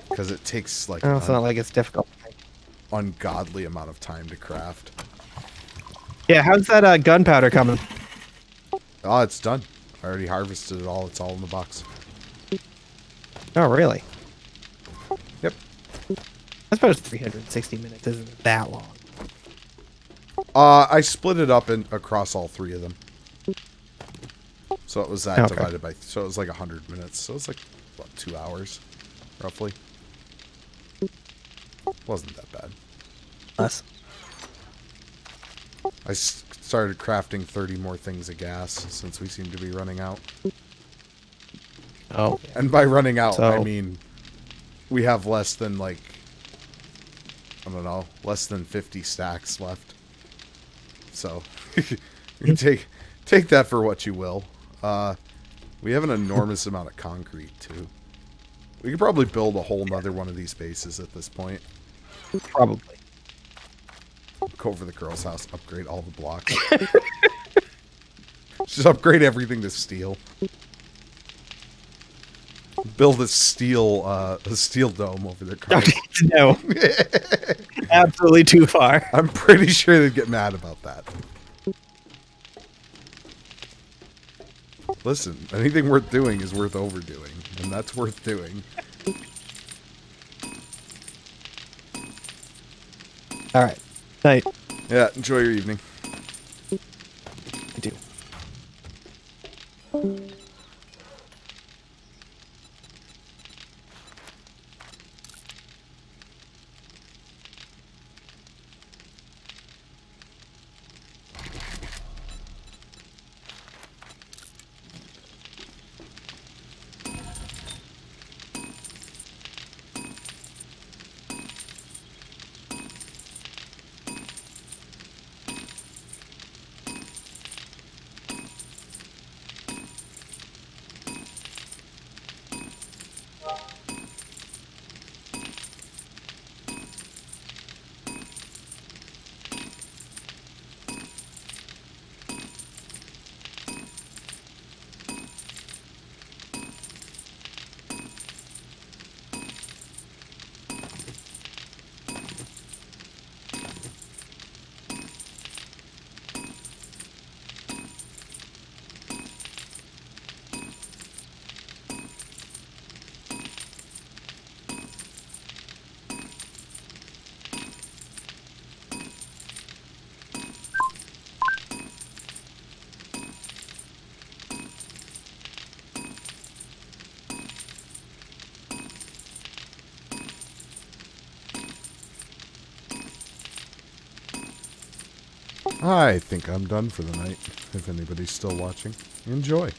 Because it takes, like, It's not like it's difficult. ungodly amount of time to craft. Yeah, how's that gunpowder coming? Oh, it's done. I already harvested it all. It's all in the box. Oh, really? Yep. I suppose 360 minutes isn't that long. I split it up across all 3 of them. So it was that Okay. divided by... So it was like 100 minutes. So it's like, what, 2 hours? Roughly. Wasn't that bad. Less. I started crafting 30 more things of gas since we seem to be running out. Oh. And by running out, I So- mean... We have less than, like... I don't know. Less than 50 stacks left. So... you can take that for what you will. We have an enormous amount of concrete, too. We could probably build a whole nother one of these bases at this point. Probably. Go over to the girl's house, upgrade all the blocks. Just upgrade everything to steel. Build a steel dome over their car. No. absolutely too far. I'm pretty sure they'd get mad about that. Listen, anything worth doing is worth overdoing, and that's worth doing. All right. Night. Yeah, enjoy your evening. You too. I think I'm done for the night. If anybody's still watching, enjoy.